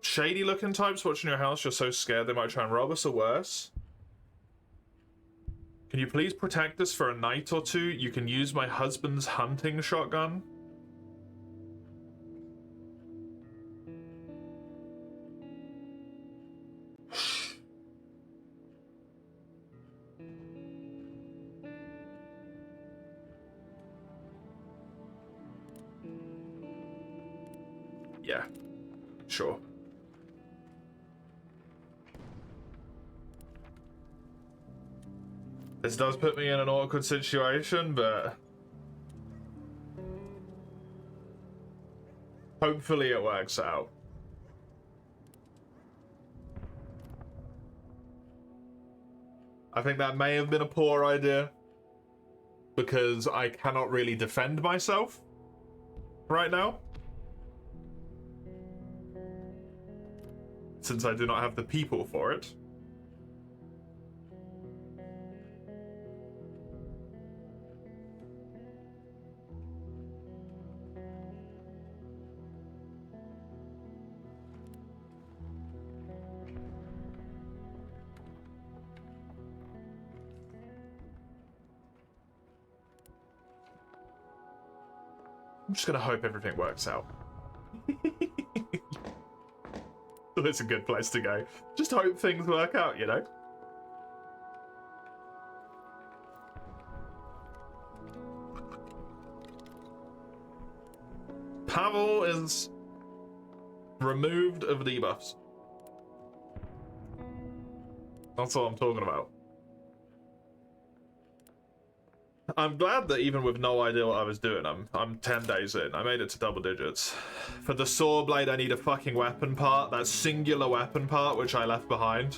Shady looking types watching your house. You're so scared they might try and rob us or worse. Can you please protect us for a night or two? You can use my husband's hunting shotgun. Yeah, sure. This does put me in an awkward situation, but hopefully it works out. I think that may have been a poor idea because I cannot really defend myself right now, since I do not have the people for it. I'm just gonna hope everything works out. It's a good place to go. Just hope things work out, you know? Pavel is removed of debuffs. That's all I'm talking about. I'm glad that even with no idea what I was doing, I'm 10 days in. I made it to double digits. For the saw blade, I need a fucking weapon part. That singular weapon part, which I left behind.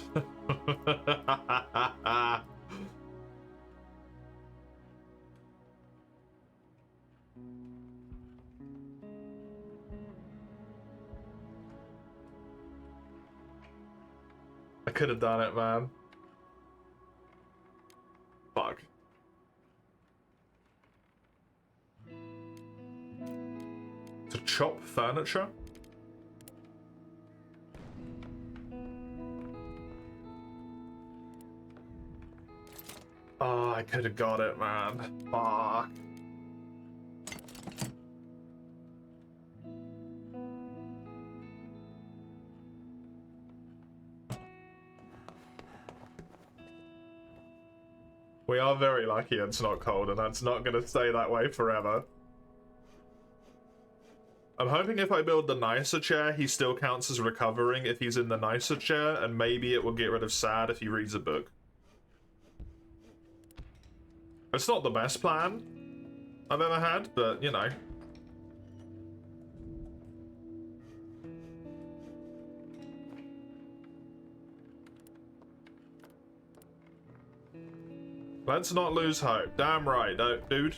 I could have done it, man. Fuck. To chop furniture? Oh, I could have got it, man. Fuck. We are very lucky it's not cold, and that's not going to stay that way forever. I'm hoping if I build the nicer chair, he still counts as recovering if he's in the nicer chair, and maybe it will get rid of sad if he reads a book. It's not the best plan I've ever had, but, you know. Let's not lose hope. Damn right, dude.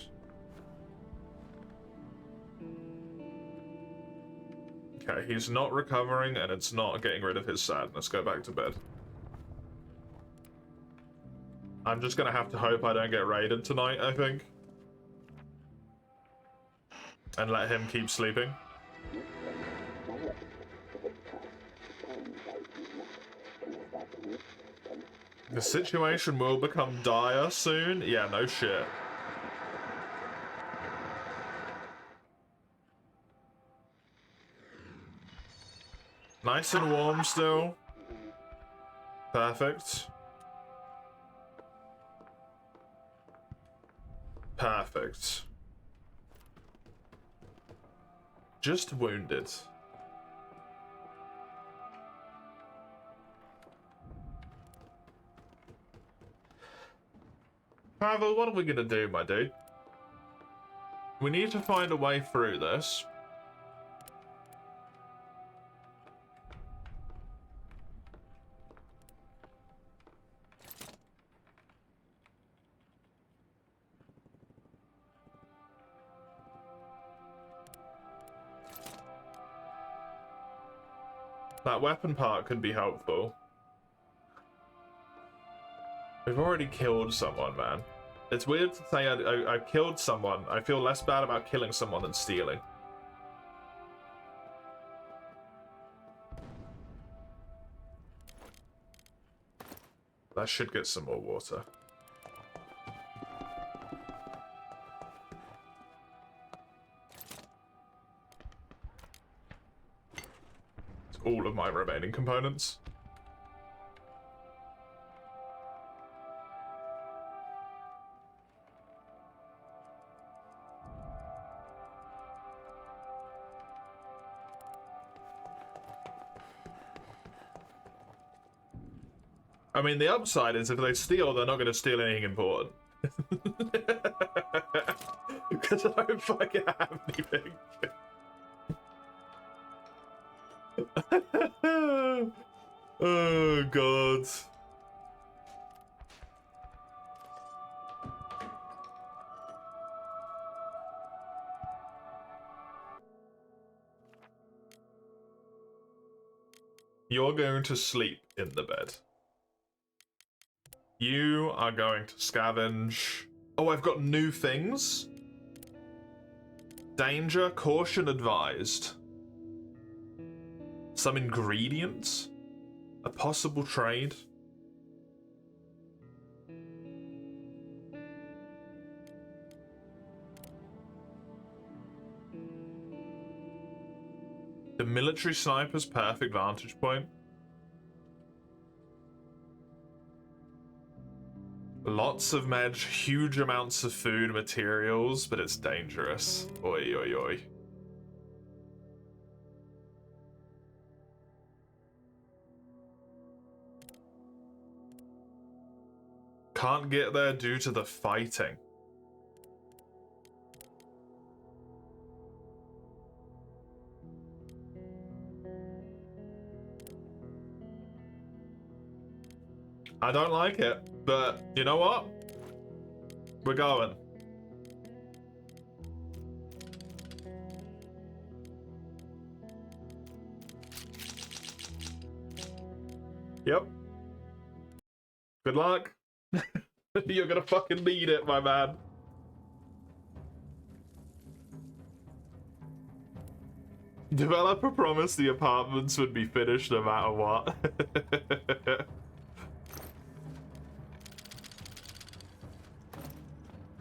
Okay, he's not recovering, and it's not getting rid of his sadness. Go back to bed. I'm just gonna have to hope I don't get raided tonight, I think. And let him keep sleeping. The situation will become dire soon? Yeah, no shit. Nice and warm still. Perfect. Perfect. Just wounded. Pavel, what are we gonna do, my dude? We need to find a way through this. That weapon part could be helpful. We've already killed someone, man. It's weird to say I killed someone. I feel less bad about killing someone than stealing. That should get some more water. of my remaining components. I mean, the upside is if they steal, they're not going to steal anything important. Because I don't fucking have anything. Oh, God. You're going to sleep in the bed. You are going to scavenge. Oh, I've got new things. Danger, caution advised. Some ingredients. A possible trade. The military sniper's perfect vantage point. Lots of meds, huge amounts of food, materials, but it's dangerous. Oi, oi, oi. Can't get there due to the fighting. I don't like it, but you know what? We're going. Yep. Good luck. You're gonna fucking need it, my man. Developer promised the apartments would be finished no matter what.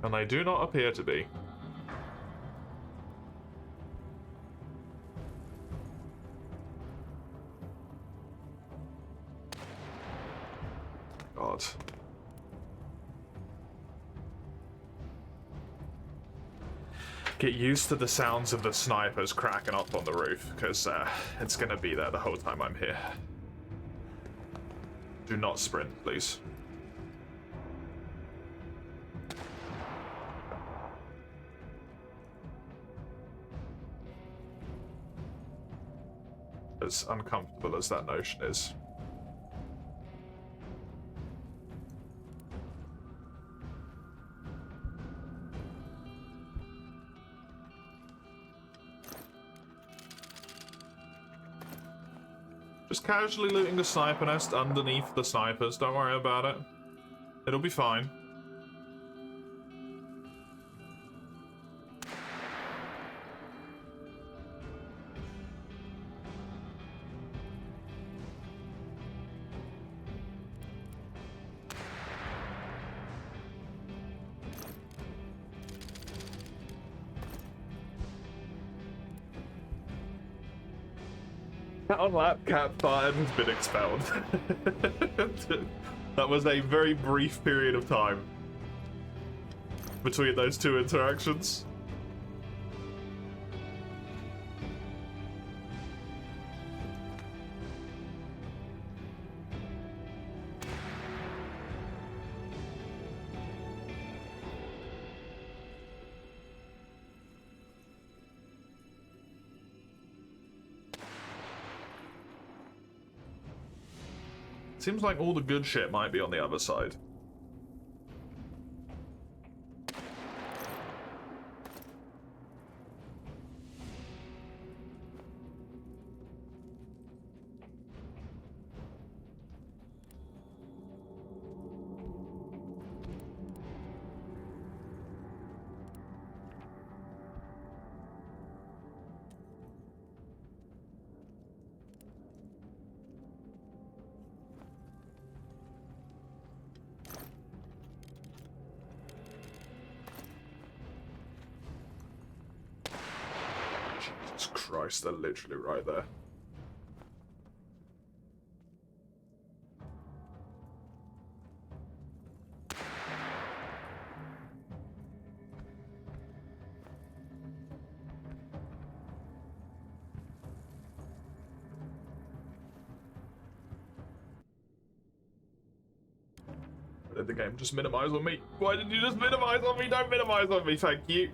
And they do not appear to be. God. Get used to the sounds of the snipers cracking up on the roof, because it's gonna be there the whole time I'm here. Do not sprint, please. As uncomfortable as that notion is. Just casually looting the sniper nest underneath the snipers, don't worry about it. It'll be fine. Cat on lap, cat fired has been expelled. That was a very brief period of time between those two interactions. Seems like all the good shit might be on the other side. Jesus Christ, they're literally right there. Did the game just minimize on me? Why did you just minimize on me? Don't minimize on me, thank you.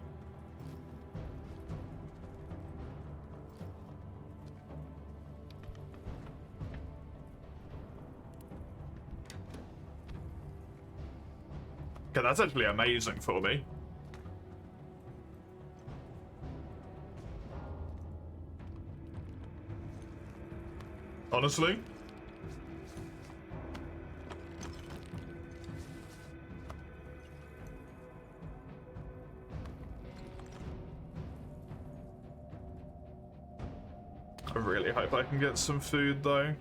Okay, that's actually amazing for me. Honestly. I really hope I can get some food though.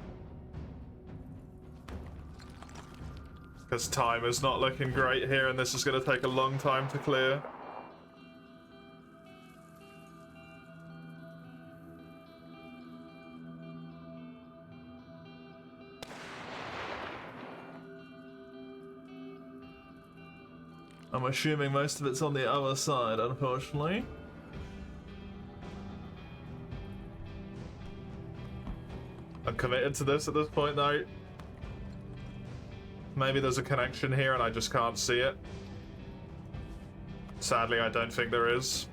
Because time is not looking great here and this is going to take a long time to clear. I'm assuming most of it's on the other side, unfortunately. I'm committed to this at this point though. Maybe there's a connection here and I just can't see it. Sadly, I don't think there is.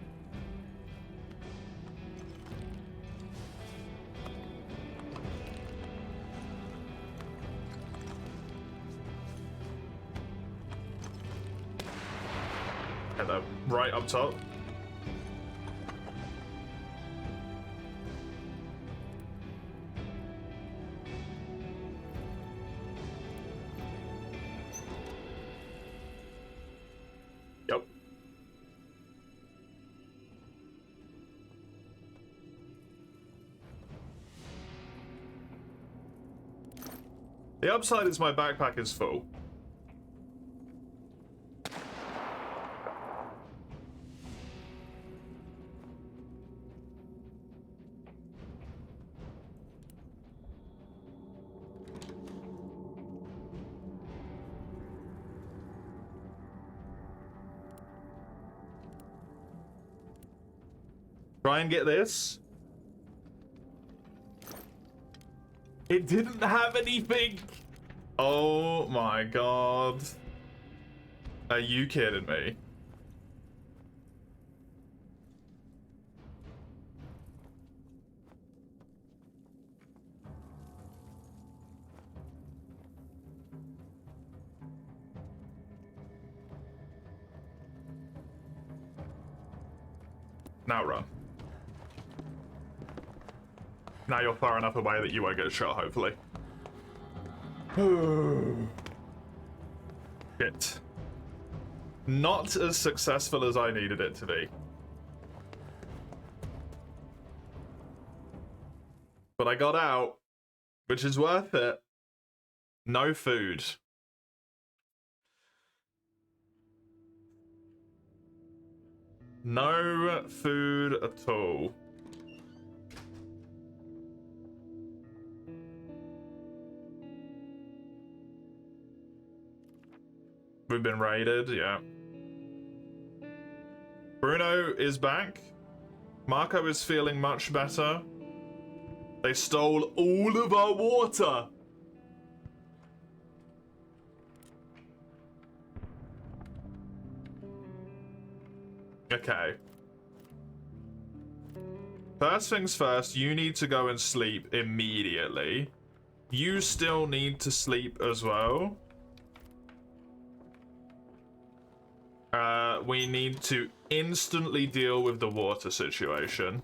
And they're right up top. Yep. The upside is my backpack is full. Try and get this. It didn't have anything. Oh my god. Are you kidding me? Now run. Now you're far enough away that you won't get shot, hopefully. Shit. Not as successful as I needed it to be. But I got out, which is worth it. No food. No food at all. We've been raided, yeah. Bruno is back. Marco is feeling much better. They stole all of our water. Okay. First things first, you need to go and sleep immediately. You still need to sleep as well. We need to instantly deal with the water situation.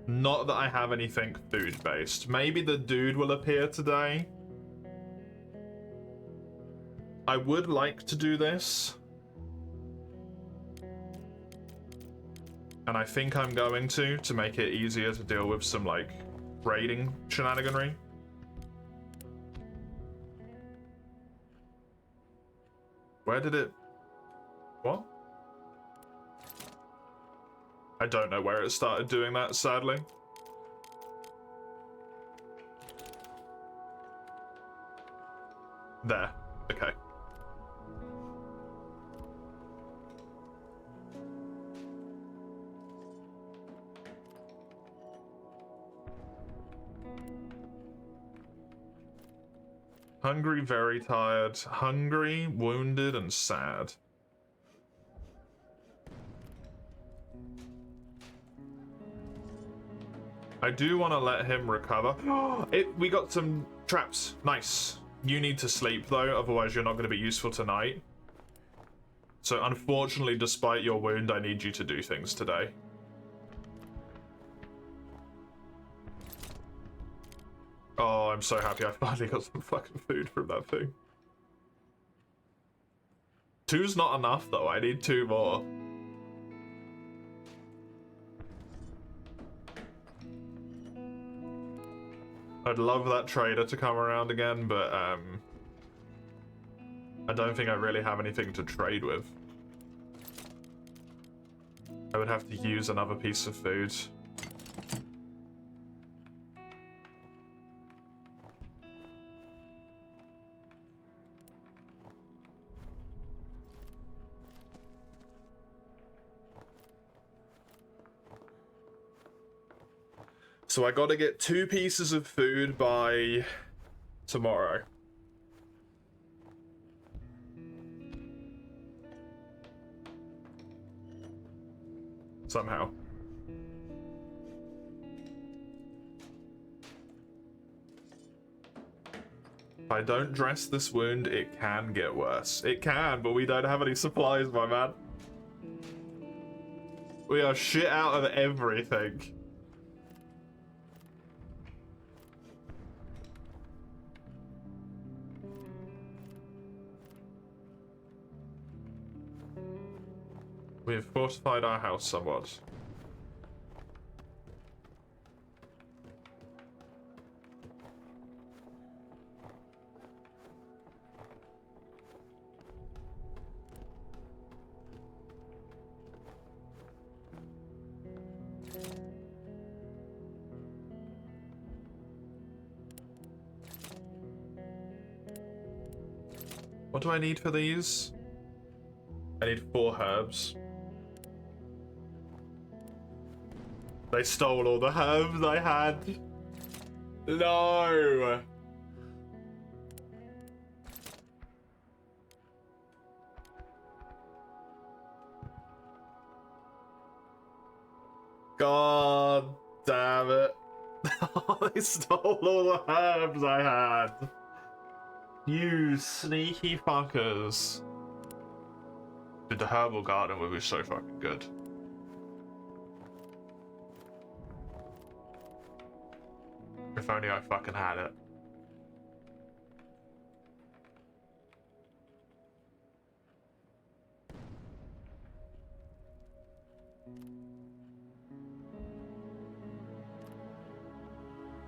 Not that I have anything food-based. Maybe the dude will appear today. I would like to do this. And I think I'm going to make it easier to deal with some, like, raiding shenaniganry. Where did it... What? I don't know where it started doing that, sadly. There. Okay. Hungry, very tired. Hungry, wounded, and sad. I do want to let him recover. We got some traps. Nice. You need to sleep, though, otherwise you're not going to be useful tonight. So, unfortunately, despite your wound, I need you to do things today. Oh, I'm so happy I finally got some fucking food from that thing. 2's not enough, though. I need 2 more. I'd love that trader to come around again, but I don't think I really have anything to trade with. I would have to use another piece of food. So I gotta get 2 pieces of food by tomorrow. Somehow. If I don't dress this wound, it can get worse. It can, but we don't have any supplies, my man. We are shit out of everything. We have fortified our house somewhat. What do I need for these? I need 4 herbs. They stole all the herbs I had. No! God damn it. They stole all the herbs I had. You sneaky fuckers. Dude, the herbal garden would be so fucking good. If only I fucking had it.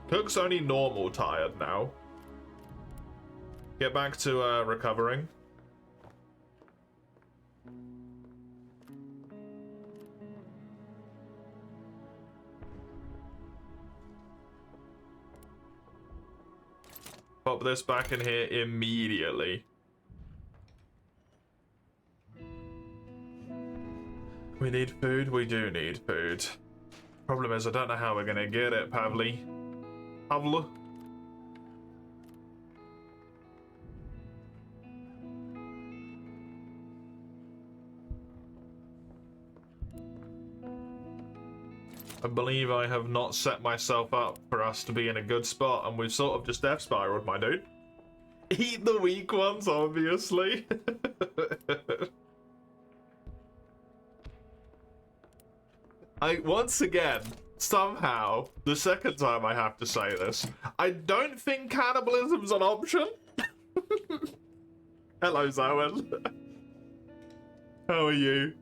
Cook's only normal tired now. Get back to recovering. Pop this back in here immediately. We need food? We do need food. Problem is, I don't know how we're gonna get it, Pavli. Pavlo? I believe I have not set myself up for us to be in a good spot, and we've sort of just death spiraled, my dude. Eat the weak ones, obviously. Once again, somehow, the second time I have to say this, I don't think cannibalism's an option. Hello, Zoan. How are you?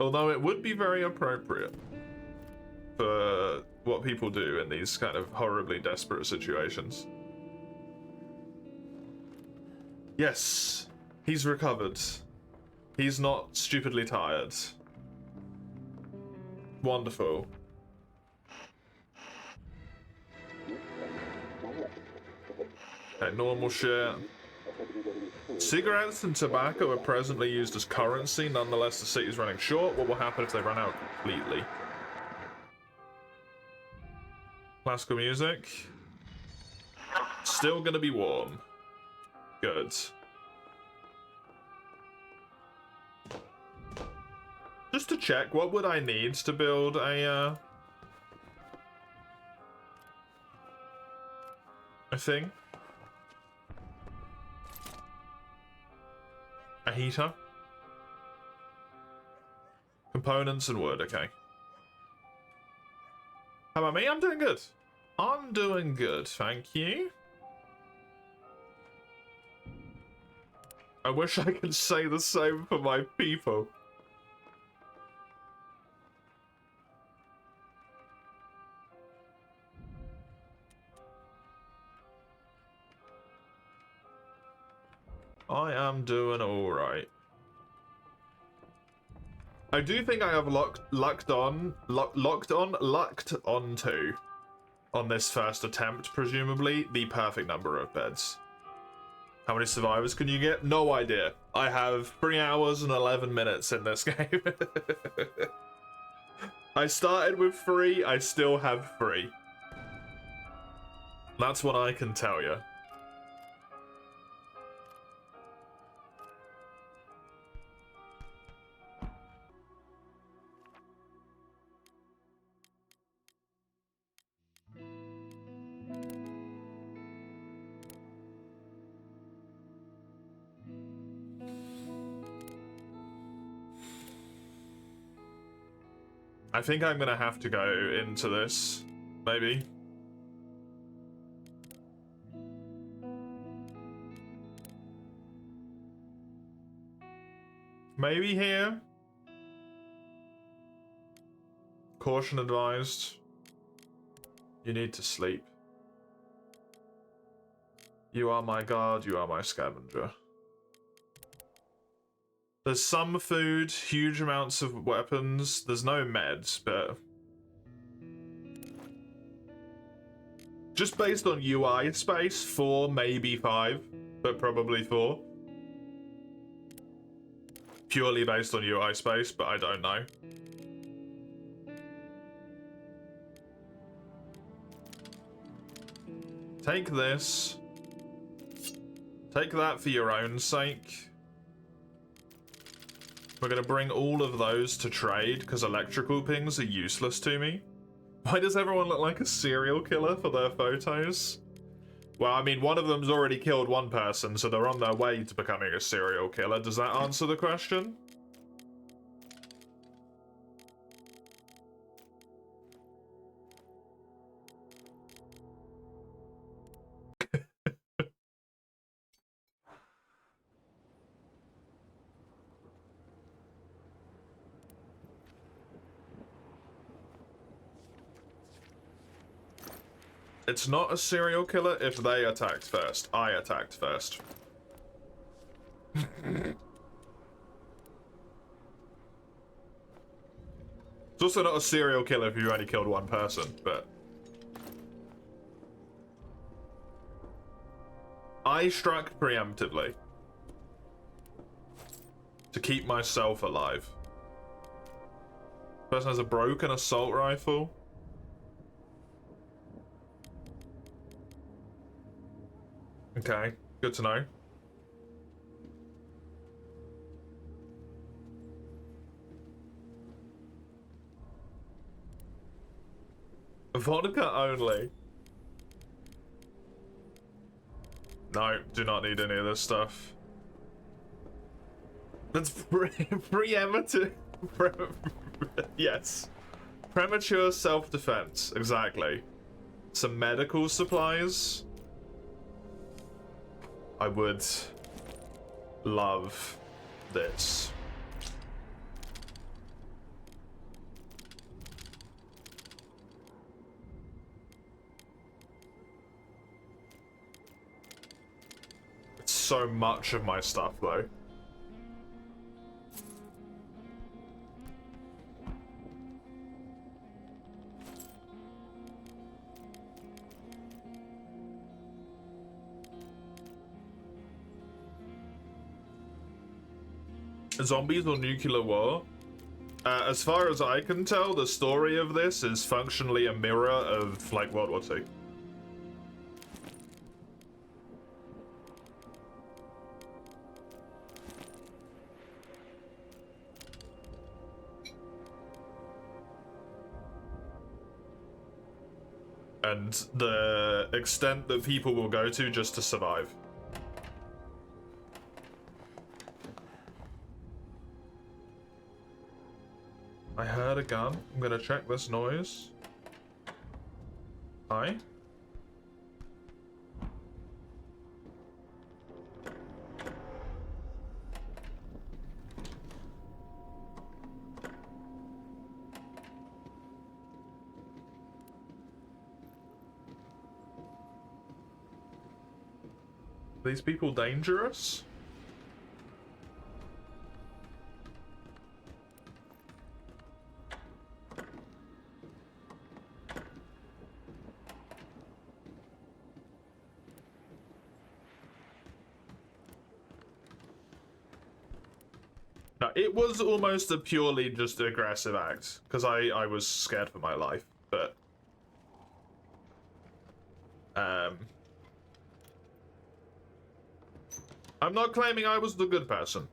Although it would be very appropriate for what people do in these kind of horribly desperate situations. Yes, he's recovered. He's not stupidly tired. Wonderful. Okay, normal shit. Cigarettes and tobacco are presently used as currency. Nonetheless, the city is running short. What will happen if they run out completely? Classical music. Still gonna be warm. Good. Just to check, what would I need to build a thing? A heater? Components and wood, okay. How about me? I'm doing good. I'm doing good, thank you. I wish I could say the same for my people. I am doing alright. I do think I have lucked onto, on this first attempt, presumably, the perfect number of beds. How many survivors can you get? No idea. I have 3 hours and 11 minutes in this game. I started with 3, I still have 3. That's what I can tell you. I think I'm gonna have to go into this, maybe. Maybe here. Caution advised. You need to sleep. You are my guard, you are my scavenger. There's some food, huge amounts of weapons. There's no meds, but just based on UI space, 4, maybe 5, but probably 4. Purely based on UI space, but I don't know. Take this. Take that for your own sake. We're gonna bring all of those to trade, because electrical pings are useless to me. Why does everyone look like a serial killer for their photos? Well, I mean, one of them's already killed one person, so they're on their way to becoming a serial killer. Does that answer the question? It's not a serial killer if they attacked first. I attacked first. It's also not a serial killer if you only killed one person, but... I struck preemptively. To keep myself alive. Person has a broken assault rifle. Okay, good to know. Vodka only. No, do not need any of this stuff. That's preemptive. Yes. Premature self-defense, exactly. Some medical supplies. I would love this. It's so much of my stuff, though. Zombies or nuclear war? As far as I can tell, the story of this is functionally a mirror of, like, World War II. And the extent that people will go to just to survive. I heard a gun. I'm gonna check this noise. Hi. Are these people dangerous? No, it was almost a purely just aggressive act, because I was scared for my life, but... I'm not claiming I was the good person.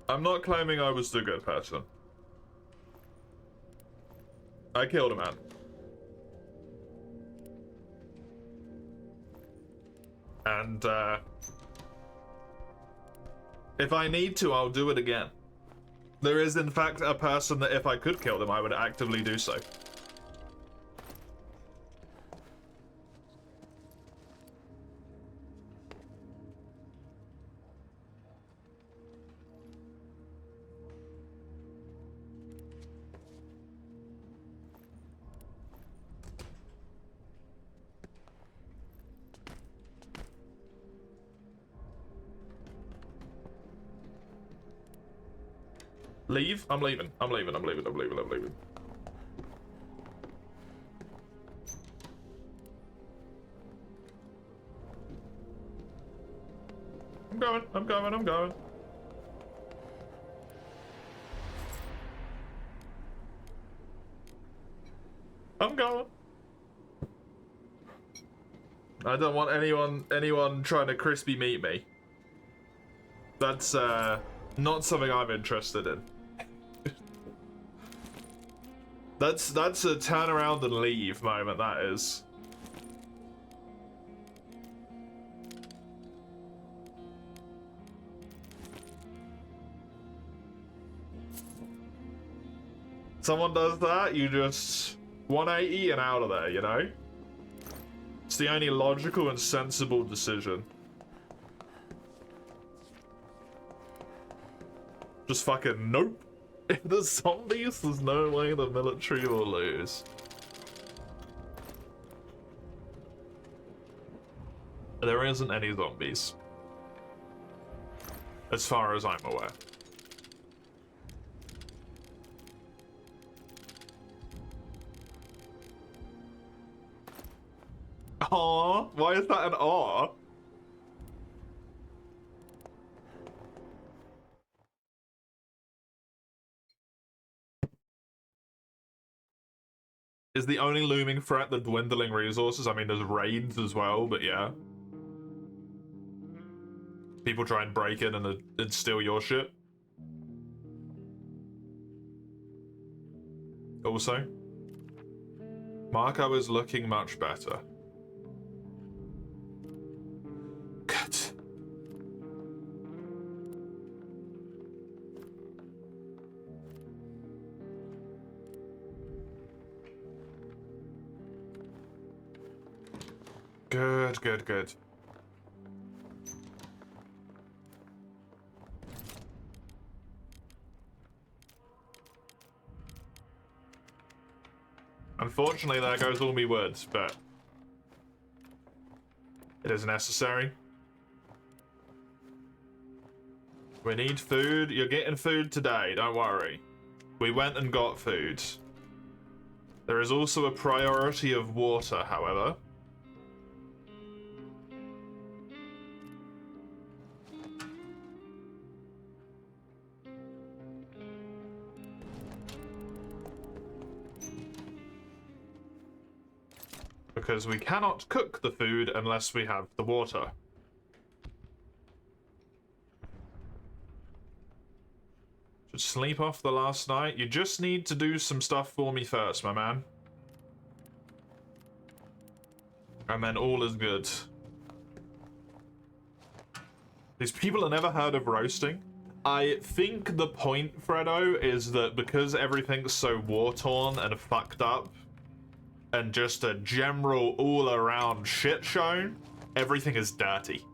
I'm not claiming I was the good person. I killed a man. And, if I need to, I'll do it again. There is, in fact, a person that if I could kill them, I would actively do so. Leave? I'm leaving. I'm leaving. I'm leaving. I'm leaving. I'm leaving. I'm going. I'm going. I'm going. I'm going. I don't want anyone trying to crispy meat me. That's not something I'm interested in. That's a turn around and leave moment, that is. Someone does that, you just 180 and out of there, you know? It's the only logical and sensible decision. Just fucking nope. If there's zombies, there's no way the military will lose. There isn't any zombies. As far as I'm aware. Aww, why is that an aw? Is the only looming threat the dwindling resources? I mean, there's raids as well, but yeah. People try and break in and steal your shit. Also, Marco is looking much better. Good. Good, good, good. Unfortunately, there goes all me words, but it is necessary. We need food. You're getting food today, don't worry. We went and got food. There is also a priority of water, however. because we cannot cook the food unless we have the water. Should sleep off the last night. You just need to do some stuff for me first, my man. And then all is good. These people have never heard of roasting. I think the point, Fredo, is that because everything's so war-torn and fucked up, and just a general all-around shit show, everything is dirty.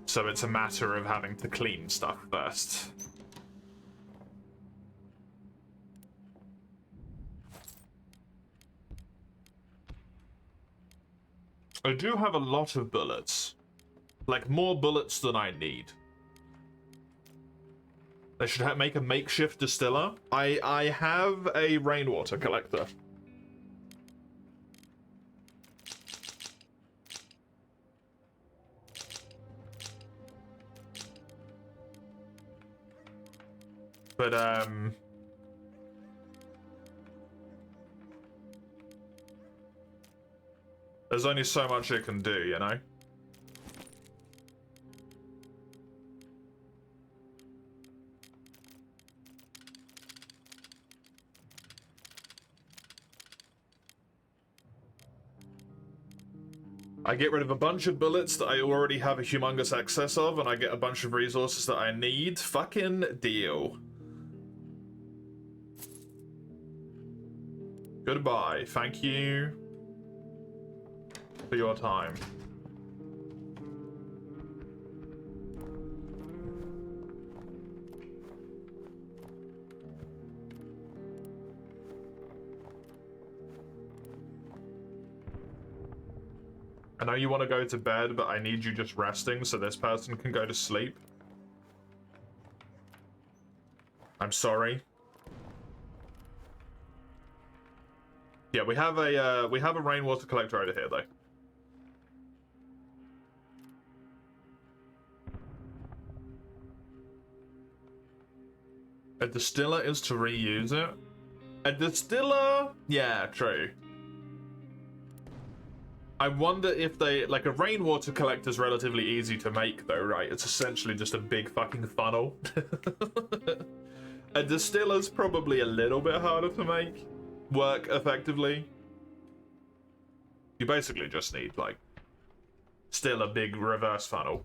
So it's a matter of having to clean stuff first. I do have a lot of bullets. Like, more bullets than I need. They should make a makeshift distiller. I have a rainwater collector. But, there's only so much it can do, you know? I get rid of a bunch of bullets that I already have a humongous excess of, and I get a bunch of resources that I need. Fucking deal. Goodbye. Thank you for your time. I know you want to go to bed, but I need you just resting so this person can go to sleep. I'm sorry. Yeah, we have a rainwater collector over here, though. A distiller is to reuse it. A distiller? Yeah, true. I wonder if they... Like, a rainwater collector is relatively easy to make, though, right? It's essentially just a big fucking funnel. A distiller's probably a little bit harder to make work effectively. You basically just need, like, still a big reverse funnel.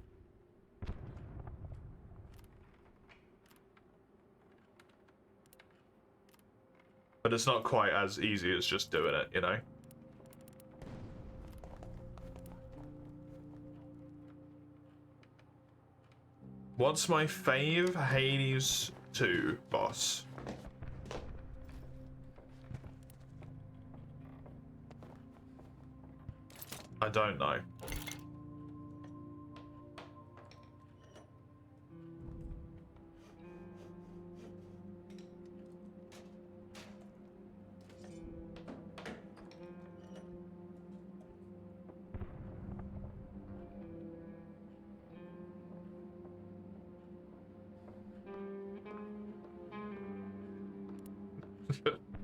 But it's not quite as easy as just doing it, you know? What's my fave Hades 2 boss? I don't know.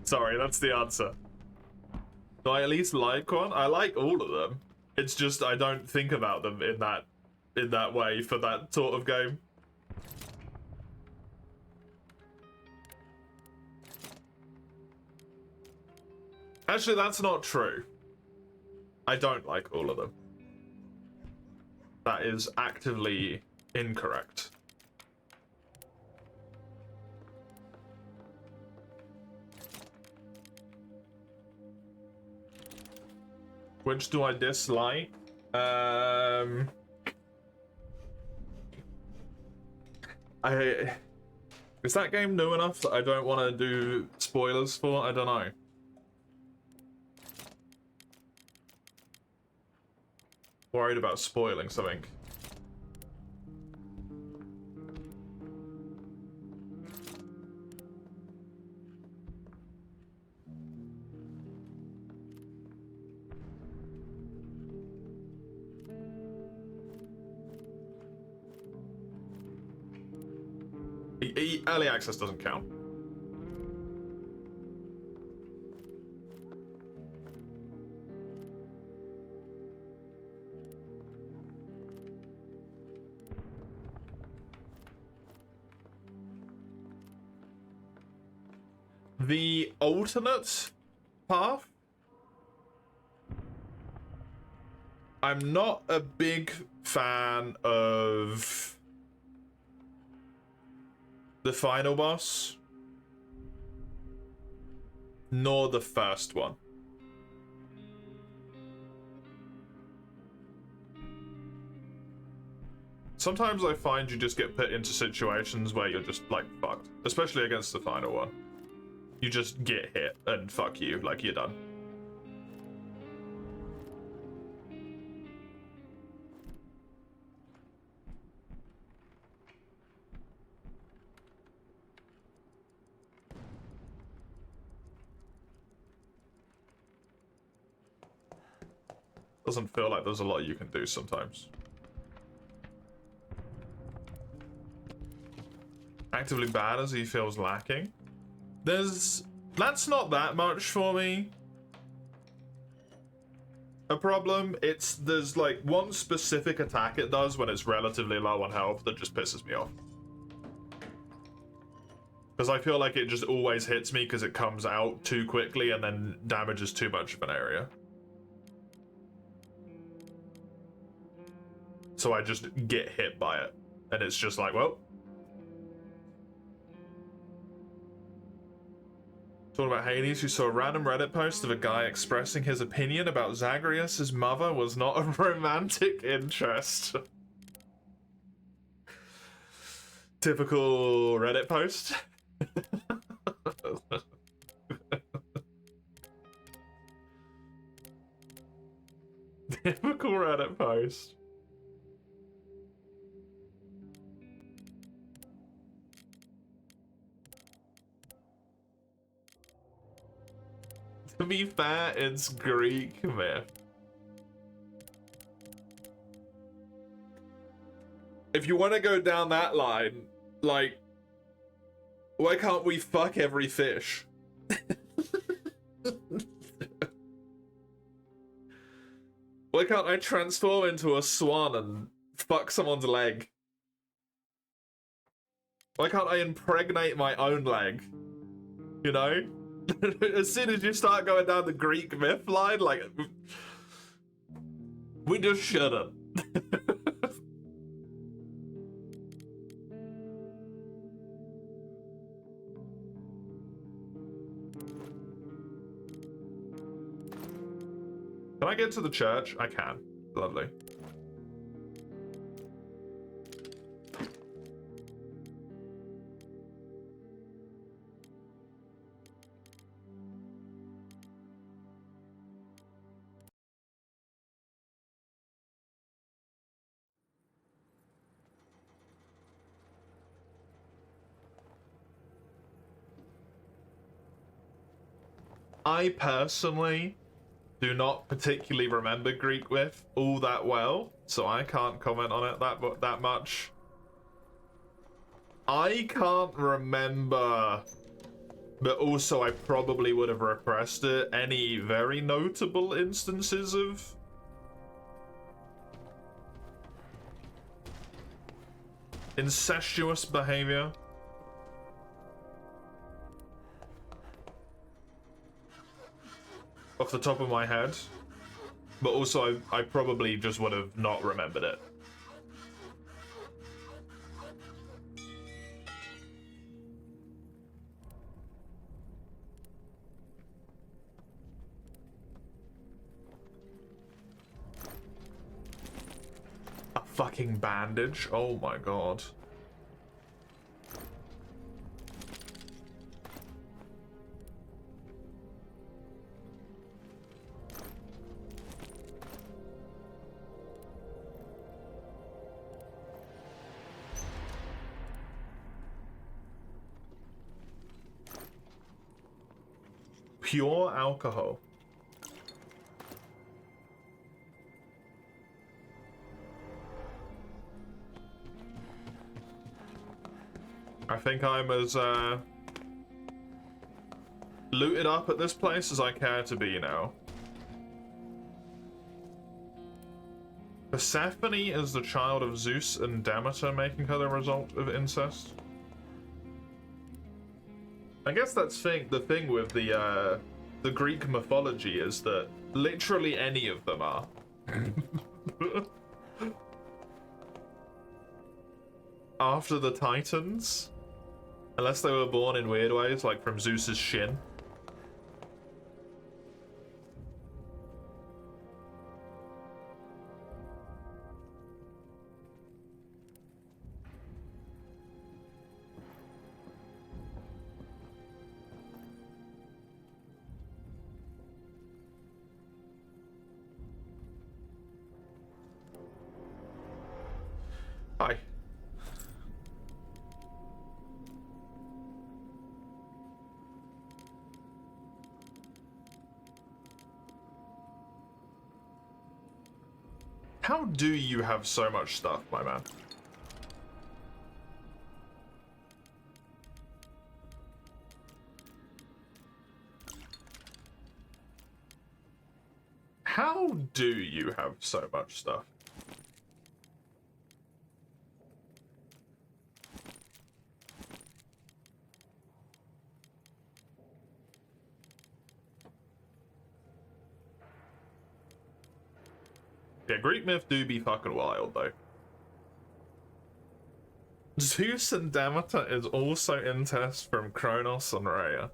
Sorry, that's the answer. Do I at least like one? I like all of them. It's just I don't think about them in that way for that sort of game. Actually, that's not true. I don't like all of them. That is actively incorrect. Which do I dislike? Is that game new enough that I don't want to do spoilers for? I don't know. Worried about spoiling something. Early access doesn't count. The alternate path? I'm not a big fan of the final boss, nor the first one. Sometimes I find you just get put into situations where you're just, like, fucked. Especially against the final one. You just get hit and fuck you, like, you're done. Doesn't feel like there's a lot you can do sometimes. Actively bad as he feels lacking. That's not that much for me. A problem. There's like one specific attack it does when it's relatively low on health that just pisses me off. Because I feel like it just always hits me because it comes out too quickly and then damages too much of an area. So I just get hit by it. And it's just like, well. Talking about Hades, you saw a random Reddit post of a guy expressing his opinion about Zagreus' mother was not a romantic interest. Typical Reddit post. Typical Reddit post. To be fair, it's Greek myth. If you want to go down that line, like, why can't we fuck every fish? Why can't I transform into a swan and fuck someone's leg? Why can't I impregnate my own leg? You know? As soon as you start going down the Greek myth line, like, we just shouldn't. Can I get to the church? I can. Lovely. I personally do not particularly remember Greek myth all that well, so I can't comment on it that much. I can't remember, but also I probably would have repressed it, any very notable instances of incestuous behavior. Off the top of my head, but also I probably just would have not remembered it. A fucking bandage? Oh my god. Pure alcohol. I think I'm as looted up at this place as I care to be now. Persephone is the child of Zeus and Demeter, making her the result of incest. I guess that's the thing with the Greek mythology is that literally any of them are. After the Titans, unless they were born in weird ways, like from Zeus's shin. Hi. How do you have so much stuff, my man? How do you have so much stuff? Yeah, Greek myth do be fucking wild, though. Zeus and Demeter is also incest from Kronos and Rhea.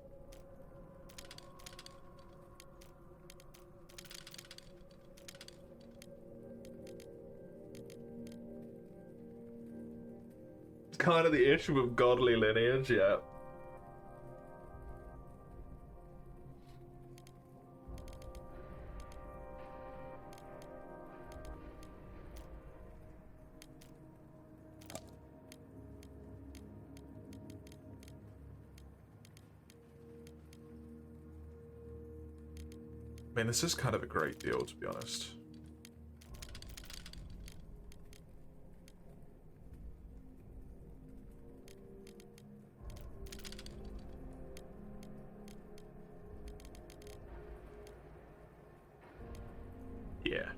It's kind of the issue with godly lineage, yeah. I mean, this is kind of a great deal, to be honest. Yeah.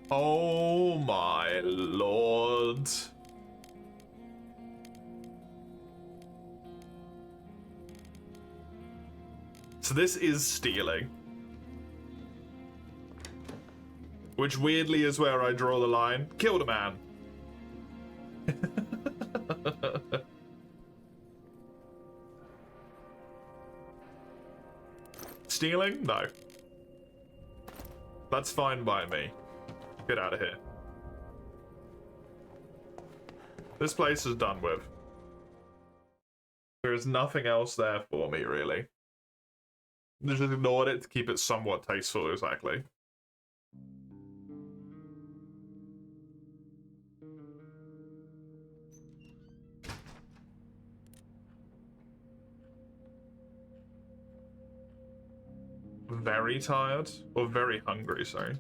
Oh my lord. So this is stealing. Which weirdly is where I draw the line. Killed a man. Stealing? No. That's fine by me. Get out of here. This place is done with. There is nothing else there for me, really. Just ignored it to keep it somewhat tasteful, exactly. Very tired? Or very hungry, sorry.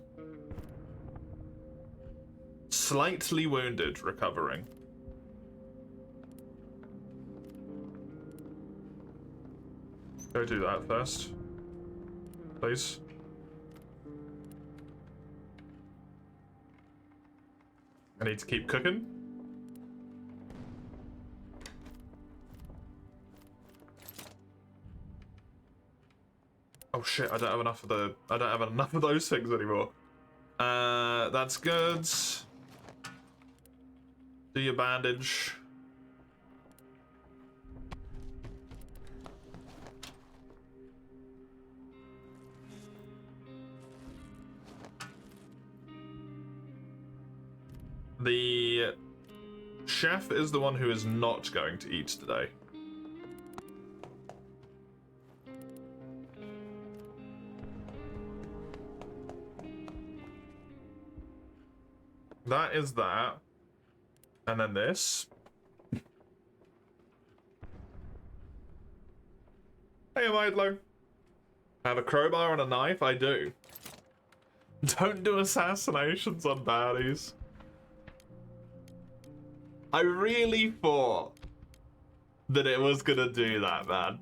Slightly wounded, recovering. Go do that first. Please. I need to keep cooking. Oh shit, I don't have enough of those things anymore. That's good. Do your bandage. The Chef is the one who is not going to eat today. That is that. And then this. Hey, Midlo. I have a crowbar and a knife? I do. Don't do assassinations on baddies. I really thought that it was gonna do that, man.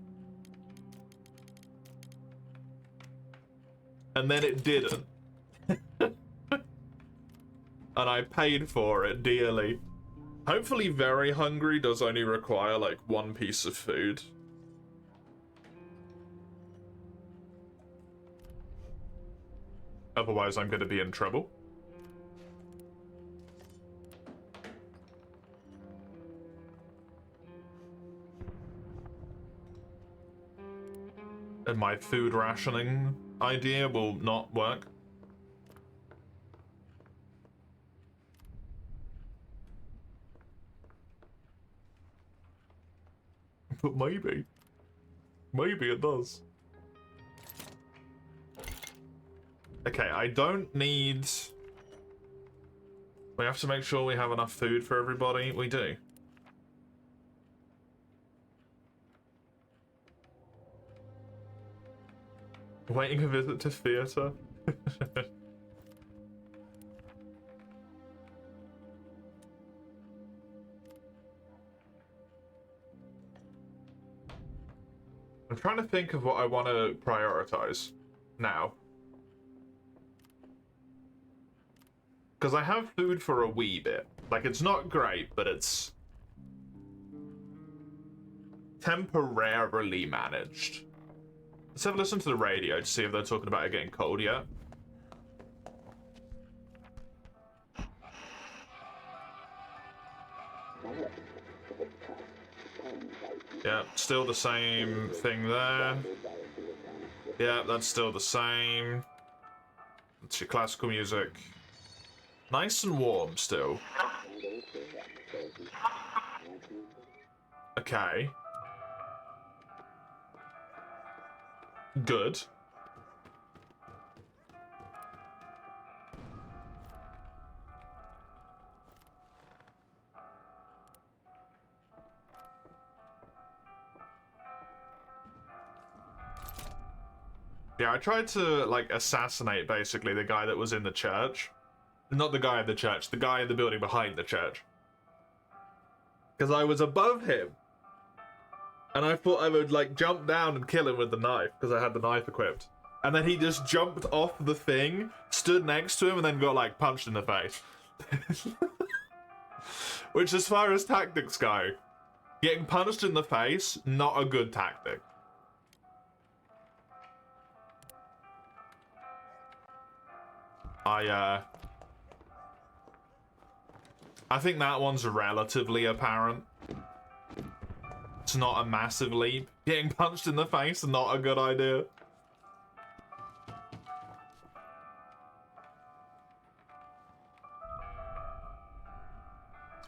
And then it didn't. And I paid for it dearly. Hopefully very hungry does only require like one piece of food. Otherwise I'm gonna be in trouble. And my food rationing idea will not work. But maybe. Maybe it does. Okay, I don't need... We have to make sure we have enough food for everybody. We do. Waiting a visit to theatre. I'm trying to think of what I want to prioritize now. Because I have food for a wee bit. Like, it's not great, but it's temporarily managed. Let's have a listen to the radio to see if they're talking about it getting cold yet. Yeah, still the same thing there. Yeah, that's still the same. It's your classical music. Nice and warm still. Okay. Good. Yeah, I tried to, like, assassinate, basically, the guy that was in the church. Not the guy in the church, the guy in the building behind the church. Because I was above him. And I thought I would, like, jump down and kill him with the knife, because I had the knife equipped. And then he just jumped off the thing, stood next to him, and then got, like, punched in the face. Which, as far as tactics go, getting punched in the face, not a good tactic. I think that one's relatively apparent. It's not a massive leap. Getting punched in the face is not a good idea.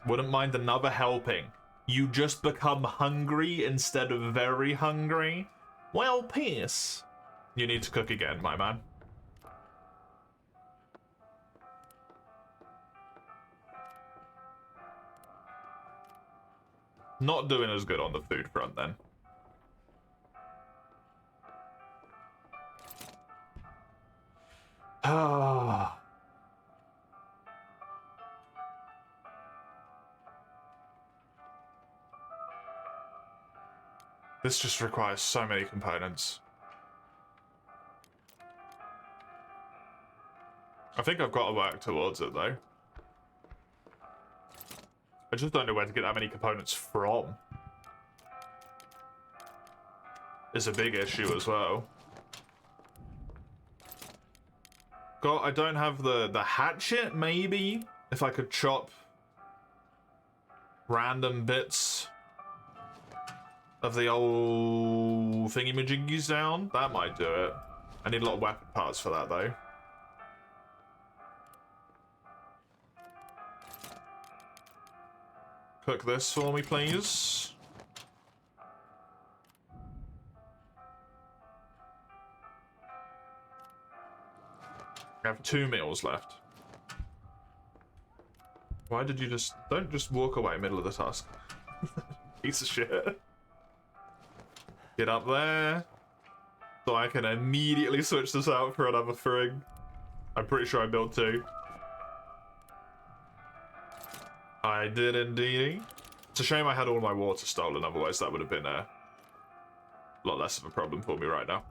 Wouldn't mind another helping. You just become hungry instead of very hungry? Well, peace. You need to cook again, my man. Not doing as good on the food front, then. Ah. This just requires so many components. I think I've got to work towards it, though. I just don't know where to get that many components from. It's a big issue as well. God, I don't have the hatchet, maybe? If I could chop random bits of the old thingy-majiggies down, that might do it. I need a lot of weapon parts for that, though. Cook this for me, please. I have 2 meals left. Why did you just... Don't just walk away middle of the task. Piece of shit. Get up there. So I can immediately switch this out for another frig. I'm pretty sure I built 2. I did indeed. It's a shame I had all my water stolen, otherwise that would have been a lot less of a problem for me right now.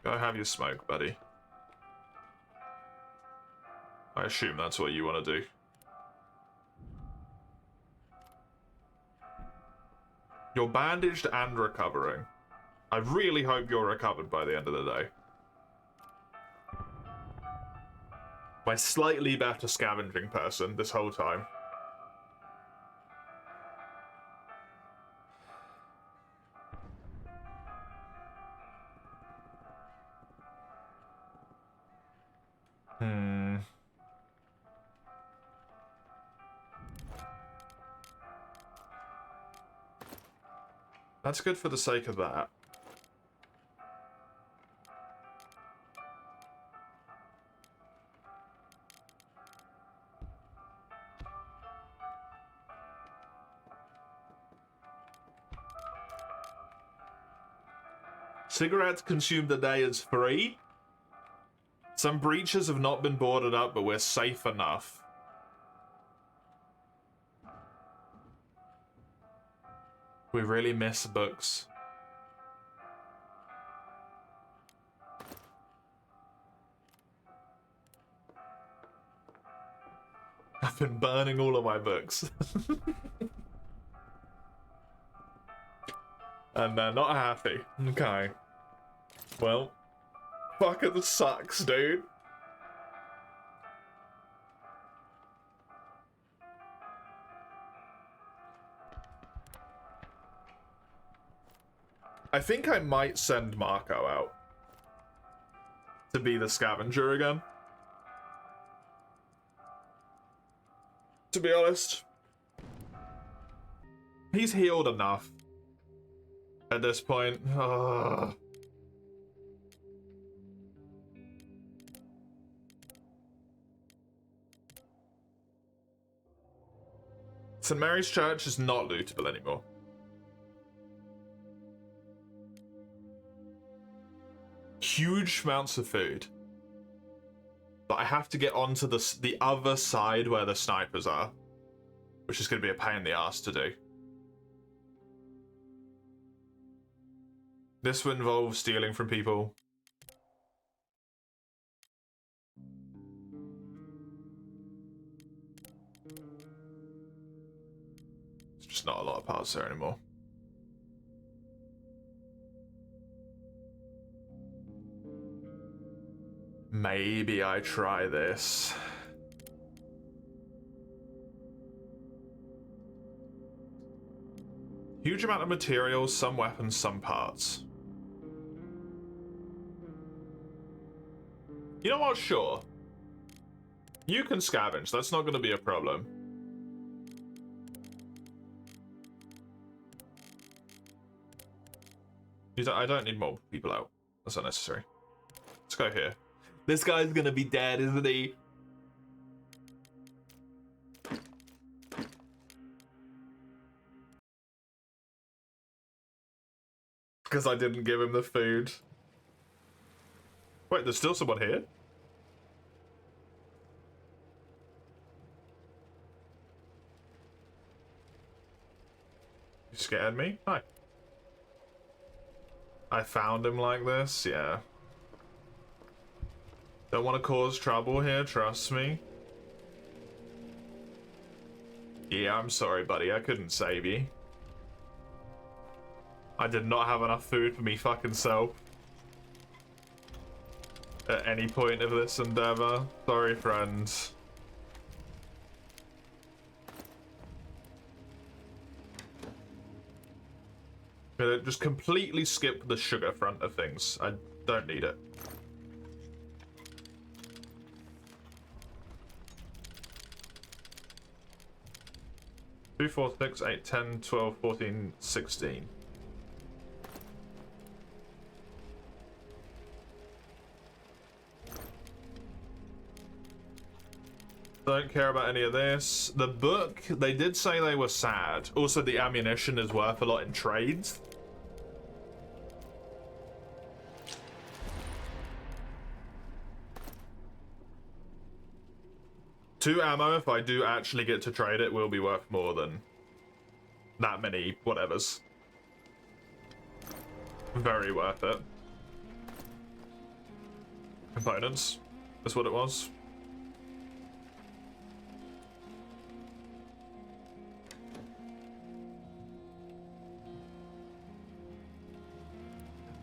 Go have your smoke, buddy. I assume that's what you want to do. You're bandaged and recovering. I really hope you're recovered by the end of the day. My slightly better scavenging person this whole time. That's good for the sake of that. Cigarettes consumed a day is free. Some breaches have not been boarded up, but we're safe enough. We really miss books. I've been burning all of my books. And they're not happy. Okay. Well, fucking sucks, dude. I think I might send Marco out to be the scavenger again. To be honest, he's healed enough at this point. Ugh. St. Mary's Church is not lootable anymore. Huge amounts of food. But I have to get onto the other side where the snipers are, which is going to be a pain in the ass to do. This will involve stealing from people. There's just not a lot of parts there anymore. Maybe I try this. Huge amount of materials, some weapons, some parts. You know what? Sure. You can scavenge. That's not going to be a problem. I don't need more people out. That's unnecessary. Let's go here. This guy's gonna be dead, isn't he? Because I didn't give him the food. Wait, there's still someone here? You scared me? Hi. I found him like this? Yeah. Don't want to cause trouble here, trust me. Yeah, I'm sorry, buddy. I couldn't save you. I did not have enough food for me fucking self. At any point of this endeavor. Sorry, friends. Gonna just completely skip the sugar front of things. I don't need it. 2, 4, 6, 8, 10, 12, 14, 16. Don't care about any of this. The book, they did say they were sad. Also, the ammunition is worth a lot in trades. Two ammo, if I do actually get to trade it, will be worth more than that many whatevers. Very worth it. Components. That's what it was.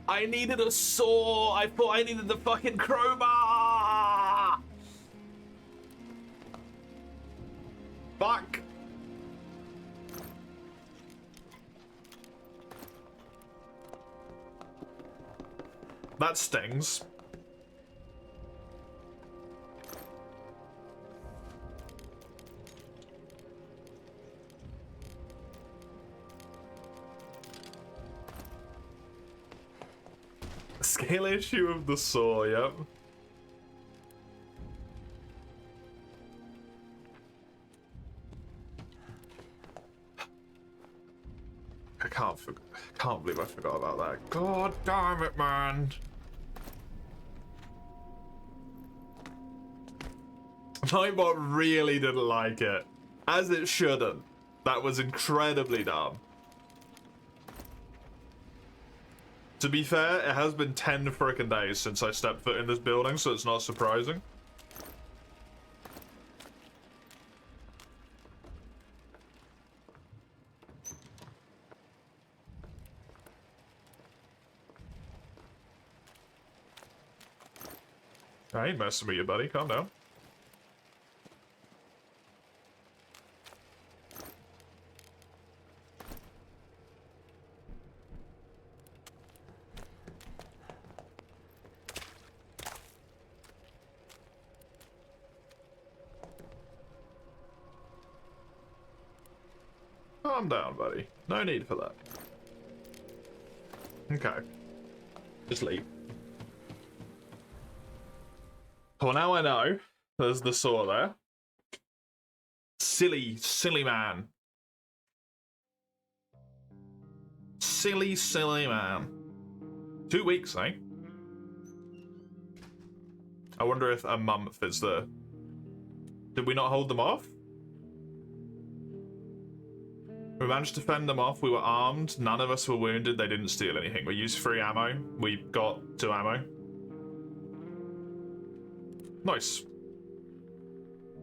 I needed a saw! I thought I needed the fucking crowbar! Fuck! That stings. Scale issue of the saw, yep. I can't believe I forgot about that. God damn it, man. Nightbot really didn't like it. As it shouldn't. That was incredibly dumb. To be fair, it has been 10 frickin' days since I stepped foot in this building, so it's not surprising. I ain't messing with you, buddy. Calm down. Calm down, buddy. No need for that. Okay. Just leave. Well, now I know. There's the saw there. Silly, silly man. Silly, silly man. 2 weeks, eh? I wonder if a month is the... Did we not hold them off? We managed to fend them off. We were armed. None of us were wounded. They didn't steal anything. We used 3 ammo. We got 2 ammo. Nice.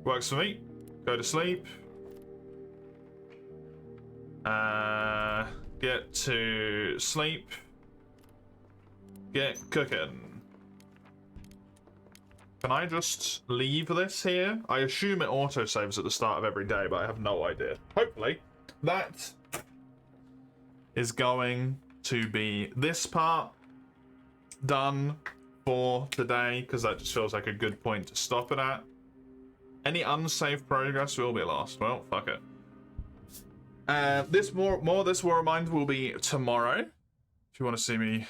Works for me. Go to sleep. Get to sleep. Get cooking. Can I just leave this here? I assume it autosaves at the start of every day, but I have no idea. Hopefully. That is going to be this part done for today, because that just feels like a good point to stop it at. Any unsaved progress will be lost. Well, fuck it. This this War Reminder will be tomorrow. If you want to see me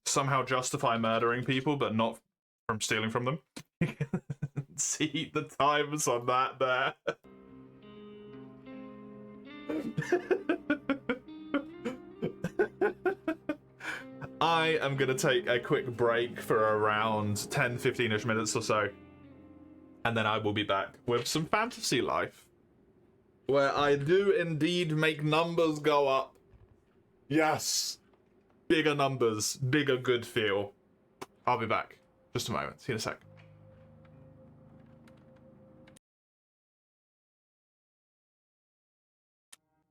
somehow justify murdering people, but not from stealing from them. See the times on that there. I am going to take a quick break for around 10-15ish minutes or so, and then I will be back with some Fantasy Life, where I do indeed make numbers go up. Yes, bigger numbers, bigger good feel. I'll be back. Just a moment. See you in a sec.